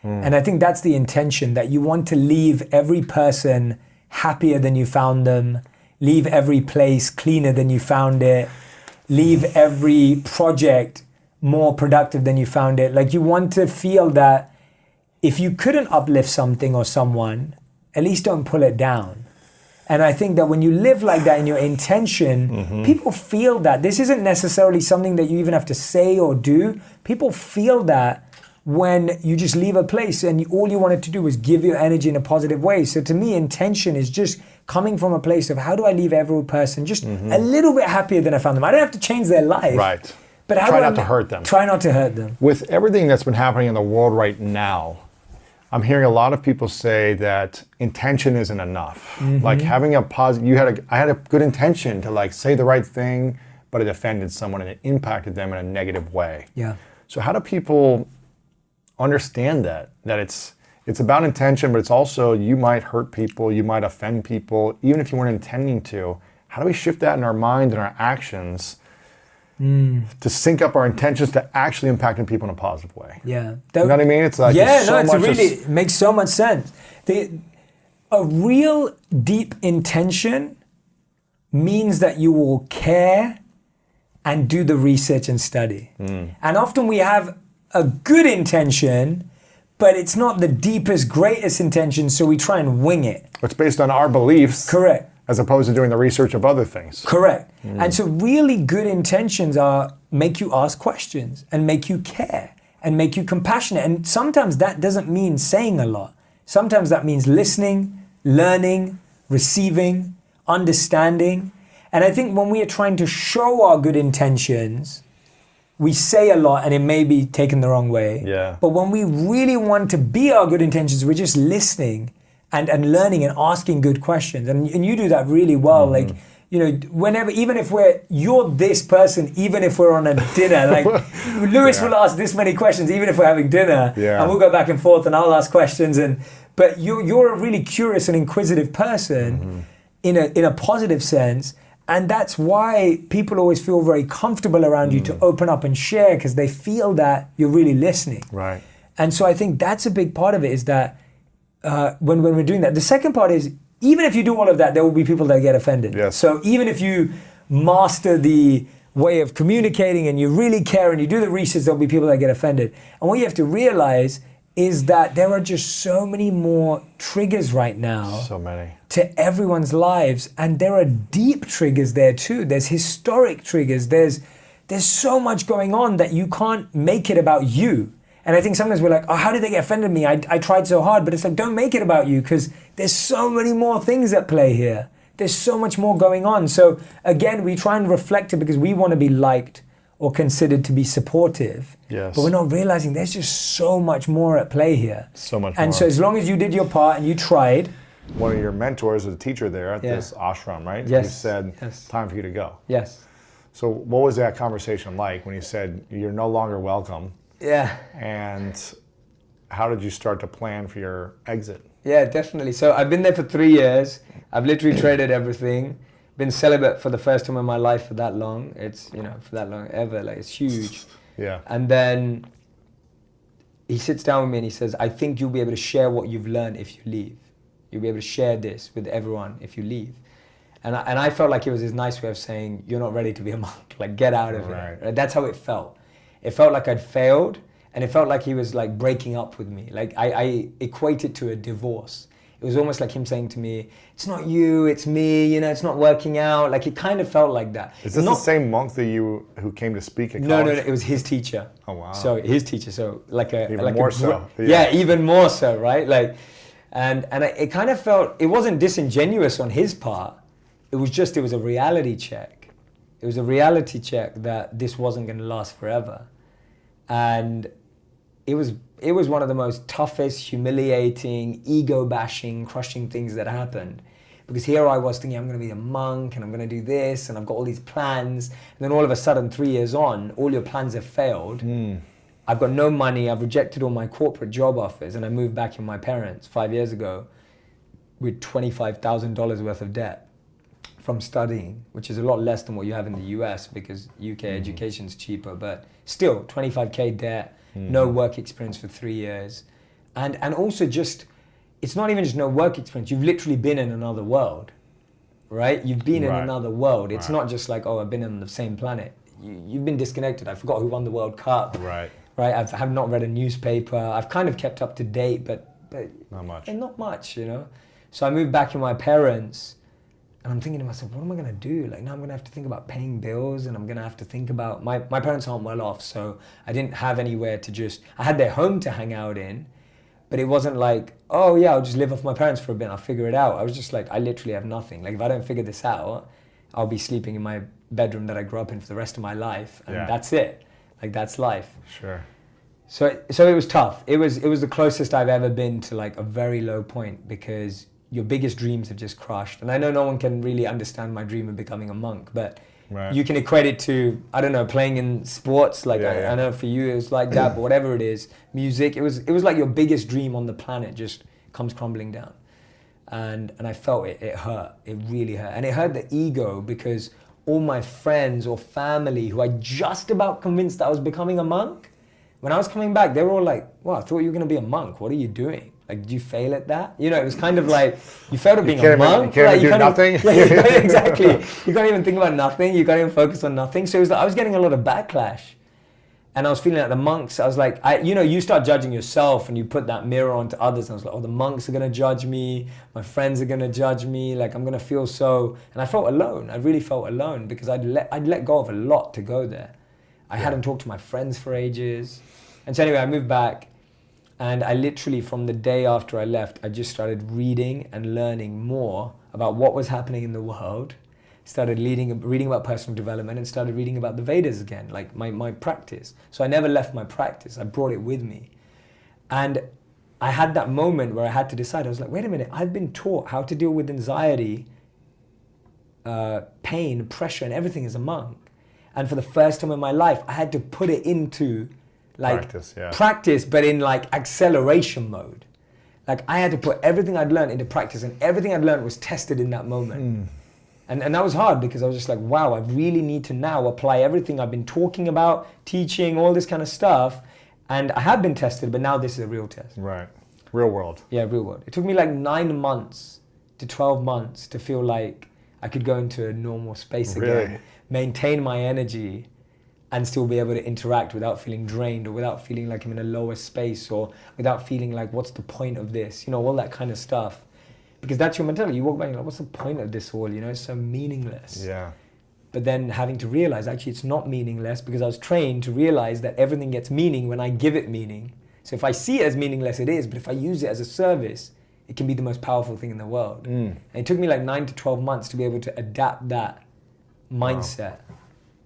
And I think that's the intention, that you want to leave every person happier than you found them, leave every place cleaner than you found it, leave every project more productive than you found it. Like you want to feel that if you couldn't uplift something or someone, at least don't pull it down. And I think that when you live like that in your intention, people feel that. This isn't necessarily something that you even have to say or do. People feel that when you just leave a place and all you wanted to do was give your energy in a positive way. So to me, intention is just coming from a place of how do I leave every person just a little bit happier than I found them. I don't have to change their life. Right. But how try do not to hurt them. Try not to hurt them. With everything that's been happening in the world right now, I'm hearing a lot of people say that intention isn't enough. Like having a positive, I had a good intention to like say the right thing, but it offended someone and it impacted them in a negative way. Yeah. So how do people understand that it's about intention, but it's also you might hurt people, you might offend people, even if you weren't intending to? How do we shift that in our mind and our actions to sync up our intentions to actually impacting people in a positive way? Yeah. You know what I mean? It's like it makes so much sense. A real deep intention means that you will care and do the research and study. And often we have a good intention, but it's not the deepest, greatest intention, so we try and wing it. It's based on our beliefs. Correct. As opposed to doing the research of other things. Correct. And so really good intentions make you ask questions and make you care and make you compassionate. And sometimes that doesn't mean saying a lot. Sometimes that means listening, learning, receiving, understanding. And I think when we are trying to show our good intentions, we say a lot and it may be taken the wrong way. Yeah. But when we really want to be our good intentions, we're just listening and learning and asking good questions. And you do that really well. Like, you know, whenever, even if you're this person, even if we're on a dinner, like Lewis will ask this many questions, even if we're having dinner, and we'll go back and forth and I'll ask questions. But you're a really curious and inquisitive person in a positive sense. And that's why people always feel very comfortable around you to open up and share, because they feel that you're really listening. Right. And so I think that's a big part of it, is that when we're doing that. The second part is, even if you do all of that, there will be people that get offended. Yes. So even if you master the way of communicating and you really care and you do the research, there'll be people that get offended. And what you have to realize is that there are just so many more triggers right now. So many. To everyone's lives, and there are deep triggers there too. There's historic triggers. There's so much going on that you can't make it about you. And I think sometimes we're like, oh, how did they get offended me? I tried so hard. But it's like, don't make it about you, because there's so many more things at play here. There's so much more going on. So again, we try and reflect it because we want to be liked. or considered to be supportive. Yes. But we're not realizing there's just so much more at play here. So much and more. so as long as you did your part and you tried. One of your mentors was a teacher there at this ashram, right? Yes. He said, time for you to go. Yes. So what was that conversation like when he said, you're no longer welcome? Yeah. And how did you start to plan for your exit? Yeah, definitely. So I've been there for 3 years. I've literally traded everything. Been celibate for the first time in my life for that long. It's, for that long ever. Like, it's huge. Yeah. And then he sits down with me and he says, I think you'll be able to share what you've learned if you leave. You'll be able to share this with everyone if you leave. And I felt like it was his nice way of saying, you're not ready to be a monk. Like, get out of here. Right? That's how it felt. It felt like I'd failed, and it felt like he was like breaking up with me. Like, I equate it to a divorce. It was almost like him saying to me, it's not you, it's me, it's not working out. Like, it kind of felt like that. Is this the same monk that who came to speak at college? No, it was his teacher. Oh, wow. So his teacher, so even more so. Yeah, even more so, right? Like, and it kind of felt, it wasn't disingenuous on his part. It was a reality check. It was a reality check that this wasn't going to last forever. And it was one of the most toughest, humiliating, ego-bashing, crushing things that happened. Because here I was thinking, I'm going to be a monk, and I'm going to do this, and I've got all these plans. And then all of a sudden, 3 years on, all your plans have failed. I've got no money, I've rejected all my corporate job offers, and I moved back in with my parents 5 years ago with $25,000 worth of debt from studying, which is a lot less than what you have in the US because UK education's cheaper, but still 25K debt, no work experience for 3 years. And also just, it's not even just no work experience, you've literally been in another world, right? You've been in another world. It's not just like, oh, I've been on the same planet. You've been disconnected. I forgot who won the World Cup. Right. I have not read a newspaper. I've kind of kept up to date, but not much. And not much, So I moved back with my parents, and I'm thinking to myself, what am I going to do? Like, now I'm going to have to think about paying bills, and I'm going to have to think about, my parents aren't well off, so I didn't have anywhere to I had their home to hang out in, but it wasn't like, oh yeah, I'll just live off my parents for a bit, I'll figure it out. I was just like, I literally have nothing. Like, if I don't figure this out, I'll be sleeping in my bedroom that I grew up in for the rest of my life, and that's it. Like, that's life. Sure. So it was tough. It was the closest I've ever been to like a very low point, because your biggest dreams have just crushed. And I know no one can really understand my dream of becoming a monk, but you can equate it to, I don't know, playing in sports. Like, I know for you it was like that, but whatever it is, music, it was like your biggest dream on the planet just comes crumbling down. And I felt it hurt. It really hurt. And it hurt the ego, because all my friends or family who I just about convinced that I was becoming a monk, when I was coming back, they were all like, wow, I thought you were going to be a monk. What are you doing? Like, did you fail at that? It was kind of like, you failed at being a monk. You can't do nothing? Exactly. You can't even think about nothing. You can't even focus on nothing. So it was like, I was getting a lot of backlash. And I was feeling like the monks, I was like, you start judging yourself, and you put that mirror onto others. And I was like, oh, the monks are going to judge me. My friends are going to judge me. Like, I'm going to feel so. And I felt alone. I really felt alone, because I'd let go of a lot to go there. I hadn't talked to my friends for ages. And so anyway, I moved back, and I literally, from the day after I left, I just started reading and learning more about what was happening in the world, started reading about personal development, and started reading about the Vedas again, like my practice. So I never left my practice. I brought it with me. And I had that moment where I had to decide. I was like, wait a minute, I've been taught how to deal with anxiety, pain, pressure, and everything as a monk. And for the first time in my life, I had to put it into practice, but in like acceleration mode. Like, I had to put everything I'd learned into practice, and everything I'd learned was tested in that moment. And that was hard, because I was just like, wow, I really need to now apply everything I've been talking about, teaching, all this kind of stuff. And I have been tested, but now this is a real test. Right. Real world. Yeah, real world. It took me like 9 months to 12 months to feel like I could go into a normal space again, maintain my energy, and still be able to interact without feeling drained, or without feeling like I'm in a lower space, or without feeling like, what's the point of this? All that kind of stuff. Because that's your mentality. You walk back and you're like, what's the point of this all? It's so meaningless. Yeah. But then having to realize, actually, it's not meaningless, because I was trained to realize that everything gets meaning when I give it meaning. So if I see it as meaningless, it is. But if I use it as a service, it can be the most powerful thing in the world. And it took me like 9 to 12 months to be able to adapt that mindset.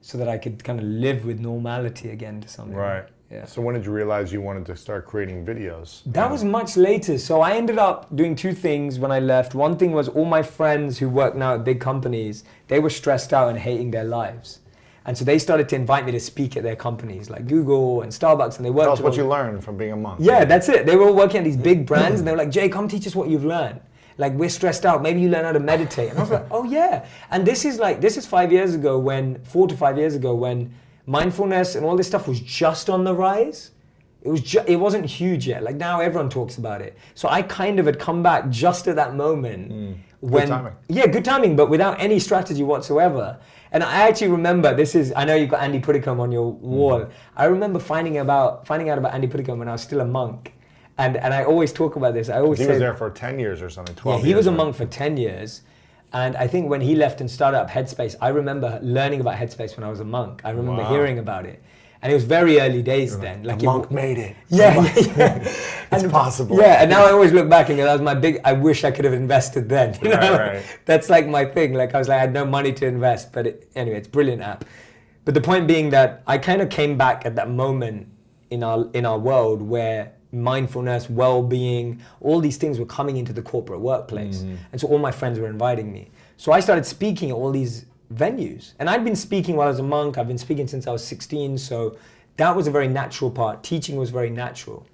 so that I could kind of live with normality again to some degree. Right. Yeah. So when did you realize you wanted to start creating videos? That was much later. So I ended up doing two things when I left. One thing was all my friends who work now at big companies, they were stressed out and hating their lives. And so they started to invite me to speak at their companies like Google and Starbucks, and they worked. Tell us what you learned from being a monk. Yeah, that's it. They were all working at these big brands, and they were like, Jay, come teach us what you've learned. Like, we're stressed out. Maybe you learn how to meditate. And I was like, oh yeah. And this is 5 years ago when, 4 to 5 years ago when mindfulness and all this stuff was just on the rise. It wasn't huge yet. Like now everyone talks about it. So I kind of had come back just at that moment. Good timing. Yeah, good timing, but without any strategy whatsoever. And I actually remember, I know you've got Andy Puddicombe on your wall. I remember finding out about Andy Puddicombe when I was still a monk. And I always talk about this. I always say, he was there for 10 years or something, 12 years. Yeah, he was a monk for 10 years. And I think when he left and started up Headspace, I remember learning about Headspace when I was a monk. I remember hearing about it. And it was very early days then. Like monk made it. Yeah. It's possible. Yeah, and now I always look back and go, that was my I wish I could have invested then. You know? Right. That's like my thing. Like I had no money to invest. But anyway, it's a brilliant app. But the point being that I kind of came back at that moment in our world where mindfulness, well-being, all these things were coming into the corporate workplace. And so all my friends were inviting me. So I started speaking at all these venues. And I'd been speaking while I was a monk. I've been speaking since I was 16. So that was a very natural part. Teaching was very natural.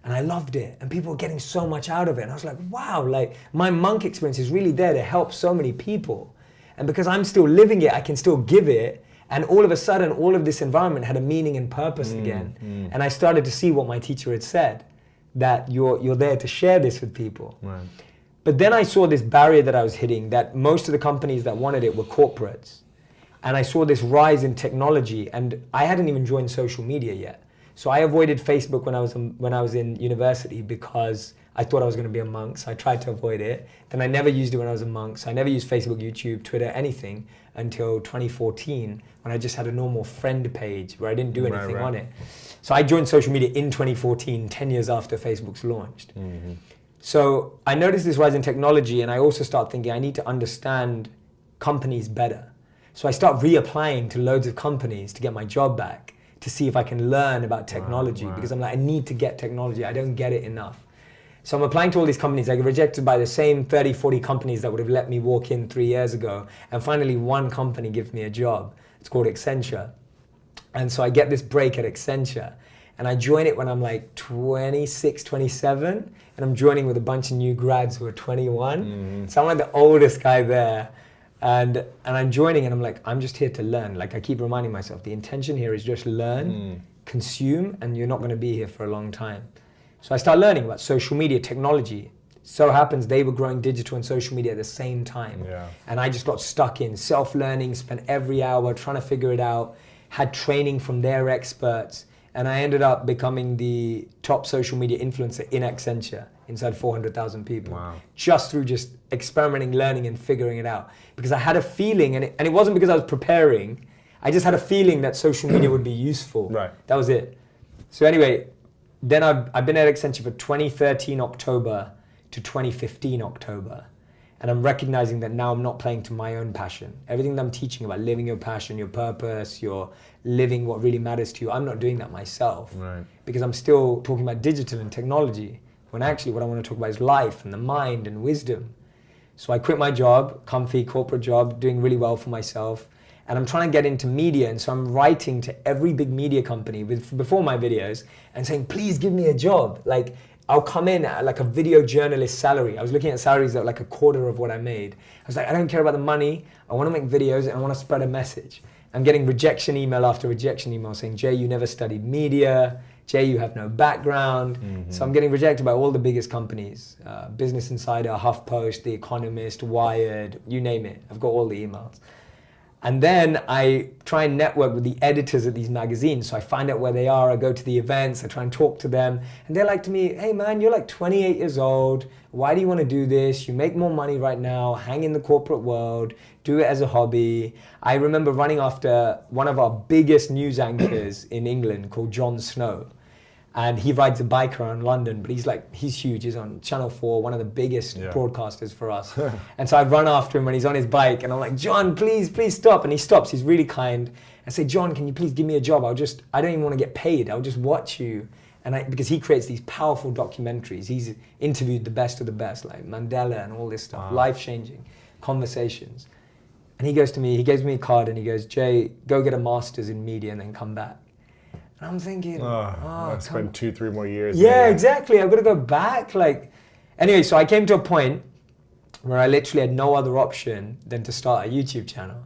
And I loved it. And people were getting so much out of it. And I was like, wow, like my monk experience is really there to help so many people. And because I'm still living it, I can still give it. And all of a sudden, all of this environment had a meaning and purpose again. And I started to see what my teacher had said, that you're there to share this with people. Right. But then I saw this barrier that I was hitting, that most of the companies that wanted it were corporates. And I saw this rise in technology, and I hadn't even joined social media yet. So I avoided Facebook when I was in university because I thought I was going to be a monk, so I tried to avoid it. Then I never used it when I was a monk, so I never used Facebook, YouTube, Twitter, anything until 2014 when I just had a normal friend page where I didn't do anything on it. So I joined social media in 2014, 10 years after Facebook's launched. So I noticed this rise in technology, and I also start thinking I need to understand companies better. So I start reapplying to loads of companies to get my job back, to see if I can learn about technology, because I'm like, I need to get technology. I don't get it enough. So I'm applying to all these companies. I get rejected by the same 30, 40 companies that would have let me walk in 3 years ago. And finally, one company gives me a job. It's called Accenture. And so I get this break at Accenture. And I join it when I'm like 26, 27. And I'm joining with a bunch of new grads who are 21. So I'm like the oldest guy there. And I'm joining and I'm like, I'm just here to learn. Like I keep reminding myself, the intention here is just learn, consume, and you're not going to be here for a long time. So I start learning about social media technology. So happens they were growing digital and social media at the same time. And I just got stuck in self-learning, spent every hour trying to figure it out, had training from their experts. And I ended up becoming the top social media influencer in Accenture, inside 400,000 people. Just through just experimenting, learning, and figuring it out. Because I had a feeling, and it wasn't because I was preparing, I just had a feeling that social media would be useful. That was it. So anyway, then I've been at Accenture for 2013 October to 2015 October. And I'm recognizing that now I'm not playing to my own passion. Everything that I'm teaching about living your passion, your purpose, your living what really matters to you, I'm not doing that myself. Because I'm still talking about digital and technology, when actually what I want to talk about is life and the mind and wisdom. So I quit my job, comfy corporate job, doing really well for myself. And I'm trying to get into media. And so I'm writing to every big media company before my videos and saying, please give me a job. Like, I'll come in at like a video journalist salary. I was looking at salaries at like a quarter of what I made. I was like, I don't care about the money. I want to make videos and I want to spread a message. I'm getting rejection email after rejection email saying, Jay, you never studied media. Jay, you have no background. So I'm getting rejected by all the biggest companies. Business Insider, HuffPost, The Economist, Wired, you name it. I've got all the emails. And then I try and network with the editors of these magazines. So I find out where they are, I go to the events, I try and talk to them. And they're like to me, hey man, you're like 28 years old. Why do you want to do this? You make more money right now, hang in the corporate world, do it as a hobby. I remember running after one of our biggest news anchors in England called Jon Snow. And he rides a bike around London, but he's huge. He's on Channel 4, one of the biggest broadcasters for us. And so I run after him when he's on his bike, and I'm like, John, please stop. And he stops. He's really kind. I say, John, can you please give me a job? I don't even want to get paid. I'll just watch you. And because he creates these powerful documentaries. He's interviewed the best of the best, like Mandela and all this stuff, life-changing conversations. And he goes to me, he gives me a card, and he goes, Jay, go get a master's in media and then come back. And I'm thinking, I spent 2-3 more years. Yeah, exactly. I've got to go back. Anyway, so I came to a point where I literally had no other option than to start a YouTube channel.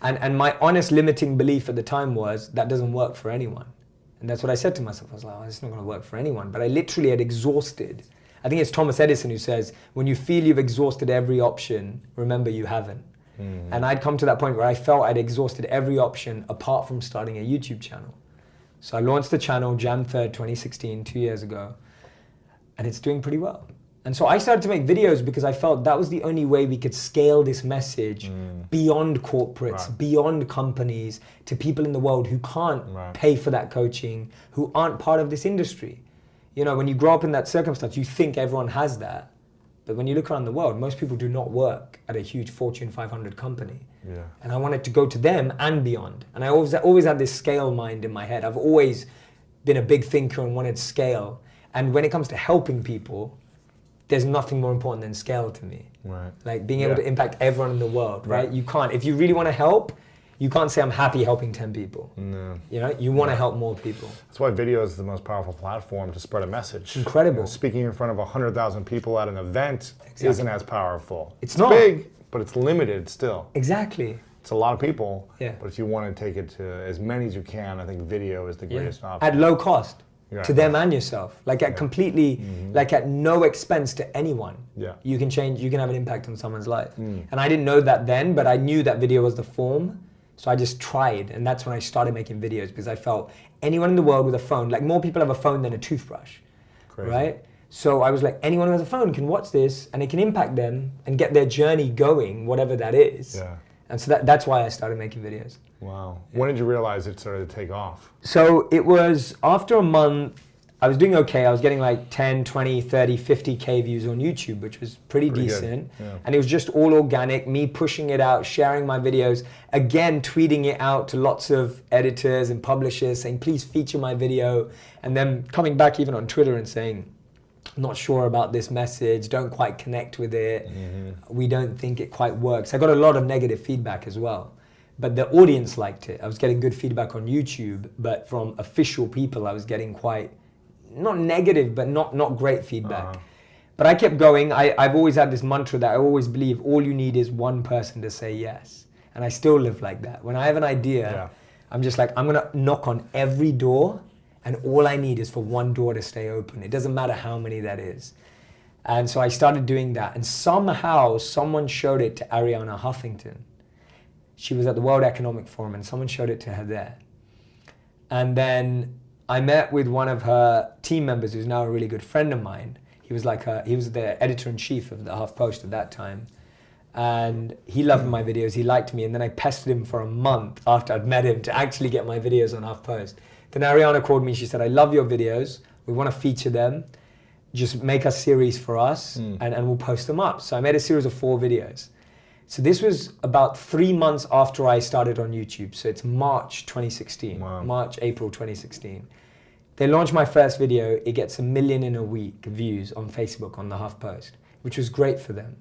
And my honest limiting belief at the time was that doesn't work for anyone. And that's what I said to myself. I was like, oh, it's not going to work for anyone. But I literally had exhausted. I think it's Thomas Edison who says, when you feel you've exhausted every option, remember you haven't. And I'd come to that point where I felt I'd exhausted every option apart from starting a YouTube channel. So I launched the channel Jan 3rd, 2016, 2 years ago, and it's doing pretty well. And so I started to make videos because I felt that was the only way we could scale this message beyond corporates, beyond companies, to people in the world who can't pay for that coaching, who aren't part of this industry. You know, when you grow up in that circumstance, you think everyone has that. But when you look around the world, most people do not work at a huge Fortune 500 company. Yeah. And I wanted to go to them and beyond. And I always had this scale mind in my head. I've always been a big thinker and wanted scale. And when it comes to helping people, there's nothing more important than scale to me. Right. Like being able to impact everyone in the world, right? You can't, if you really want to help, you can't say I'm happy helping 10 people. No. You know, you want to help more people. That's why video is the most powerful platform to spread a message. It's incredible. You know, speaking in front of 100,000 people at an event isn't as powerful. It's not big, but it's limited still. Exactly. It's a lot of people, but if you want to take it to as many as you can, I think video is the greatest option. At low cost. To them and yourself, like at completely, like at no expense to anyone. Yeah. You can change, you can have an impact on someone's life. And I didn't know that then, but I knew that video was the form. So I just tried, and that's when I started making videos, because I felt anyone in the world with a phone, like more people have a phone than a toothbrush, right? So I was like, anyone who has a phone can watch this, and it can impact them and get their journey going, whatever that is. Yeah. And so that's why I started making videos. Wow. When did you realize it started to take off? So it was after a month. I was doing okay. I was getting like 10, 20, 30, 50K views on YouTube, which was pretty decent. Yeah. And it was just all organic, me pushing it out, sharing my videos, again, tweeting it out to lots of editors and publishers saying, please feature my video. And then coming back even on Twitter and saying, I'm not sure about this message, don't quite connect with it. We don't think it quite works. I got a lot of negative feedback as well. But the audience liked it. I was getting good feedback on YouTube, but from official people, I was getting quite, not negative, but not great feedback. But I kept going. I've always had this mantra that I always believe all you need is one person to say yes. And I still live like that. When I have an idea, I'm just like, I'm gonna knock on every door, and all I need is for one door to stay open. It doesn't matter how many that is. And so I started doing that, and somehow someone showed it to Arianna Huffington. She was at the World Economic Forum, and someone showed it to her there. And then I met with one of her team members, who's now a really good friend of mine. He was the editor-in-chief of the HuffPost at that time. And he loved my videos, he liked me, and then I pestered him for a month after I'd met him to actually get my videos on HuffPost. Then Arianna called me, she said, I love your videos, we want to feature them, just make a series for us, and we'll post them up. So I made a series of 4 videos. So this was about 3 months after I started on YouTube. So it's March 2016, March, April 2016. They launched my first video. It gets 1 million in a week views on Facebook on the HuffPost, which was great for them.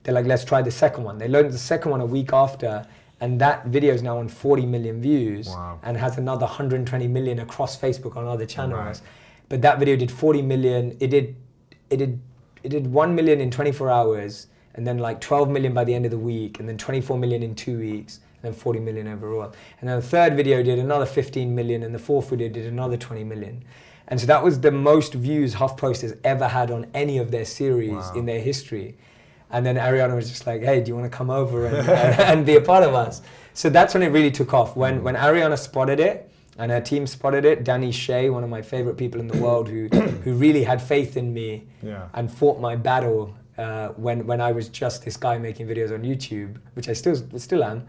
They're like, let's try the second one. They launched the second one a week after, and that video is now on 40 million views and has another 120 million across Facebook on other channels. But that video did 40 million. It did 1 million in 24 hours, and then like 12 million by the end of the week, and then 24 million in 2 weeks, and then 40 million overall. And then the third video did another 15 million, and the fourth video did another 20 million. And so that was the most views HuffPost has ever had on any of their series in their history. And then Arianna was just like, hey, do you want to come over and be a part of us? So that's when it really took off. When Arianna spotted it, and her team spotted it, Danny Shea, one of my favorite people in the world, who really had faith in me and fought my battle when I was just this guy making videos on YouTube, which I still am,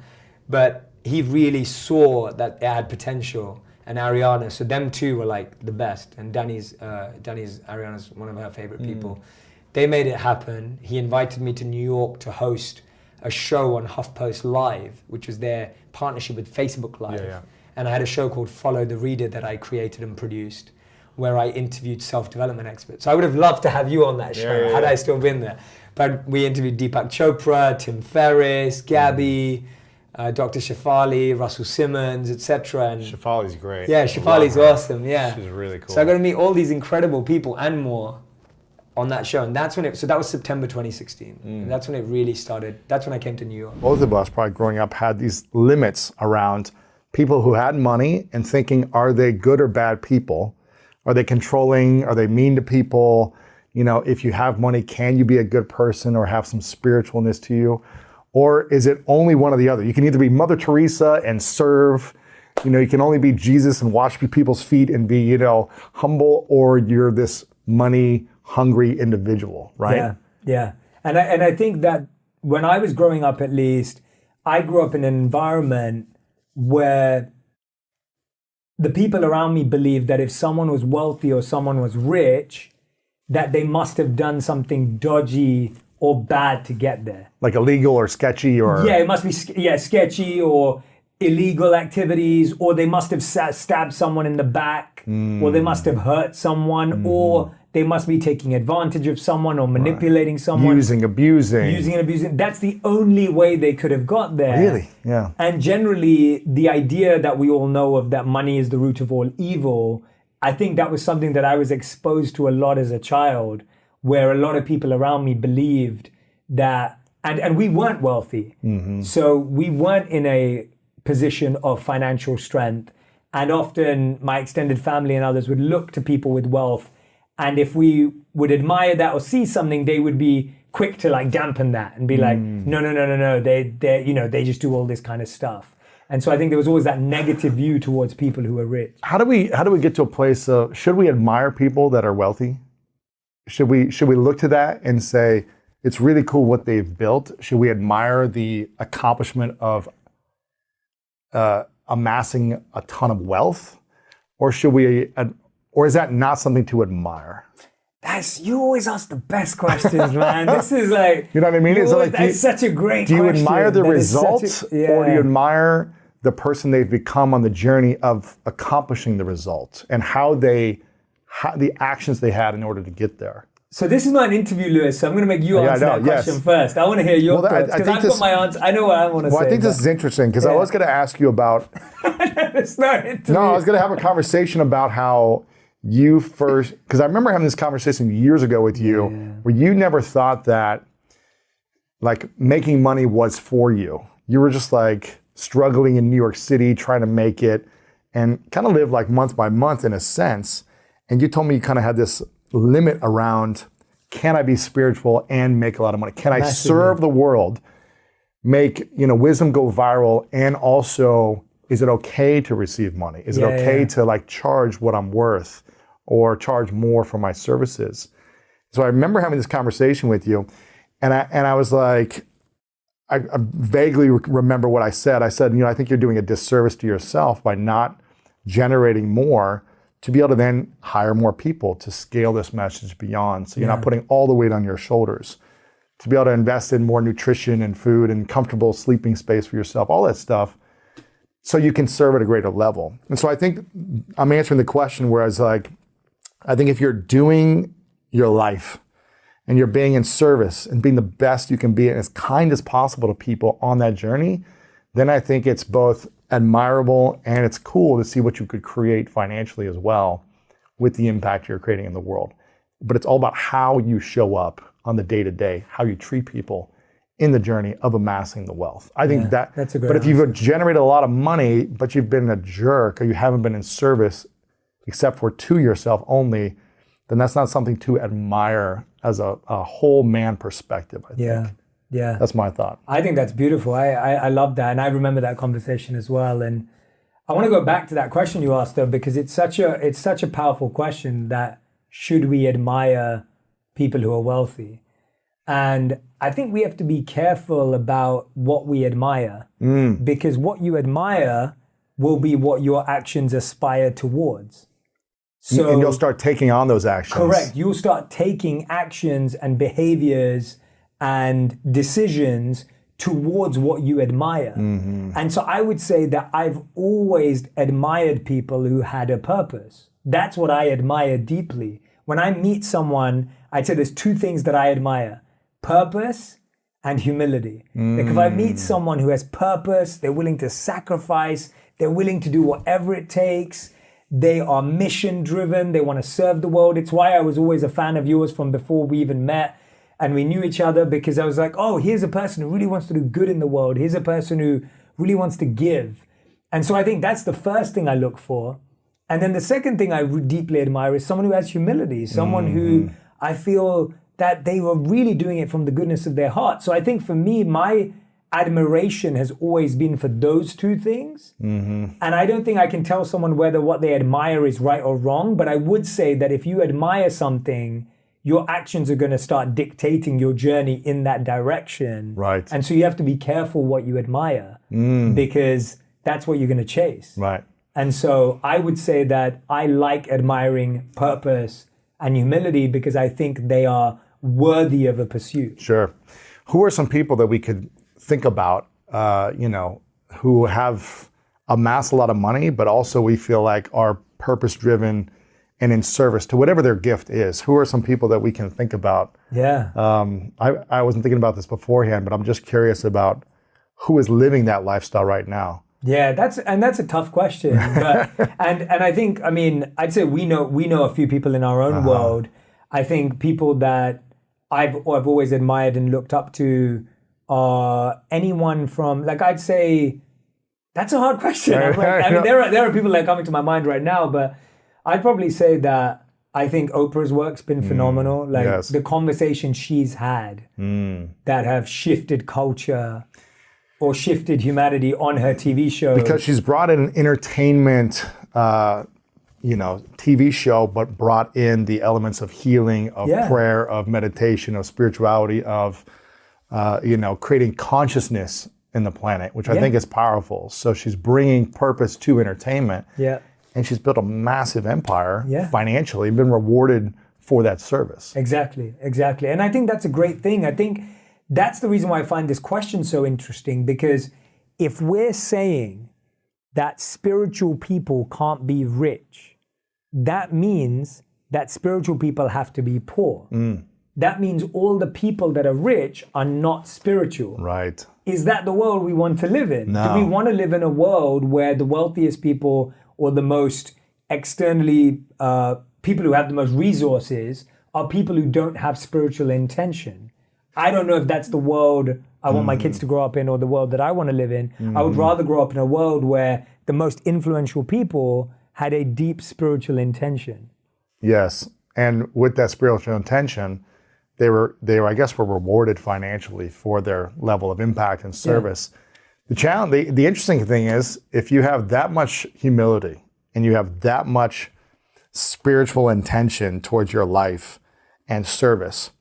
but he really saw that it had potential, and Ariana. So them two were like the best. And Ariana's one of her favorite people. They made it happen. He invited me to New York to host a show on HuffPost Live, which was their partnership with Facebook Live. Yeah. And I had a show called Follow the Reader that I created and produced, where I interviewed self-development experts. So I would have loved to have you on that show had I still been there. But we interviewed Deepak Chopra, Tim Ferriss, Gabby, Dr. Shefali, Russell Simmons, etc. And Shefali's great. yeah, Shefali's awesome. Yeah, she's really cool. So I got to meet all these incredible people and more on that show, and that's when so that was September 2016. And that's when it really started. That's when I came to New York. Both of us, probably growing up, had these limits around people who had money and thinking, are they good or bad people? Are they controlling? Are they mean to people? You know, if you have money, can you be a good person or have some spiritualness to you? Or is it only one or the other? You can either be Mother Teresa and serve, you know, you can only be Jesus and wash people's feet and be, you know, humble, or you're this money hungry individual, right? Yeah. And I think that when I was growing up, at least, I grew up in an environment where the people around me believed that if someone was wealthy or someone was rich, that they must have done something dodgy or bad to get there. Like illegal or sketchy or... Yeah, it must be sketchy or illegal activities, or they must have stabbed someone in the back, or they must have hurt someone, or they must be taking advantage of someone or manipulating someone. Using, abusing. That's the only way they could have got there. Really? Yeah. And generally, the idea that we all know of, that money is the root of all evil, I think that was something that I was exposed to a lot as a child, where a lot of people around me believed that, and we weren't wealthy. So we weren't in a position of financial strength. And often my extended family and others would look to people with wealth. And if we would admire that or see something, they would be quick to like dampen that and be like, no. They just do all this kind of stuff. And so I think there was always that negative view towards people who are rich. How do we get to a place of, should we admire people that are wealthy? Should we look to that and say, it's really cool what they've built? Should we admire the accomplishment of amassing a ton of wealth? Or or is that not something to admire? You always ask the best questions, man. This is like, you know what I mean? That's such a great question. Do you admire the results, or do you admire the person they've become on the journey of accomplishing the results and the actions they had in order to get there? So this is not an interview, Lewis, so I'm going to make you answer that question first. I want to hear your thoughts, because I've got my answer. I know what I want to say. Well, I think this is interesting, because I was going to ask you about... It's not an interview. No, I was going to have a conversation about how you first... Because I remember having this conversation years ago with you, where you never thought that like making money was for you. You were just like struggling in New York City, trying to make it, and kind of live like month by month in a sense. And you told me you kind of had this limit around, can I be spiritual and make a lot of money? Can I serve the world, make wisdom go viral, and also, is it okay to receive money? Is it okay to like charge what I'm worth or charge more for my services? So I remember having this conversation with you, and I was like, I vaguely remember what I said. I said, I think you're doing a disservice to yourself by not generating more to be able to then hire more people to scale this message beyond. So you're not putting all the weight on your shoulders. To be able to invest in more nutrition and food and comfortable sleeping space for yourself, all that stuff, so you can serve at a greater level. And so I think I'm answering the question where I think if you're doing your life and you're being in service and being the best you can be and as kind as possible to people on that journey, then I think it's both admirable and it's cool to see what you could create financially as well with the impact you're creating in the world. But it's all about how you show up on the day-to-day, how you treat people in the journey of amassing the wealth. I think that's a good answer. If you've generated a lot of money, but you've been a jerk or you haven't been in service except for to yourself only, then that's not something to admire as a whole man perspective, I think. Yeah. That's my thought. I think that's beautiful. I love that. And I remember that conversation as well. And I want to go back to that question you asked, though, because it's such a powerful question, that should we admire people who are wealthy? And I think we have to be careful about what we admire, because what you admire will be what your actions aspire towards. So, and you'll start taking on those actions. Correct. You'll start taking actions and behaviors and decisions towards what you admire. And so I would say that I've always admired people who had a purpose. That's what I admire deeply. When I meet someone, I'd say there's two things that I admire: purpose and humility. Like if I meet someone who has purpose, they're willing to sacrifice, they're willing to do whatever it takes, they are mission driven, they want to serve the world. It's why I was always a fan of yours from before we even met and we knew each other, because I was like, oh, here's a person who really wants to do good in the world. Here's a person who really wants to give. And so I think that's the first thing I look for. And then the second thing I deeply admire is someone who has humility, someone who I feel that they were really doing it from the goodness of their heart. So I think for me, my admiration has always been for those two things. And I don't think I can tell someone whether what they admire is right or wrong, but I would say that if you admire something, your actions are going to start dictating your journey in that direction. Right. And so you have to be careful what you admire because that's what you're going to chase. Right. And so I would say that I like admiring purpose and humility because I think they are worthy of a pursuit. Sure. Who are some people that we could think about, who have amassed a lot of money, but also we feel like are purpose-driven and in service to whatever their gift is? Who are some people that we can think about? Yeah. I wasn't thinking about this beforehand, but I'm just curious about who is living that lifestyle right now. Yeah, that's a tough question. But and I think, I mean, I'd say we know a few people in our own world. I think people that I've always admired and looked up to are anyone from, like, I'd say that's a hard question. I mean, there are people that are coming to my mind right now, but I'd probably say that I think Oprah's work's been phenomenal. Like the conversations she's had that have shifted culture or shifted humanity on her TV show. Because she's brought in an entertainment, TV show, but brought in the elements of healing, of prayer, of meditation, of spirituality, of, creating consciousness in the planet, which I think is powerful. So she's bringing purpose to entertainment. Yeah. And she's built a massive empire financially, been rewarded for that service. Exactly. And I think that's a great thing. I think that's the reason why I find this question so interesting, because if we're saying that spiritual people can't be rich, that means that spiritual people have to be poor. That means all the people that are rich are not spiritual. Right. Is that the world we want to live in? No. Do we want to live in a world where the wealthiest people or the most externally, people who have the most resources are people who don't have spiritual intention? I don't know if that's the world I want my kids to grow up in or the world that I want to live in. I would rather grow up in a world where the most influential people had a deep spiritual intention. Yes, and with that spiritual intention, they were rewarded financially for their level of impact and service. The challenge, the interesting thing is, if you have that much humility and you have that much spiritual intention towards your life and service,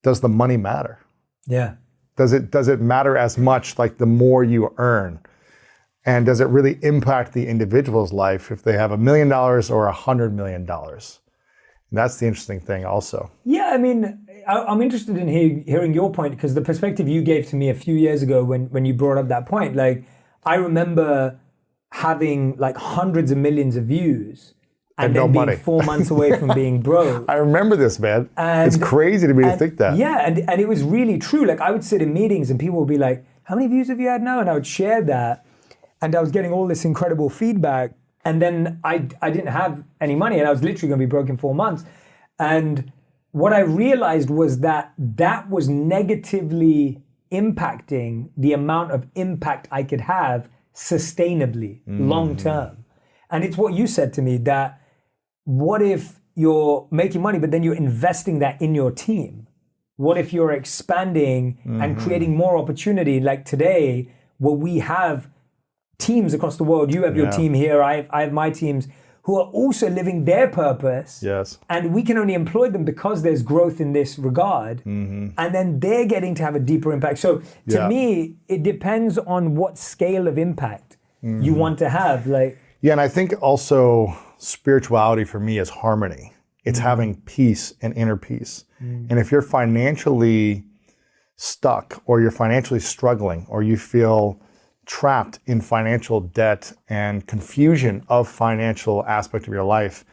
does the money matter? Yeah. Does it matter as much, like the more you earn? And does it really impact the individual's life if they have $1 million or $100 million? And that's the interesting thing also. Yeah, I mean, I'm interested in hearing your point, because the perspective you gave to me a few years ago when you brought up that point, like, I remember having like hundreds of millions of views and then being 4 months away from being broke. I remember this, man. It's crazy to me to think that. Yeah, and it was really true. Like, I would sit in meetings and people would be like, how many views have you had now? And I would share that. And I was getting all this incredible feedback. And then I didn't have any money, and I was literally going to be broke in 4 months. And what I realized was that was negatively impacting the amount of impact I could have sustainably, long term. And it's what you said to me, that what if you're making money, but then you're investing that in your team? What if you're expanding and creating more opportunity? Like today, where we have teams across the world, you have your team here, I have my teams, who are also living their purpose. Yes. And we can only employ them because there's growth in this regard. And then they're getting to have a deeper impact. So to me, it depends on what scale of impact. you want to have. Like, yeah, and I think also spirituality for me is harmony. It's having peace and inner peace. And if you're financially stuck, or you're financially struggling, or you feel trapped in financial debt and confusion of financial aspect of your life,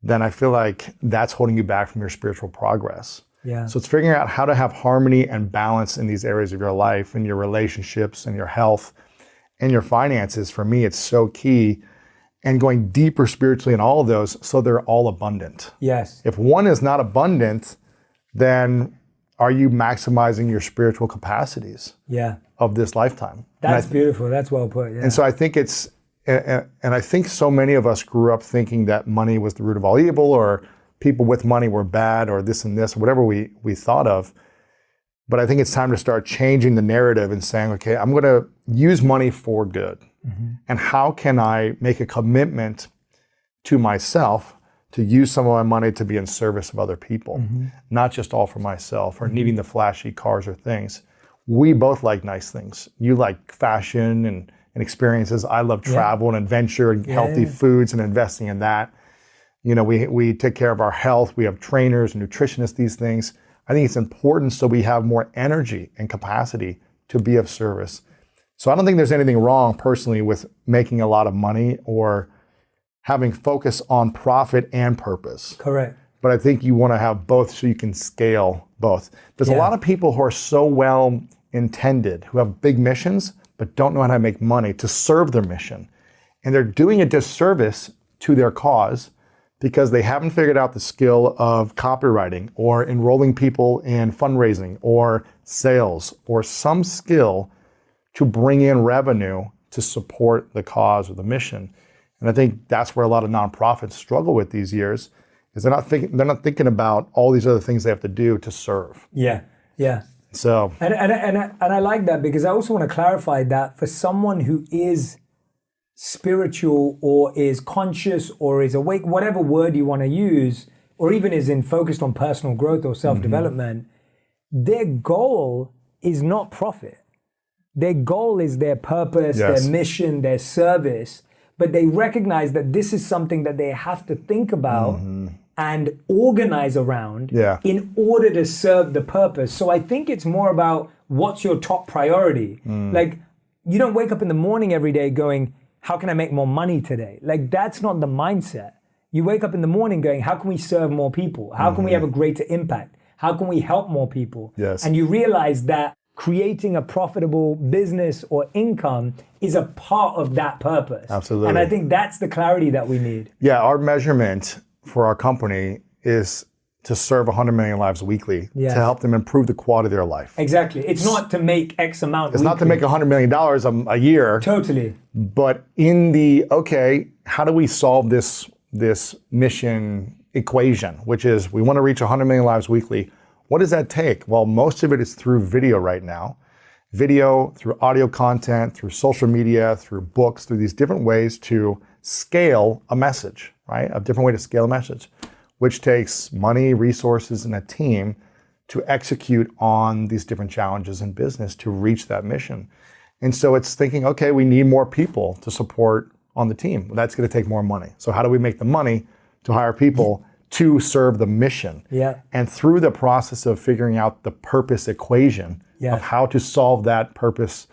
then I feel like that's holding you back from your spiritual progress. yeah, So it's figuring out how to have harmony and balance in these areas of your life, and your relationships and your health and your finances. For me, it's so key, and going deeper spiritually in all of those so they're all abundant. yes, If one is not abundant, then are you maximizing your spiritual capacities yeah. of this lifetime? That's beautiful. That's well put. Yeah. And so I think it's, and I think so many of us grew up thinking that money was the root of all evil, or people with money were bad, or this and this, or whatever we thought of. But I think it's time to start changing the narrative and saying, okay, I'm going to use money for good. And how can I make a commitment to myself to use some of my money to be in service of other people, not just all for myself, or needing the flashy cars or things. We both like nice things. You like fashion and experiences. I love travel and adventure and healthy foods and investing in that. You know, we take care of our health. We have trainers and nutritionists, these things. I think it's important so we have more energy and capacity to be of service. So I don't think there's anything wrong personally with making a lot of money or having focus on profit and purpose. Correct. But I think you want to have both so you can scale both. There's a lot of people who are so well intended, who have big missions, but don't know how to make money to serve their mission. And they're doing a disservice to their cause because they haven't figured out the skill of copywriting, or enrolling people in fundraising, or sales, or some skill to bring in revenue to support the cause or the mission. And I think that's where a lot of nonprofits struggle with these years, is they're not thinking about all these other things they have to do to serve. Yeah, yeah. So And I like that, because I also want to clarify that for someone who is spiritual, or is conscious, or is awake, whatever word you want to use, or even is focused on personal growth or self-development, their goal is not profit. Their goal is their purpose, their mission, their service. But they recognize that this is something that they have to think about and organize around in order to serve the purpose. So I think it's more about what's your top priority. Like, you don't wake up in the morning every day going, how can I make more money today? Like, that's not the mindset. You wake up in the morning going, how can we serve more people? How can we have a greater impact? How can we help more people? Yes. And you realize that creating a profitable business or income is a part of that purpose. Absolutely. And I think that's the clarity that we need. yeah, our measurement for our company is to serve 100 million lives weekly to help them improve the quality of their life. Exactly. It's not to make X amount. It's not to make $100 million a year. Totally. But in the, okay, how do we solve this mission equation, which is we want to reach 100 million lives weekly. What does that take? Well, most of it is through video right now. Video, through audio content, through social media, through books, through these different ways to scale a message, right? A different way to scale a message, which takes money, resources, and a team to execute on these different challenges in business to reach that mission. And so it's thinking, okay, we need more people to support on the team. Well, that's going to take more money. So how do we make the money to hire people to serve the mission? Yeah. And through the process of figuring out the purpose equation of how to solve that purpose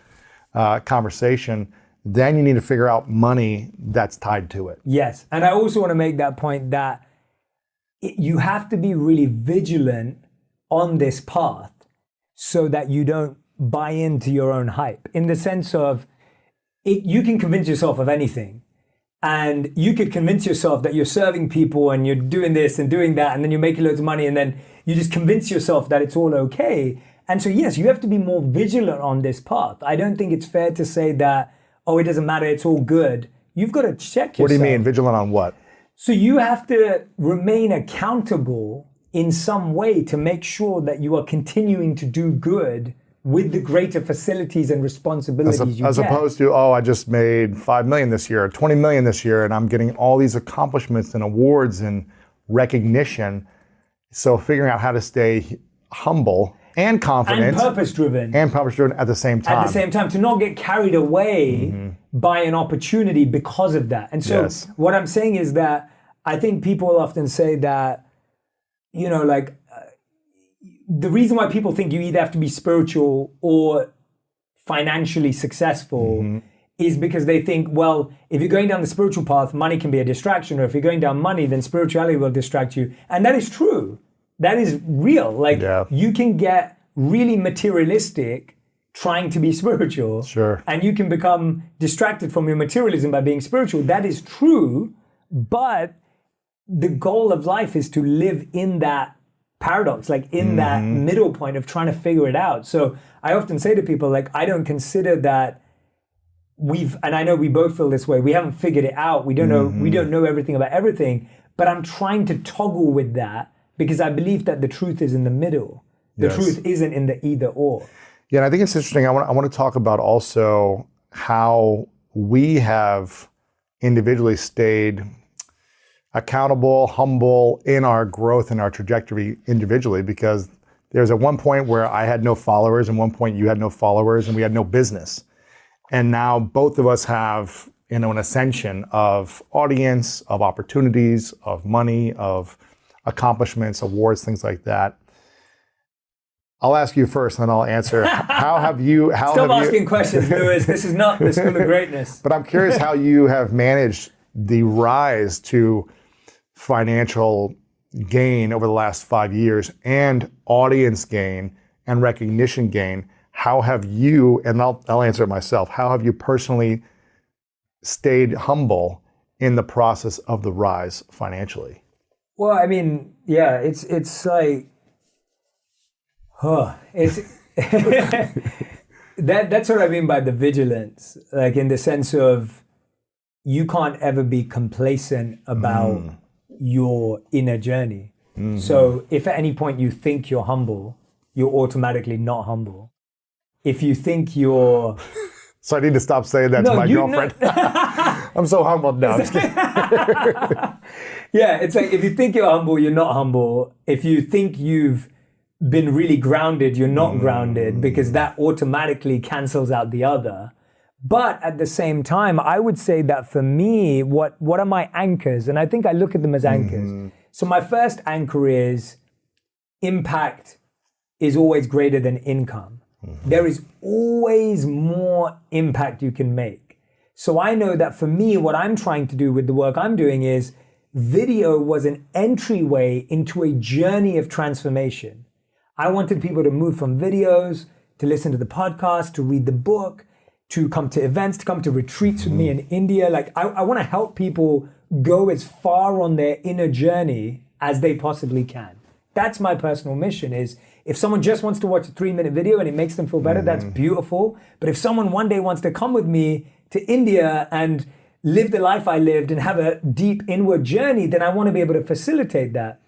conversation, then you need to figure out money that's tied to it. Yes. And I also want to make that point that you have to be really vigilant on this path so that you don't buy into your own hype, in the sense of you can convince yourself of anything. And you could convince yourself that you're serving people and you're doing this and doing that, and then you're making loads of money, and then you just convince yourself that it's all okay. And so, yes, you have to be more vigilant on this path. I don't think it's fair to say that, oh, it doesn't matter, it's all good. You've got to check yourself. What do you mean, vigilant on what? So you have to remain accountable in some way to make sure that you are continuing to do good with the greater facilities and responsibilities you get. As opposed to, oh, I just made 5 million this year, or 20 million this year, and I'm getting all these accomplishments and awards and recognition. So figuring out how to stay humble and confident. And purpose-driven. And purpose-driven at the same time. At the same time, to not get carried away by an opportunity because of that. And so what I'm saying is that I think people often say that, you know, like, the reason why people think you either have to be spiritual or financially successful is because they think, well, if you're going down the spiritual path, money can be a distraction, or if you're going down money, then spirituality will distract you. And that is true. That is real. Like, you can get really materialistic trying to be spiritual. Sure. And you can become distracted from your materialism by being spiritual. That is true. But the goal of life is to live in that paradox, like in that middle point of trying to figure it out. So I often say to people, like, I don't consider that and I know we both feel this way, we haven't figured it out. We don't know everything about everything, but I'm trying to toggle with that because I believe that the truth is in the middle. The truth isn't in the either or. Yeah, and I think it's interesting. I want to talk about also how we have individually stayed accountable, humble in our growth and our trajectory individually, because there's at one point where I had no followers and one point you had no followers and we had no business. And now both of us have, you know, an ascension of audience, of opportunities, of money, of accomplishments, awards, things like that. I'll ask you first, and then I'll answer. How have you? Stop asking questions, Lewis. This is not the school of greatness. But I'm curious how you have managed the rise to financial gain over the last 5 years, and audience gain and recognition gain. How have you? And I'll answer it myself. How have you personally stayed humble in the process of the rise financially? Well, I mean, yeah, it's like. It's that's what I mean by the vigilance, like in the sense of you can't ever be complacent about your inner journey. So if at any point you think you're humble, you're automatically not humble. If you think you're... So I need to stop saying that to my girlfriend. I'm so humbled now. Yeah, it's like if you think you're humble, you're not humble. If you think you've been really grounded, you're not grounded, because that automatically cancels out the other. But at the same time, I would say that for me, what are my anchors? And I think I look at them as anchors. So my first anchor is impact is always greater than income. There is always more impact you can make. So I know that for me, what I'm trying to do with the work I'm doing is video was an entryway into a journey of transformation. I wanted people to move from videos, to listen to the podcast, to read the book, to come to events, to come to retreats with me in India. Like I want to help people go as far on their inner journey as they possibly can. That's my personal mission. Is if someone just wants to watch a 3-minute video and it makes them feel better, that's beautiful. But if someone one day wants to come with me to India and live the life I lived and have a deep inward journey, then I want to be able to facilitate that.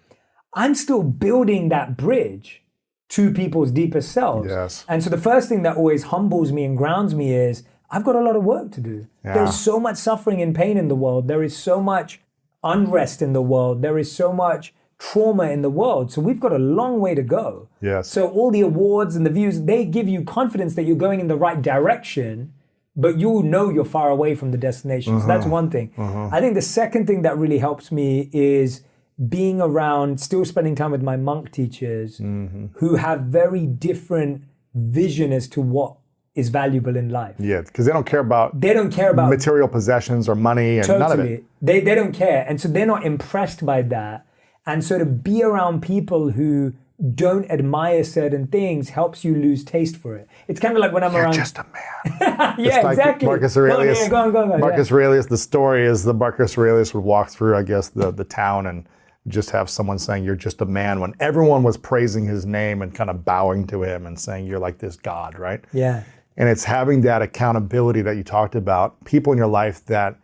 I'm still building that bridge to people's deepest selves. Yes. And so the first thing that always humbles me and grounds me is I've got a lot of work to do. Yeah. There's so much suffering and pain in the world. There is so much unrest in the world. There is so much trauma in the world. So we've got a long way to go. Yes. So all the awards and the views, they give you confidence that you're going in the right direction, but you know you're far away from the destination. So that's one thing. I think the second thing that really helps me is being around, still spending time with my monk teachers who have very different vision as to what is valuable in life. Yeah, because they don't care about material possessions or money and none of it. They don't care. And so they're not impressed by that. And so to be around people who don't admire certain things helps you lose taste for it. It's kind of like when I'm around... You're just a man. Yeah, like exactly. Marcus Aurelius. Go on. Marcus Aurelius, the story is that Marcus Aurelius would walk through, I guess, the town and just have someone saying, "You're just a man," when everyone was praising his name and kind of bowing to him and saying, "You're like this God," right? Yeah. And it's having that accountability that you talked about, people in your life that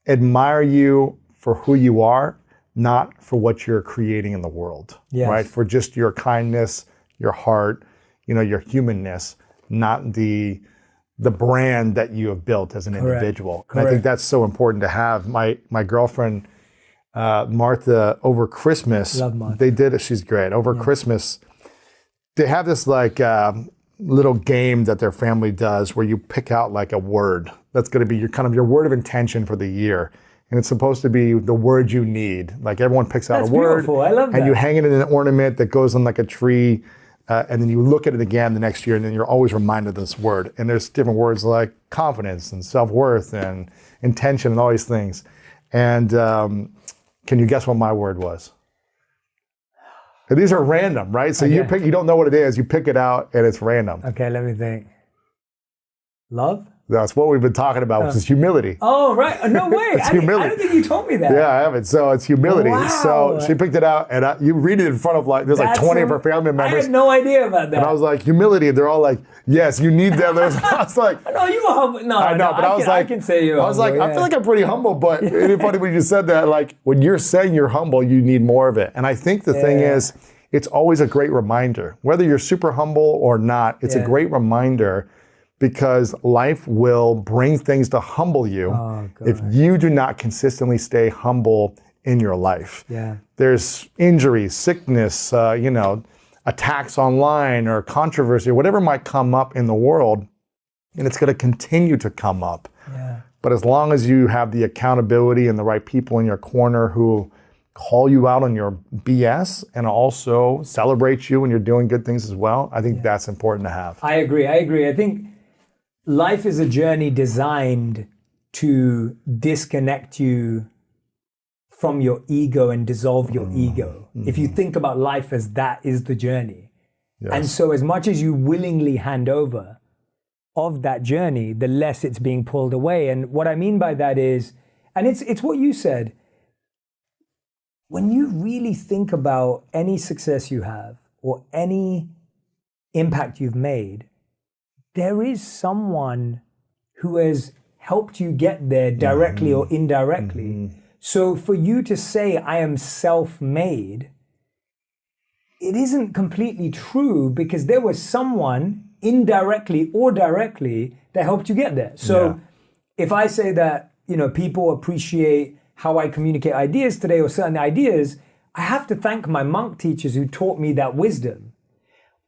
admire you for who you are, not for what you're creating in the world, right? For just your kindness, your heart, your humanness, not the brand that you have built as an individual. And I think that's so important to have. My girlfriend, Martha, over Christmas, Love Martha. they did it. She's great. Over Christmas, they have this like little game that their family does where you pick out like a word that's going to be your kind of your word of intention for the year. And it's supposed to be the word you need. Like everyone picks out That's a word. beautiful. I love that. And you hang it in an ornament that goes on like a tree. And then you look at it again the next year, and then you're always reminded of this word. And there's different words like confidence and self-worth and intention and all these things. And can you guess what my word was? And these are random, right? So you don't know what it is. You pick it out, and it's random. Okay, let me think. Love? That's what we've been talking about, which is humility. Oh, right. No way. I don't think you told me that. Yeah, I haven't. So it's humility. Wow. So she picked it out, and you read it in front of there's like 20 of her family members. I had no idea about that. And I was like, humility. They're all like, yes, you need that. I was like, no, you were humble. No, I know, but I was like, I can say you're humble. I was like, I feel like I'm pretty humble, but it's funny when you said that. Like when you're saying you're humble, you need more of it. And I think the thing is, it's always a great reminder, whether you're super humble or not. It's a great reminder. Because life will bring things to humble you if you do not consistently stay humble in your life. Yeah. There's injuries, sickness, attacks online or controversy, whatever might come up in the world, and it's going to continue to come up. Yeah. But as long as you have the accountability and the right people in your corner who call you out on your BS and also celebrate you when you're doing good things as well, I think that's important to have. I agree. I think life is a journey designed to disconnect you from your ego and dissolve your ego. If you think about life as that is the journey. Yes. And so as much as you willingly hand over of that journey, the less it's being pulled away. And what I mean by that is, and it's what you said, when you really think about any success you have or any impact you've made, there is someone who has helped you get there directly or indirectly. So for you to say, I am self-made, it isn't completely true because there was someone indirectly or directly that helped you get there. So if I say that, people appreciate how I communicate ideas today or certain ideas, I have to thank my monk teachers who taught me that wisdom.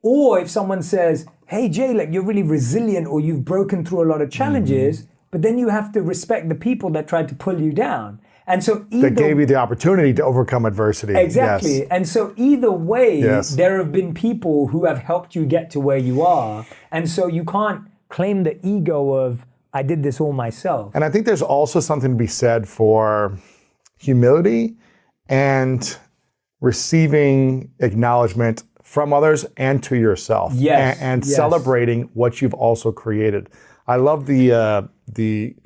Or if someone says, hey, Jay, like you're really resilient or you've broken through a lot of challenges, but then you have to respect the people that tried to pull you down. And so that gave you the opportunity to overcome adversity. Exactly. Yes. And so either way, there have been people who have helped you get to where you are. And so you can't claim the ego of, I did this all myself. And I think there's also something to be said for humility and receiving acknowledgement from others and to yourself. Yes. And celebrating what you've also created. I love the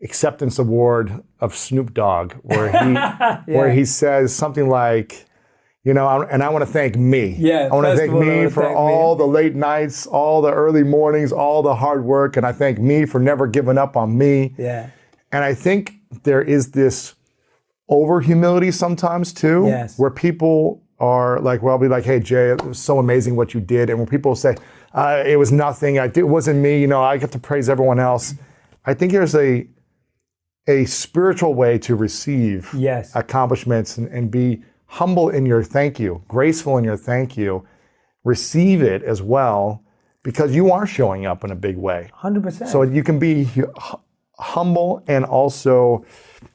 acceptance award of Snoop Dogg where he says something like, and I want to thank me. Yeah, I want to thank me for all the late nights, all the early mornings, all the hard work, and I thank me for never giving up on me. Yeah. And I think there is this over humility sometimes too, where people are like, well, I'll be like, hey, Jay, it was so amazing what you did. And when people say, it was nothing, it wasn't me, I have to praise everyone else. I think there's a spiritual way to receive accomplishments and be humble in your thank you, graceful in your thank you, receive it as well, because you are showing up in a big way. 100%. So you can be humble and also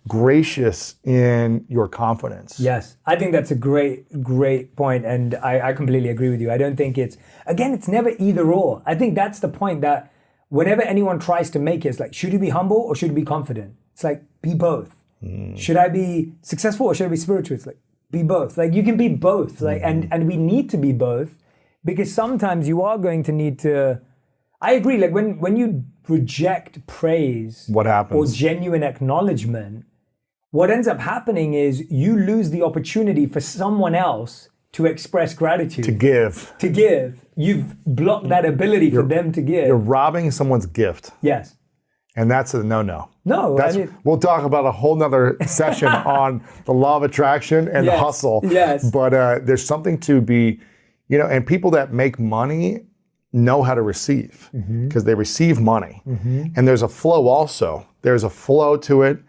gracious in your confidence. Yes, I think that's a great point, and I completely agree with you. I don't think it's never either or. I think that's the point, that whenever anyone tries to make it, it's like, should you be humble or should you be confident? It's like, be both. Should I be successful or should I be spiritual? It's like, be both. Like you can be both. Like and we need to be both, because sometimes you are going to need to. I agree. Like when you reject praise, what happens? Or genuine acknowledgement, what ends up happening is you lose the opportunity for someone else to express gratitude. To give. You've blocked that ability for them to give. You're robbing someone's gift. Yes. And that's a no-no. No, we'll talk about a whole nother session on the law of attraction and the hustle. Yes. But there's something to be, and people that make money know how to receive, because they receive money. And there's a flow also. There's a flow to it.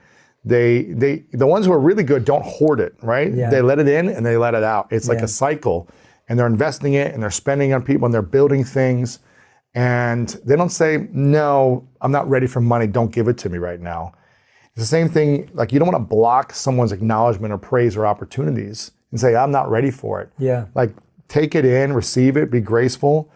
The ones who are really good don't hoard it, right? Yeah. They let it in and they let it out. It's like a cycle. and they're investing it and they're spending on people and they're building things. And they don't say, no, I'm not ready for money. Don't give it to me right now. It's the same thing. Like, you don't want to block someone's acknowledgement or praise or opportunities and say, I'm not ready for it. Yeah. Like, take it in, receive it, be graceful.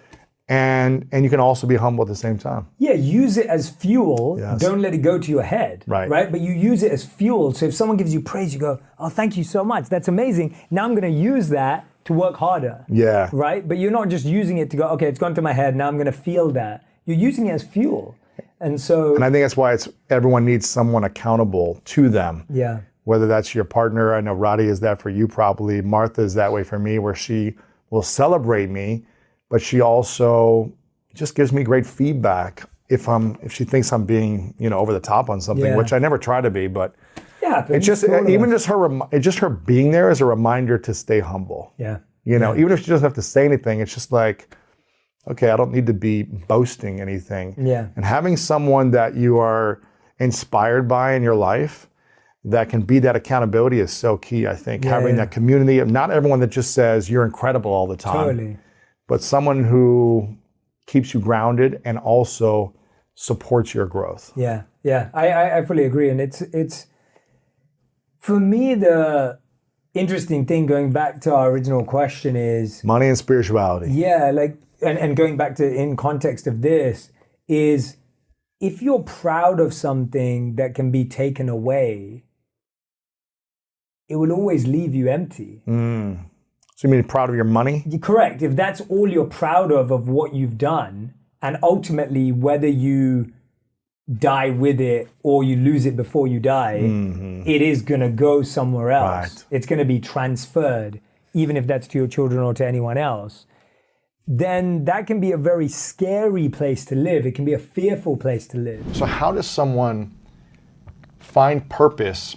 And you can also be humble at the same time. Yeah, use it as fuel. Yes. Don't let it go to your head. Right. But you use it as fuel. So if someone gives you praise, you go, oh, thank you so much. That's amazing. Now I'm going to use that to work harder. Yeah. Right? But you're not just using it to go, okay, it's gone to my head. Now I'm going to feel that. You're using it as fuel. And I think that's why everyone needs someone accountable to them. Yeah. Whether that's your partner, I know Roddy is that for you probably. Martha is that way for me, where she will celebrate me, but she also just gives me great feedback if she thinks I'm being, over the top on something, which I never try to be, but it's just her being there is a reminder to stay humble. Yeah. Even if she doesn't have to say anything, it's just like, okay, I don't need to be boasting anything. Yeah. And having someone that you are inspired by in your life that can be that accountability is so key, I think. Having that community of not everyone that just says you're incredible all the time. Totally. But someone who keeps you grounded and also supports your growth. Yeah. I fully agree. And it's for me, the interesting thing, going back to our original question, is money and spirituality. Yeah, and going back to, in context of this, is if you're proud of something that can be taken away, it will always leave you empty. So you mean proud of your money? You're correct. If that's all you're proud of what you've done, and ultimately whether you die with it or you lose it before you die, it is going to go somewhere else. Right. It's going to be transferred, even if that's to your children or to anyone else. Then that can be a very scary place to live. It can be a fearful place to live. So how does someone find purpose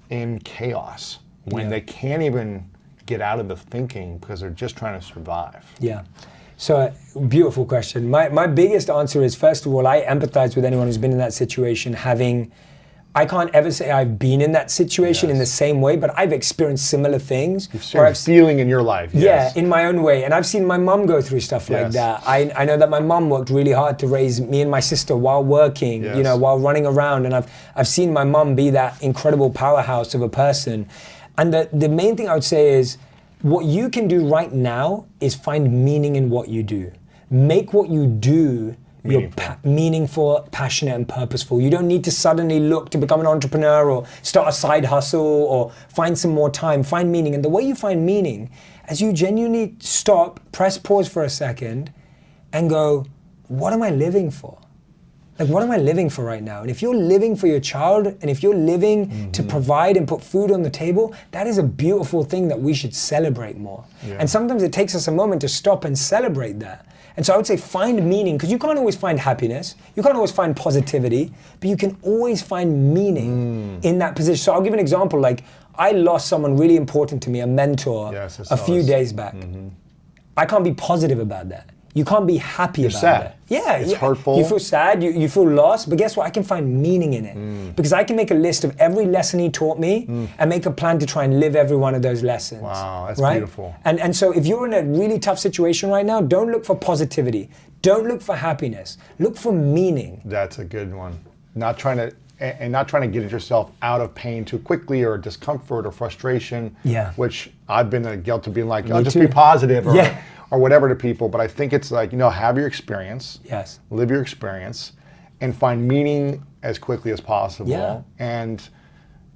in chaos when they can't even get out of the thinking because they're just trying to survive? Yeah. So, beautiful question. My biggest answer is, first of all, I empathize with anyone who's been in that situation, I can't ever say I've been in that situation in the same way, but I've experienced similar things. You've seen feeling in your life. Yeah, in my own way. And I've seen my mom go through stuff like that. I know that my mom worked really hard to raise me and my sister while working, while running around. And I've seen my mom be that incredible powerhouse of a person. And the main thing I would say is, what you can do right now is find meaning in what you do. Make what you do meaningful, passionate, and purposeful. You don't need to suddenly look to become an entrepreneur or start a side hustle or find some more time. Find meaning. And the way you find meaning, as you genuinely stop, press pause for a second, and go, what am I living for? Like, what am I living for right now? And if you're living for your child, and if you're living to provide and put food on the table, that is a beautiful thing that we should celebrate more. Yeah. And sometimes it takes us a moment to stop and celebrate that. And so I would say find meaning, because you can't always find happiness, you can't always find positivity, but you can always find meaning in that position. So I'll give an example. Like, I lost someone really important to me, a mentor, a few days back. I can't be positive about that. You can't be happy about that. Yeah, it's hurtful. You feel sad, you feel lost, but guess what? I can find meaning in it. Because I can make a list of every lesson he taught me and make a plan to try and live every one of those lessons. Wow, that's beautiful. And so if you're in a really tough situation right now, don't look for positivity. Don't look for happiness. Look for meaning. That's a good one. Not trying to get yourself out of pain too quickly, or discomfort or frustration, which I've been in the guilt of being like, oh, just be positive, or whatever to people. But I think it's like, have your experience, live your experience, and find meaning as quickly as possible, and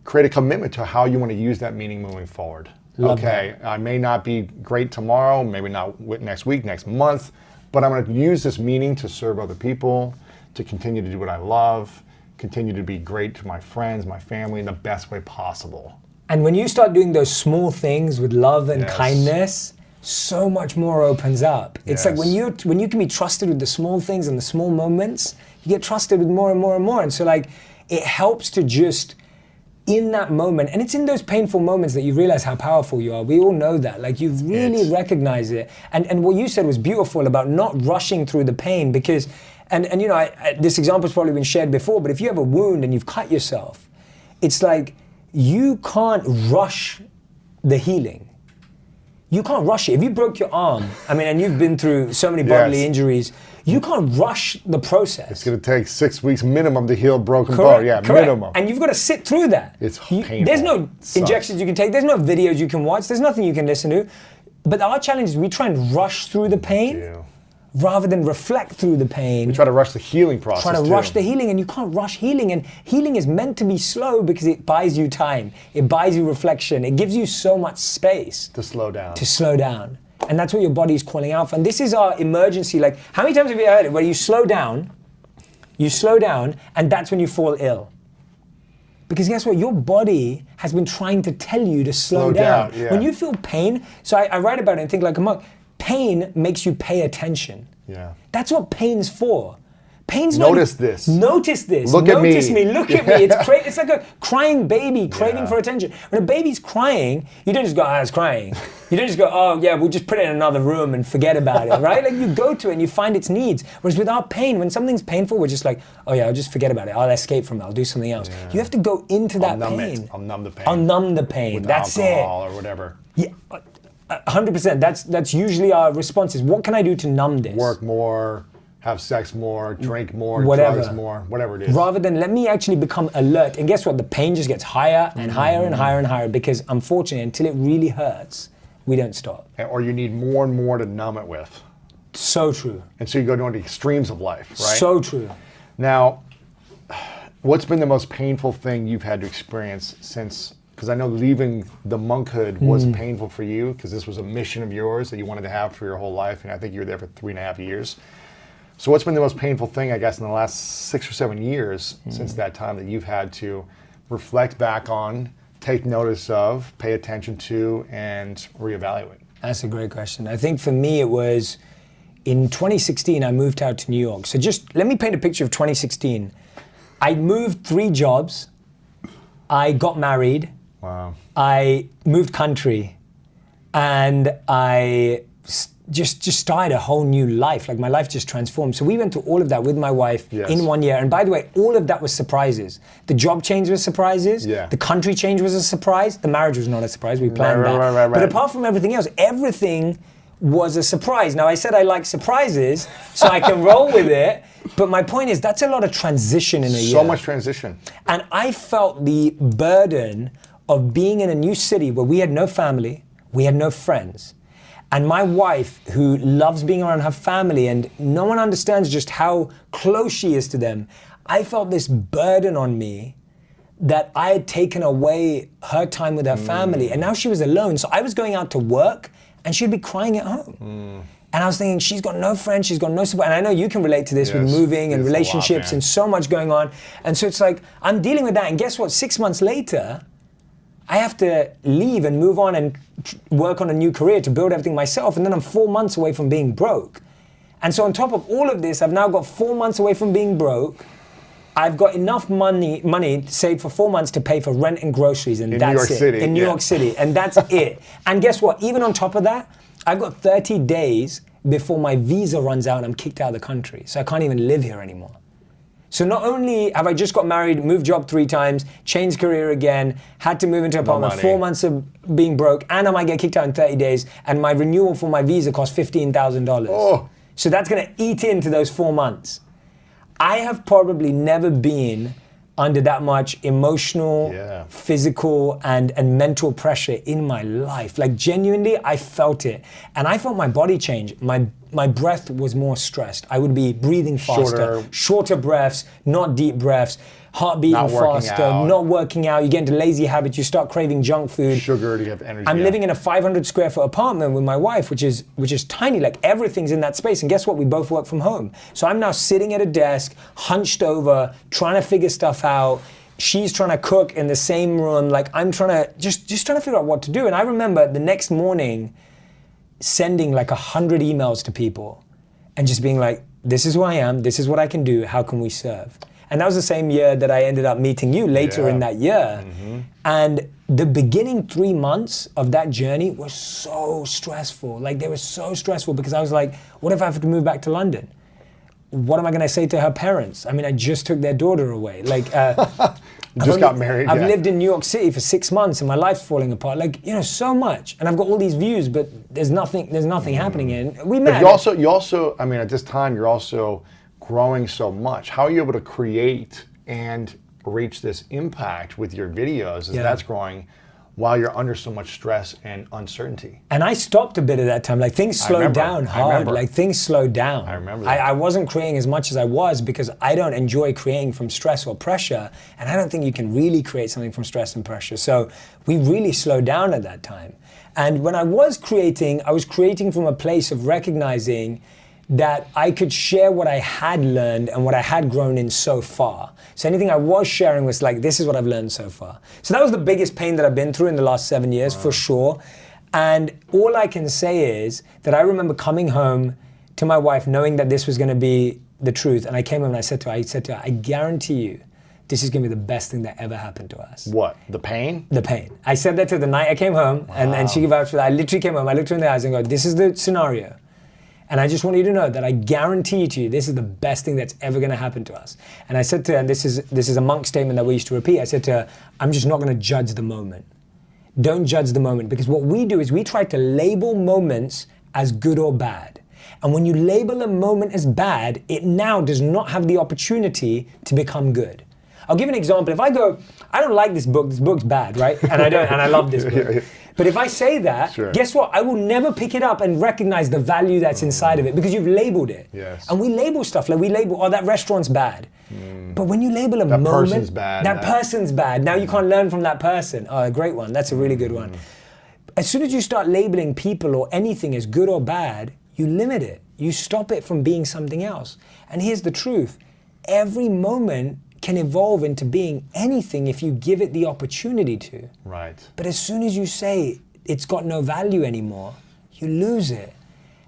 create a commitment to how you want to use that meaning moving forward. Love that. I may not be great tomorrow, maybe not next week, next month, but I'm going to use this meaning to serve other people, to continue to do what I love, continue to be great to my friends, my family, in the best way possible. And when you start doing those small things with love and kindness, so much more opens up. It's like when you can be trusted with the small things and the small moments, you get trusted with more and more and more. And so like, it helps to just, in that moment, and it's in those painful moments that you realize how powerful you are. We all know that. Like, you really recognize it. And what you said was beautiful about not rushing through the pain, because, and this example's probably been shared before, but if you have a wound and you've cut yourself, it's like, you can't rush the healing. you can't rush it. If you broke your arm, I mean, and you've been through so many bodily injuries, you can't rush the process. It's going to take 6 weeks minimum to heal a broken Correct, bone. Yeah, correct. minimum. And you've got to sit through that. It's painful. There's no injections you can take. There's no videos you can watch. There's nothing you can listen to. But our challenge is we try and rush through the pain rather than reflect through the pain. We try to rush the healing process. Try to rush the healing, and you can't rush healing. And healing is meant to be slow because it buys you time. It buys you reflection. It gives you so much space. To slow down. To slow down. And that's what your body is calling out for. And this is our emergency. Like, how many times have you heard it where you slow down, and that's when you fall ill? Because guess what? Your body has been trying to tell you to slow down. Yeah. When you feel pain, so I write about it and think like a monk, pain makes you pay attention. Yeah. That's what pain's for. Pain's Notice this. Notice this. Look at me. Notice me. Look at me. It's like a crying baby craving for attention. When a baby's crying, you don't just go, it's crying. You don't just go, oh yeah, we'll just put it in another room and forget about it, right? Like you go to it and you find its needs. Whereas without pain, when something's painful, we're just like, oh yeah, I'll just forget about it. I'll escape from it. I'll do something else. Yeah. You have to go into that pain. I'll numb the pain. I'll numb the pain. With That's alcohol it. Or whatever. Yeah. 100%. That's usually our response is, what can I do to numb this? Work more, have sex more, drink more, whatever. drugs more, whatever it is. Rather than let me actually become alert. And guess what? The pain just gets higher and higher and higher and higher because unfortunately, until it really hurts, we don't stop. Or you need more and more to numb it with. So true. And so you go to the extremes of life, right? So true. Now, what's been the most painful thing you've had to experience since, because I know leaving the monkhood was painful for you, because this was a mission of yours that you wanted to have for your whole life, and I think you were there for 3.5 years. So what's been the most painful thing, I guess, in the last 6 or 7 years since that time that you've had to reflect back on, take notice of, pay attention to, and reevaluate? That's a great question. I think for me it was in 2016 I moved out to New York. So just let me paint a picture of 2016. I moved 3 jobs. I got married. Wow. I moved country. And I just started a whole new life. Like my life just transformed. So we went through all of that with my wife in 1 year. And by the way, all of that was surprises. The job change was surprises. Yeah. The country change was a surprise. The marriage was not a surprise. We planned that. Right. But apart from everything else, everything was a surprise. Now I said I like surprises, so I can roll with it. But my point is that's a lot of transition in a year. So much transition. And I felt the burden of being in a new city where we had no family, we had no friends. And my wife, who loves being around her family, and no one understands just how close she is to them, I felt this burden on me that I had taken away her time with her family, and now she was alone. So I was going out to work, and she'd be crying at home. And I was thinking, she's got no friends, she's got no support. And I know you can relate to this with moving and relationships and so much going on. And so it's like, I'm dealing with that, and guess what? 6 months later, I have to leave and move on and work on a new career to build everything myself. And then I'm 4 months away from being broke. And so on top of all of this, I've now got 4 months away from being broke. I've got enough money saved for 4 months to pay for rent and groceries, and that's it. In New York City. In New York City, and that's it. And guess what? Even on top of that, I've got 30 days before my visa runs out and I'm kicked out of the country. So I can't even live here anymore. So not only have I just got married, moved job 3 times, changed career again, had to move into an apartment, 4 months of being broke, and I might get kicked out in 30 days, and my renewal for my visa costs $15,000. Oh. So that's gonna eat into those 4 months. I have probably never been under that much emotional, physical, and mental pressure in my life. Like genuinely, I felt it. And I felt my body change. My breath was more stressed. I would be breathing faster, shorter breaths, not deep breaths, heart beating faster, not working out. You get into lazy habits, you start craving junk food. Sugar to get energy. I'm living in a 500 square foot apartment with my wife, which is tiny, like everything's in that space. And guess what? We both work from home. So I'm now sitting at a desk, hunched over, trying to figure stuff out. She's trying to cook in the same room. Like I'm trying to, just trying to figure out what to do. And I remember the next morning sending like 100 emails to people and just being like, this is who I am, this is what I can do, how can we serve? And that was the same year that I ended up meeting you later in that year. And the beginning 3 months of that journey were so stressful. Like they were so stressful because I was like, what if I have to move back to London? What am I gonna say to her parents? I mean, I just took their daughter away. Like, You just got married. I've lived in New York City for 6 months and my life's falling apart. Like, you know, so much. And I've got all these views, but there's nothing happening. And we met. But you also, I mean, at this time, you're also growing so much. How are you able to create and reach this impact with your videos as that's growing while you're under so much stress and uncertainty? And I stopped a bit at that time. Like, things slowed down hard. Like, things slowed down. I remember that. I wasn't creating as much as I was because I don't enjoy creating from stress or pressure. And I don't think you can really create something from stress and pressure. So we really slowed down at that time. And when I was creating from a place of recognizing that I could share what I had learned and what I had grown in so far. So anything I was sharing was like, this is what I've learned so far. So that was the biggest pain that I've been through in the last 7 years, for sure. And all I can say is that I remember coming home to my wife knowing that this was gonna be the truth. And I came home and I said to her, I guarantee you, this is gonna be the best thing that ever happened to us. What, the pain? The pain. I said that to her the night I came home, and she gave vouch for that. I literally came home, I looked her in the eyes and go, this is the scenario. And I just want you to know that I guarantee to you, this is the best thing that's ever gonna happen to us. And I said to her, and this is a monk statement that we used to repeat, I said to her, I'm just not gonna judge the moment. Don't judge the moment, because what we do is we try to label moments as good or bad. And when you label a moment as bad, it now does not have the opportunity to become good. I'll give you an example. If I go, I don't like this book's bad, right? And I love this book. But if I say that, guess what? I will never pick it up and recognize the value that's inside of it, because you've labeled it. Yes. And we label stuff, like we label, oh, that restaurant's bad. But when you label a moment, person's bad, that person's bad. Now you can't learn from that person. Oh, a great one. That's a really good one. As soon as you start labeling people or anything as good or bad, you limit it. You stop it from being something else. And here's the truth. Every moment can evolve into being anything if you give it the opportunity to. Right. But as soon as you say it's got no value anymore, you lose it.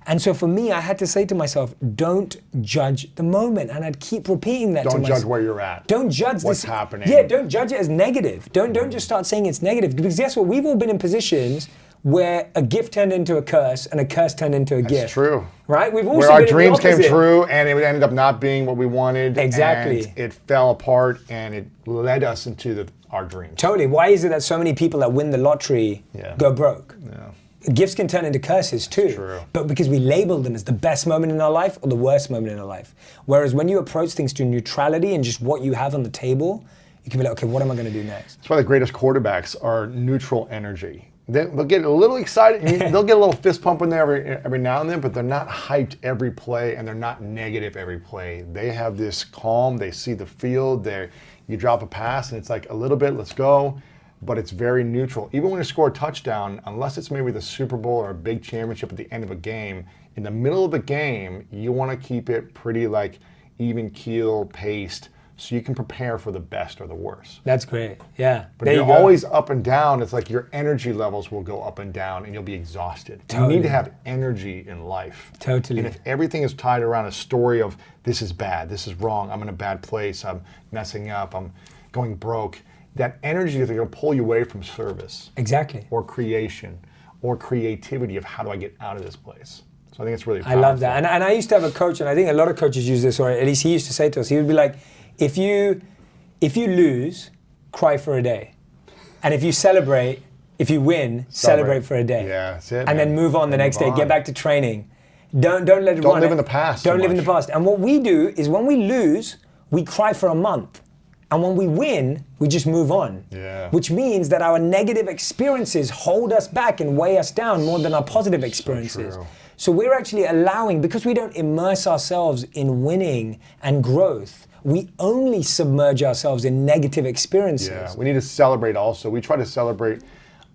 And so for me, I had to say to myself, don't judge the moment. And I'd keep repeating that to myself. Don't judge where you're at. Don't judge what's happening. Yeah, don't judge it as negative. Don't just start saying it's negative. Because guess what? We've all been in positions where a gift turned into a curse and a curse turned into a gift. That's true. Right? We've also where our been dreams in the came true and it ended up not being what we wanted. Exactly. And it fell apart and it led us into our dreams. Totally. Why is it that so many people that win the lottery go broke? Yeah. Gifts can turn into curses too. True. But because we label them as the best moment in our life or the worst moment in our life. Whereas when you approach things to neutrality and just what you have on the table, you can be like, okay, what am I going to do next? That's why the greatest quarterbacks are neutral energy. They'll get a little excited, they'll get a little fist pump in there every now and then, but they're not hyped every play and they're not negative every play. They have this calm, they see the field, you drop a pass and it's like a little bit, let's go, but it's very neutral. Even when you score a touchdown, unless it's maybe the Super Bowl or a big championship at the end of a game, in the middle of the game, you want to keep it pretty like even keel paced, so you can prepare for the best or the worst. That's great, yeah. But if you're always up and down, it's like your energy levels will go up and down and you'll be exhausted. Totally. You need to have energy in life. Totally. And if everything is tied around a story of this is bad, this is wrong, I'm in a bad place, I'm messing up, I'm going broke, that energy is going to pull you away from service. Exactly. Or creation, or creativity of how do I get out of this place. So I think it's really powerful. I love that. And I used to have a coach, and I think a lot of coaches use this, or at least he used to say to us, he would be like, if you lose, cry for a day. And if you celebrate, if you win, celebrate for a day. Yeah, that's it. And then move on the next day, get back to training. Don't let it run. Don't live in the past. Don't live in the past. And what we do is when we lose, we cry for a month. And when we win, we just move on. Yeah. Which means that our negative experiences hold us back and weigh us down more than our positive experiences. So we're actually allowing, because we don't immerse ourselves in winning and growth, we only submerge ourselves in negative experiences. Yeah, we need to celebrate also. We try to celebrate.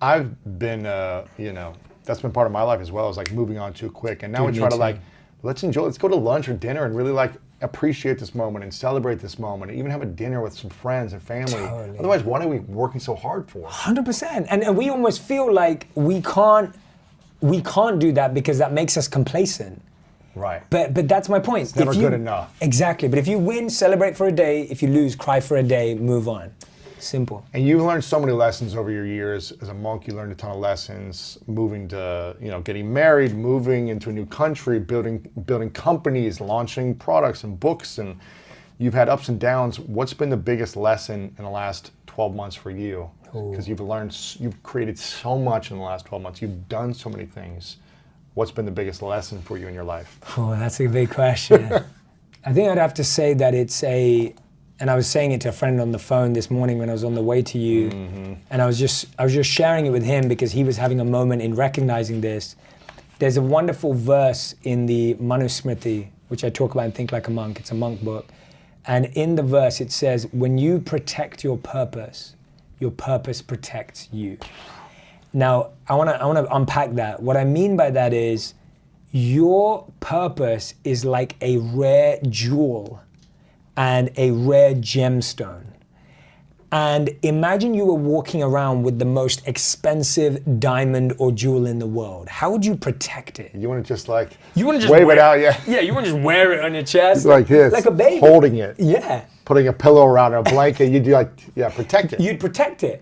I've been, that's been part of my life as well, is like moving on too quick. And now we try to like, let's enjoy, let's go to lunch or dinner and really like appreciate this moment and celebrate this moment and even have a dinner with some friends and family. Totally. Otherwise, what are we working so hard for? 100%. And we almost feel like we can't do that because that makes us complacent. Right. But that's my point. It's never good enough. Exactly. But if you win, celebrate for a day. If you lose, cry for a day, move on. Simple. And you've learned so many lessons over your years. As a monk, you learned a ton of lessons, moving to, getting married, moving into a new country, building companies, launching products and books and You've had ups and downs. What's been the biggest lesson in the last 12 months for you? Because you've created so much in the last 12 months. You've done so many things. What's been the biggest lesson for you in your life? Oh, that's a big question. I think I'd have to say that and I was saying it to a friend on the phone this morning when I was on the way to you, and I was just sharing it with him because he was having a moment in recognizing this. There's a wonderful verse in the Manusmriti, which I talk about in Think Like a Monk. It's a monk book. And in the verse it says, when you protect your purpose protects you. Now, I want to unpack that. What I mean by that is your purpose is like a rare jewel and a rare gemstone. And imagine you were walking around with the most expensive diamond or jewel in the world. How would you protect it? You want to just wave it out, yeah. Yeah, you want to just wear it on your chest. Like this. Like a baby. Holding it. Yeah. Putting a pillow around it, a blanket, you'd protect it. You'd protect it.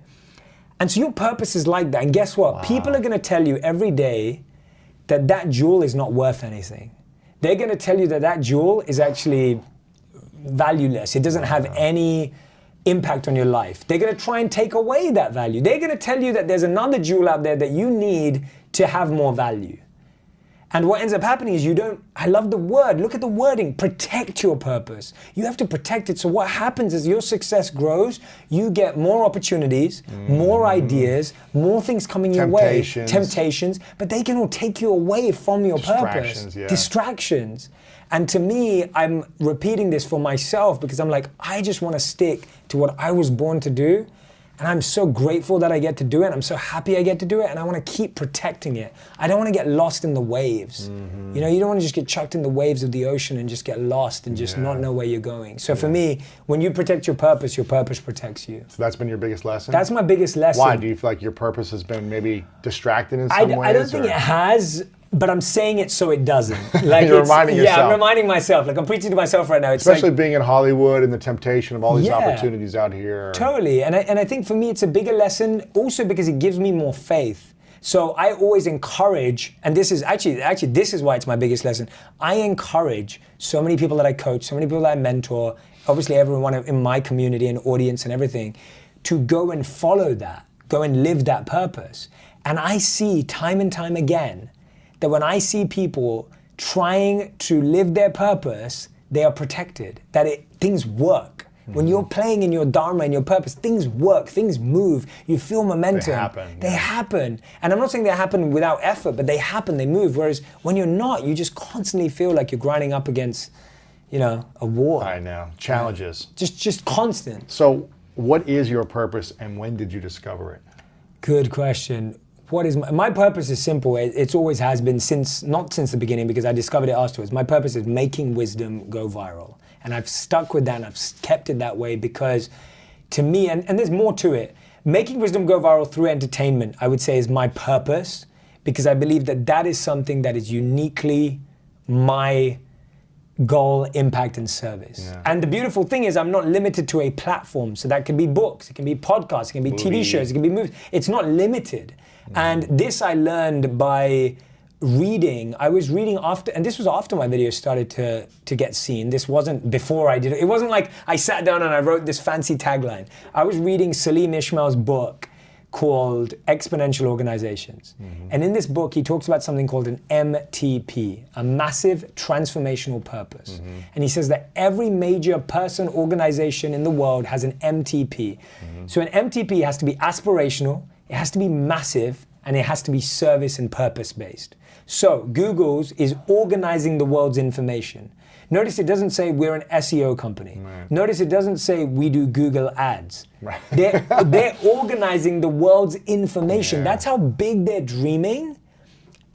And so your purpose is like that. And guess what? Wow. People are going to tell you every day that jewel is not worth anything. They're going to tell you that jewel is actually valueless. It doesn't have any impact on your life. They're going to try and take away that value. They're going to tell you that there's another jewel out there that you need to have more value. And what ends up happening is I love the word, look at the wording, protect your purpose. You have to protect it. So what happens is your success grows, you get more opportunities, more ideas, more things coming your way, temptations, but they can all take you away from your purpose. Yeah. Distractions. And to me, I'm repeating this for myself because I'm like, I just want to stick to what I was born to do. And I'm so grateful that I get to do it. I'm so happy I get to do it. And I want to keep protecting it. I don't want to get lost in the waves. You know, you don't want to just get chucked in the waves of the ocean and just get lost and just not know where you're going. So for me, when you protect your purpose protects you. So that's been your biggest lesson? That's my biggest lesson. Why? Do you feel like your purpose has been maybe distracted in some ways? I don't think it has. But I'm saying it so it doesn't. Like you're reminding yourself. Yeah, I'm reminding myself. Like I'm preaching to myself right now. It's especially like, being in Hollywood and the temptation of all these opportunities out here. Totally. And I think for me it's a bigger lesson also because it gives me more faith. So I always encourage, and this is actually this is why it's my biggest lesson. I encourage so many people that I coach, so many people that I mentor, obviously everyone in my community and audience and everything, to go and follow that, go and live that purpose. And I see time and time again that when I see people trying to live their purpose, they are protected, that things work. When you're playing in your dharma and your purpose, things work, things move, you feel momentum. They happen. And I'm not saying they happen without effort, but they happen, they move. Whereas when you're not, you just constantly feel like you're grinding up against, a war. I know, challenges. Just constant. So what is your purpose and when did you discover it? Good question. What is my purpose is simple. It's always has been not since the beginning because I discovered it afterwards. My purpose is making wisdom go viral. And I've stuck with that and I've kept it that way because to me, and there's more to it, making wisdom go viral through entertainment, I would say is my purpose because I believe that is something that is uniquely my goal, impact, and service. Yeah. And the beautiful thing is I'm not limited to a platform. So that can be books, it can be podcasts, it can be TV shows, it can be movies. It's not limited. And this I learned by reading. I was reading after, and this was after my video started to get seen. This wasn't before I did it. It wasn't like I sat down and I wrote this fancy tagline. I was reading Salim Ismail's book called Exponential Organizations. And in this book, he talks about something called an MTP, a massive transformational purpose. And he says that every major person, organization in the world has an MTP. So an MTP has to be aspirational, it has to be massive, and it has to be service and purpose-based. So Google's is organizing the world's information. Notice it doesn't say we're an SEO company. Right. Notice it doesn't say we do Google ads. Right. They're organizing the world's information. Yeah. That's how big they're dreaming.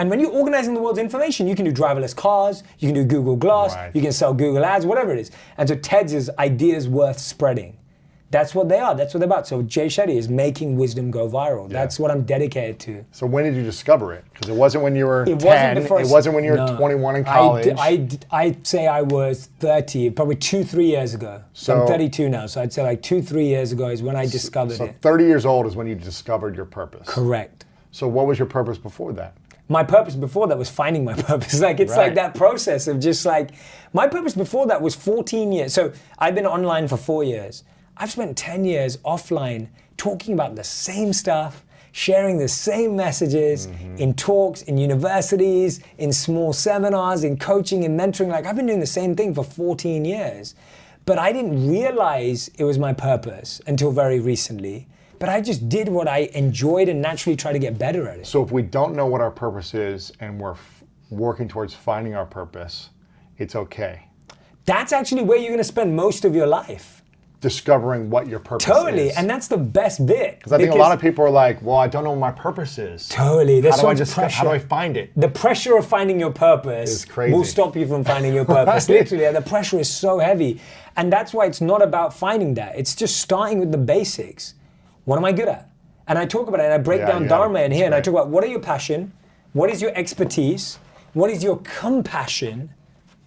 And when you're organizing the world's information, you can do driverless cars, you can do Google Glass, you can sell Google ads, whatever it is. And so TED's is ideas worth spreading. That's what they are. That's what they're about. So Jay Shetty is making wisdom go viral. Yeah. That's what I'm dedicated to. So when did you discover it? Because it wasn't when you were 10. It wasn't when you were 21 in college. I'd say I was 30, probably 2-3 years ago. So I'm 32 now. So I'd say like 2-3 years ago is when I discovered it. So 30 years old is when you discovered your purpose. Correct. So what was your purpose before that? My purpose before that was finding my purpose. Like, it's like that process of just like, my purpose before that was 14 years. So I've been online for 4 years. I've spent 10 years offline talking about the same stuff, sharing the same messages in talks, in universities, in small seminars, in coaching, in mentoring. Like, I've been doing the same thing for 14 years. But I didn't realize it was my purpose until very recently. But I just did what I enjoyed and naturally tried to get better at it. So if we don't know what our purpose is and we're working towards finding our purpose, it's okay. That's actually where you're going to spend most of your life. Discovering what your purpose is. Totally, and that's the best bit. Because I think a lot of people are like, well, I don't know what my purpose is. Totally, there's so much pressure. How do I find it? The pressure of finding your purpose will stop you from finding your purpose. Literally, and the pressure is so heavy. And that's why it's not about finding that. It's just starting with the basics. What am I good at? And I talk about it, and I break down Dharma in here, and I talk about what are your passion, what is your expertise, what is your compassion,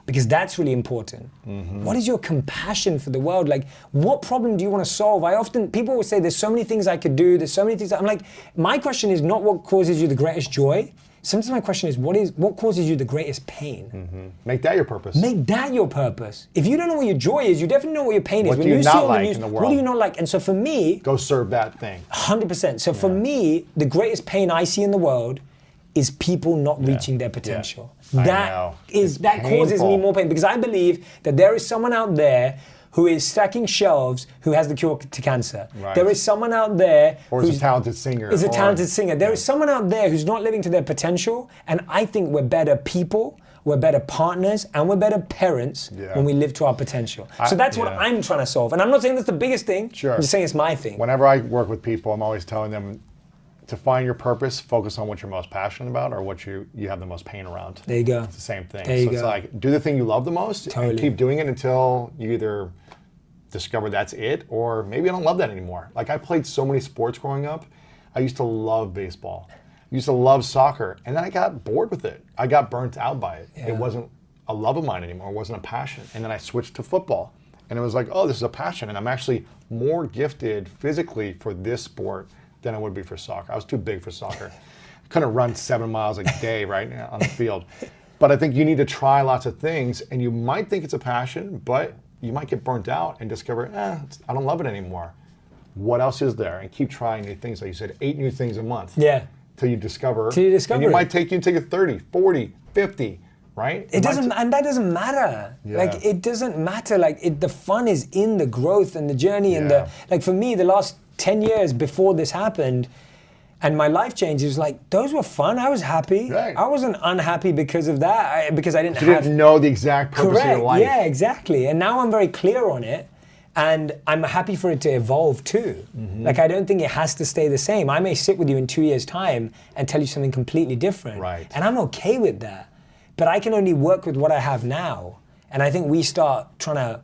because that's really important. What is your compassion for the world? Like, what problem do you want to solve? People will say, there's so many things I could do, there's so many things. I'm like, my question is not what causes you the greatest joy. Sometimes my question is, what causes you the greatest pain? Make that your purpose. Make that your purpose. If you don't know what your joy is, you definitely know what your pain is. What do you not like in the world? What do you not like? And so for me... Go serve that thing. 100%. So for me, the greatest pain I see in the world is people not reaching their potential. That causes me more pain, because I believe that there is someone out there who is stacking shelves who has the cure to cancer. There is someone out there who's a talented singer. There is someone out there who's not living to their potential, and I think we're better people, we're better partners, and we're better parents when we live to our potential. So that's what I'm trying to solve. And I'm not saying that's the biggest thing, I'm just saying it's my thing. Whenever I work with people, I'm always telling them, to find your purpose, focus on what you're most passionate about or what you have the most pain around. There you go. It's the same thing. It's like, do the thing you love the most and keep doing it until you either discover that's it, or maybe I don't love that anymore. Like, I played so many sports growing up. I used to love baseball. I used to love soccer. And then I got bored with it. I got burnt out by it. It wasn't a love of mine anymore. It wasn't a passion. And then I switched to football. And it was like, oh, this is a passion. And I'm actually more gifted physically for this sport than I would be for soccer. I was too big for soccer. I couldn't run 7 miles a day on the field. But I think you need to try lots of things, and you might think it's a passion, but you might get burnt out and discover, I don't love it anymore. What else is there? And keep trying new things. Like you said, 8 new things a month. Till you discover. And it might take you 30, 40, 50, right? And that doesn't matter. Like, it doesn't matter. Like, the fun is in the growth and the journey and like, for me, the last 10 years before this happened and my life changed, it was like, those were fun. I was happy. I wasn't unhappy because of that, because I didn't know the exact purpose of your life. Yeah, exactly. And now I'm very clear on it, and I'm happy for it to evolve too. Like, I don't think it has to stay the same. I may sit with you in 2 years' time and tell you something completely different. And I'm okay with that. But I can only work with what I have now. And I think we start trying to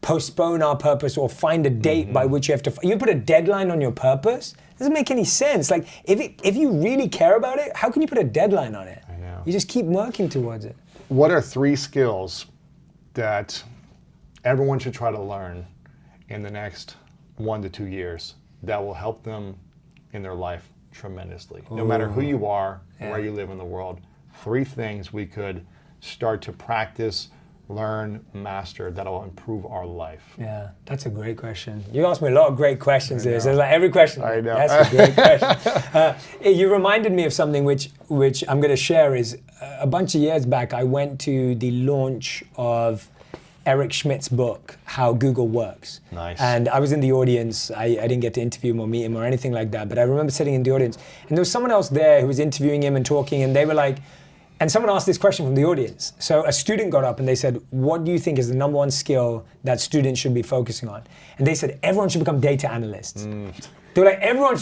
postpone our purpose or find a date by which you have to. You put a deadline on your purpose. It doesn't make any sense. Like, if you really care about it, how can you put a deadline on it? I know. You just keep working towards it. What are 3 skills that everyone should try to learn in the next 1 to 2 years that will help them in their life tremendously? No matter who you are, where you live in the world, 3 things we could start to practice, learn, master, that'll improve our life? Yeah, that's a great question. You asked me a lot of great questions there. So it's like every question. I know. That's a great question. You reminded me of something which I'm going to share. Is a bunch of years back, I went to the launch of Eric Schmidt's book, How Google Works. Nice. And I was in the audience. I didn't get to interview him or meet him or anything like that, but I remember sitting in the audience, and there was someone else there who was interviewing him and talking, and they were like, and someone asked this question from the audience. So a student got up and they said, what do you think is the #1 skill that students should be focusing on? And they said, everyone should become data analysts. They were like, everyone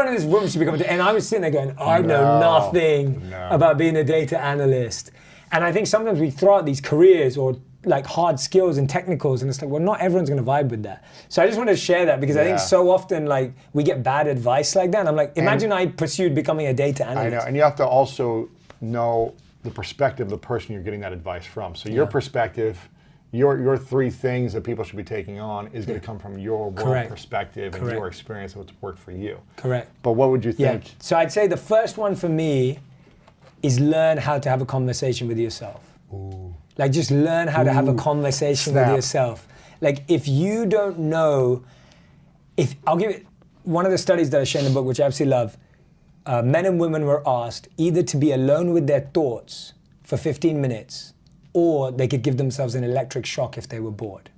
in this room should become a data. And I was sitting there going, I know nothing about being a data analyst. And I think sometimes we throw out these careers or like hard skills and technicals, and it's like, well, not everyone's gonna vibe with that. So I just wanted to share that, because I think so often like we get bad advice like that. And I'm like, imagine I pursued becoming a data analyst. I know, and you have to also know the perspective of the person you're getting that advice from. So your perspective, your 3 things that people should be taking on is going to come from your world perspective and your experience of what's worked for you. Correct. But what would you think? So I'd say the first one for me is learn how to have a conversation with yourself. Like just learn how to have a conversation with yourself. Like if you don't know, I'll give it, one of the studies that I share in the book, which I absolutely love, men and women were asked either to be alone with their thoughts for 15 minutes or they could give themselves an electric shock if they were bored.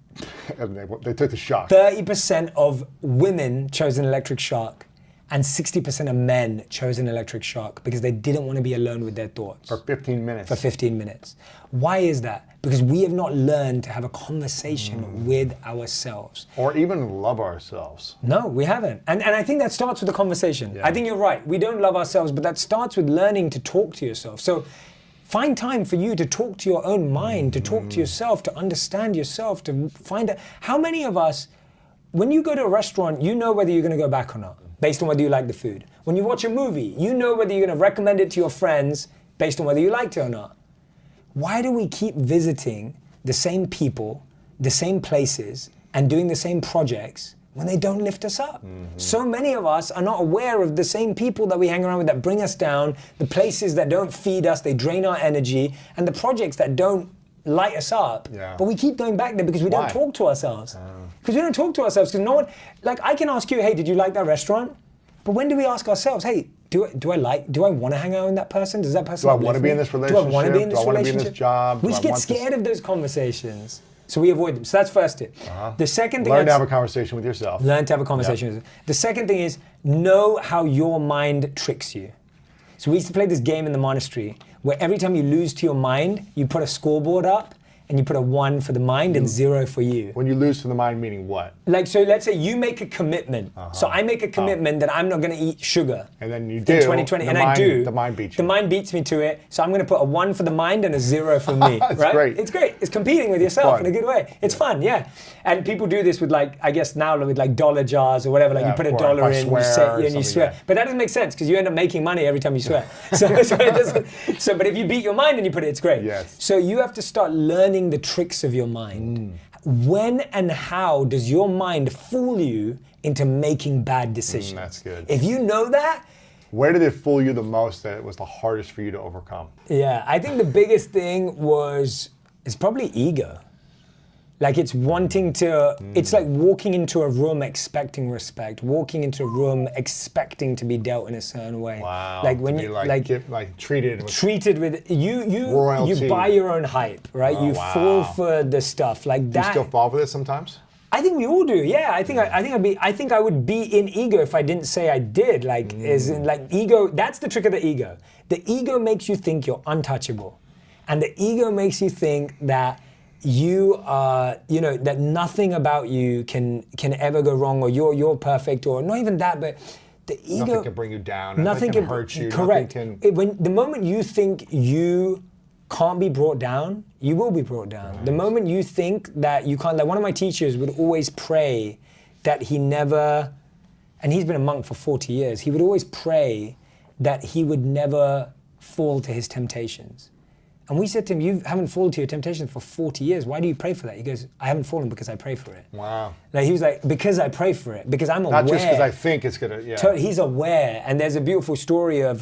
And they took the shock. 30% of women chose an electric shock and 60% of men chose an electric shock because they didn't want to be alone with their thoughts. For 15 minutes. For 15 minutes. Why is that? Because we have not learned to have a conversation with ourselves. Or even love ourselves. No, we haven't. And I think that starts with a conversation. Yeah. I think you're right. We don't love ourselves, but that starts with learning to talk to yourself. So find time for you to talk to your own mind, to talk to yourself, to understand yourself, to find out. How many of us, when you go to a restaurant, you know whether you're going to go back or not, based on whether you like the food. When you watch a movie, you know whether you're going to recommend it to your friends based on whether you liked it or not. Why do we keep visiting the same people, the same places, and doing the same projects when they don't lift us up? So many of us are not aware of the same people that we hang around with that bring us down, the places that don't feed us, they drain our energy, and the projects that don't light us up. Yeah. But we keep going back there because we don't talk to ourselves. Because we don't talk to ourselves, because no one, like I can ask you, hey, did you like that restaurant? But when do we ask ourselves, hey, do I want to hang out with that person? Does that person Do I want to be in this relationship? Do I want to be in this relationship? Do I want to be in this job? We get scared of those conversations. So we avoid them. So that's first tip. The second thing, learn to have a conversation with yourself. Learn to have a conversation with yourself. The second thing is know how your mind tricks you. So we used to play this game in the monastery where every time you lose to your mind, you put a scoreboard up and you put a 1 for the mind and 0 for you. When you lose to the mind, meaning what? Like, so let's say you make a commitment. So I make a commitment that I'm not going to eat sugar. And then you do. In 2020, and I do. The mind beats you. The mind beats me to it. So I'm going to put a 1 for the mind and a 0 for me. That's right? great. It's great. It's competing with yourself in a good way. It's fun, yeah. And people do this with like, I guess now with like dollar jars or whatever. Like you put a dollar in, you say, and you swear. But that doesn't make sense because you end up making money every time you swear. So it doesn't. So, but if you beat your mind and you put it, it's great. Yes. So you have to start learning the tricks of your mind. When and how does your mind fool you into making bad decisions? That's good. If you know that. Where did it fool you the most that it was the hardest for you to overcome? Yeah, I think the biggest thing is probably ego. Like it's wanting to, it's like walking into a room expecting respect, walking into a room expecting to be dealt in a certain way. Wow. Like when you treated with you royalty. You buy your own hype, right? You fall for the stuff like that. Do you still fall for this sometimes? I think we all do. Yeah, I think I would be in ego if I didn't say I did. Like as in like ego. That's the trick of the ego. The ego makes you think you're untouchable, and the ego makes you think that you are, that nothing about you can ever go wrong, or you're perfect, or not even that, but the ego. Nothing can bring you down. Nothing can hurt you. Correct. The moment you think you can't be brought down, you will be brought down. Right. The moment you think that you can't, like one of my teachers would always pray that he never, and he's been a monk for 40 years, he would always pray that he would never fall to his temptations. And we said to him, you haven't fallen to your temptation for 40 years. Why do you pray for that? He goes, I haven't fallen because I pray for it. Wow. Like he was like, because I pray for it, because I'm aware. Not just because I think it's going to, He's aware. And there's a beautiful story of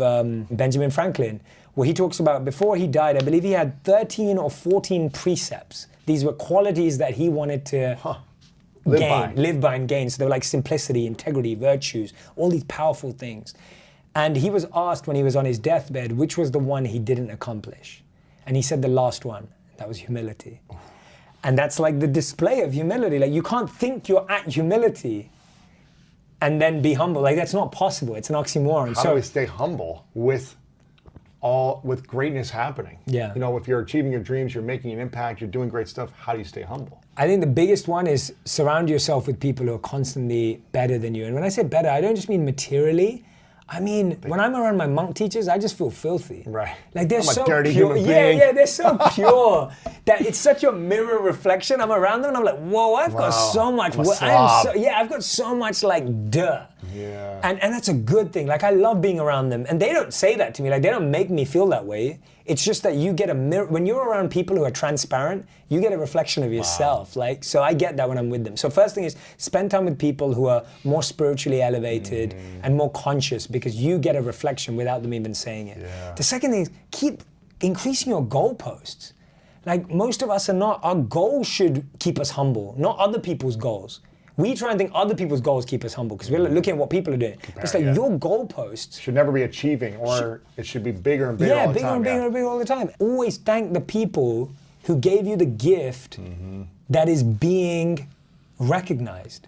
Benjamin Franklin, where he talks about before he died, I believe he had 13 or 14 precepts. These were qualities that he wanted to live by and gain. So they were like simplicity, integrity, virtues, all these powerful things. And he was asked when he was on his deathbed, which was the one he didn't accomplish. And he said the last one, that was humility. And that's like the display of humility. Like you can't think you're at humility and then be humble. Like that's not possible. It's an oxymoron. How do we stay humble with greatness happening? Yeah. If you're achieving your dreams, you're making an impact, you're doing great stuff, how do you stay humble? I think the biggest one is surround yourself with people who are constantly better than you. And when I say better, I don't just mean materially. I mean, when I'm around my monk teachers, I just feel filthy. Right. Like they're so dirty pure. human being. Yeah, they're so pure that it's such a mirror reflection. I'm around them and I'm like, whoa, I've got so much. I've got so much like duh. Yeah. And that's a good thing. Like, I love being around them. And they don't say that to me. Like, they don't make me feel that way. It's just that you get a mirror. When you're around people who are transparent, you get a reflection of yourself. Like, so I get that when I'm with them. So first thing is spend time with people who are more spiritually elevated and more conscious, because you get a reflection without them even saying it. Yeah. The second thing is keep increasing your goalposts. Like, most of us are not, our goals should keep us humble, not other people's goals. We try and think other people's goals keep us humble because we're looking at what people are doing. It's like your goalposts should never be achieving, or it should be bigger and bigger all the time. Yeah, bigger and bigger all the time. Always thank the people who gave you the gift that is being recognized.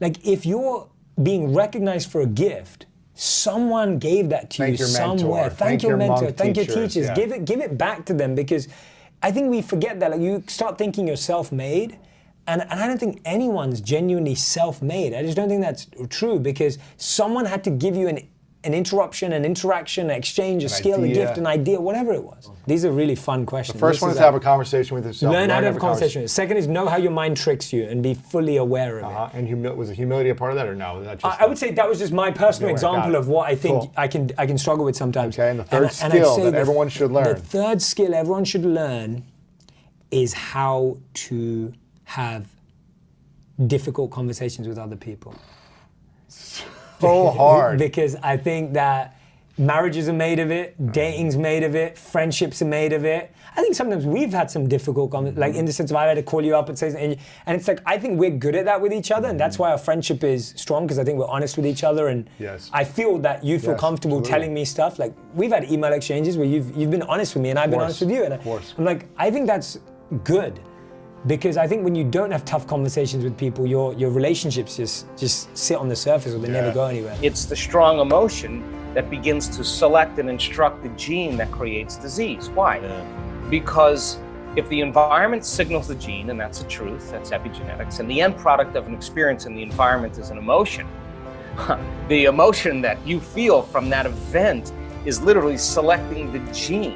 Like, if you're being recognized for a gift, someone gave that to you somewhere. Thank your mentor. Thank your teachers. Yeah. Give it back to them, because I think we forget that. Like, you start thinking you're self-made. And I don't think anyone's genuinely self-made. I just don't think that's true, because someone had to give you an interruption, an interaction, an exchange, a skill, a gift, an idea, whatever it was. These are really fun questions. The first one is to have a conversation with yourself. Learn how to have a conversation. Second is know how your mind tricks you and be fully aware of it. And was humility a part of that, or no? Was that just I would say that was just my personal example of what I think I can struggle with sometimes. Okay, and the third skill that everyone should learn. The third skill everyone should learn is how to have difficult conversations with other people. So hard. Because I think that marriages are made of it, dating's made of it, friendships are made of it. I think sometimes we've had some difficult conversations, like in the sense of I've had to call you up and say something, and it's like, I think we're good at that with each other, and that's why our friendship is strong, because I think we're honest with each other, and I feel that you feel comfortable telling me stuff. Like, we've had email exchanges where you've been honest with me and I've been honest with you, and I'm like, I think that's good. Because I think when you don't have tough conversations with people, your relationships just sit on the surface, or they never go anywhere. It's the strong emotion that begins to select and instruct the gene that creates disease. Why? Because if the environment signals the gene, and that's the truth, that's epigenetics, and the end product of an experience in the environment is an emotion, the emotion that you feel from that event is literally selecting the gene.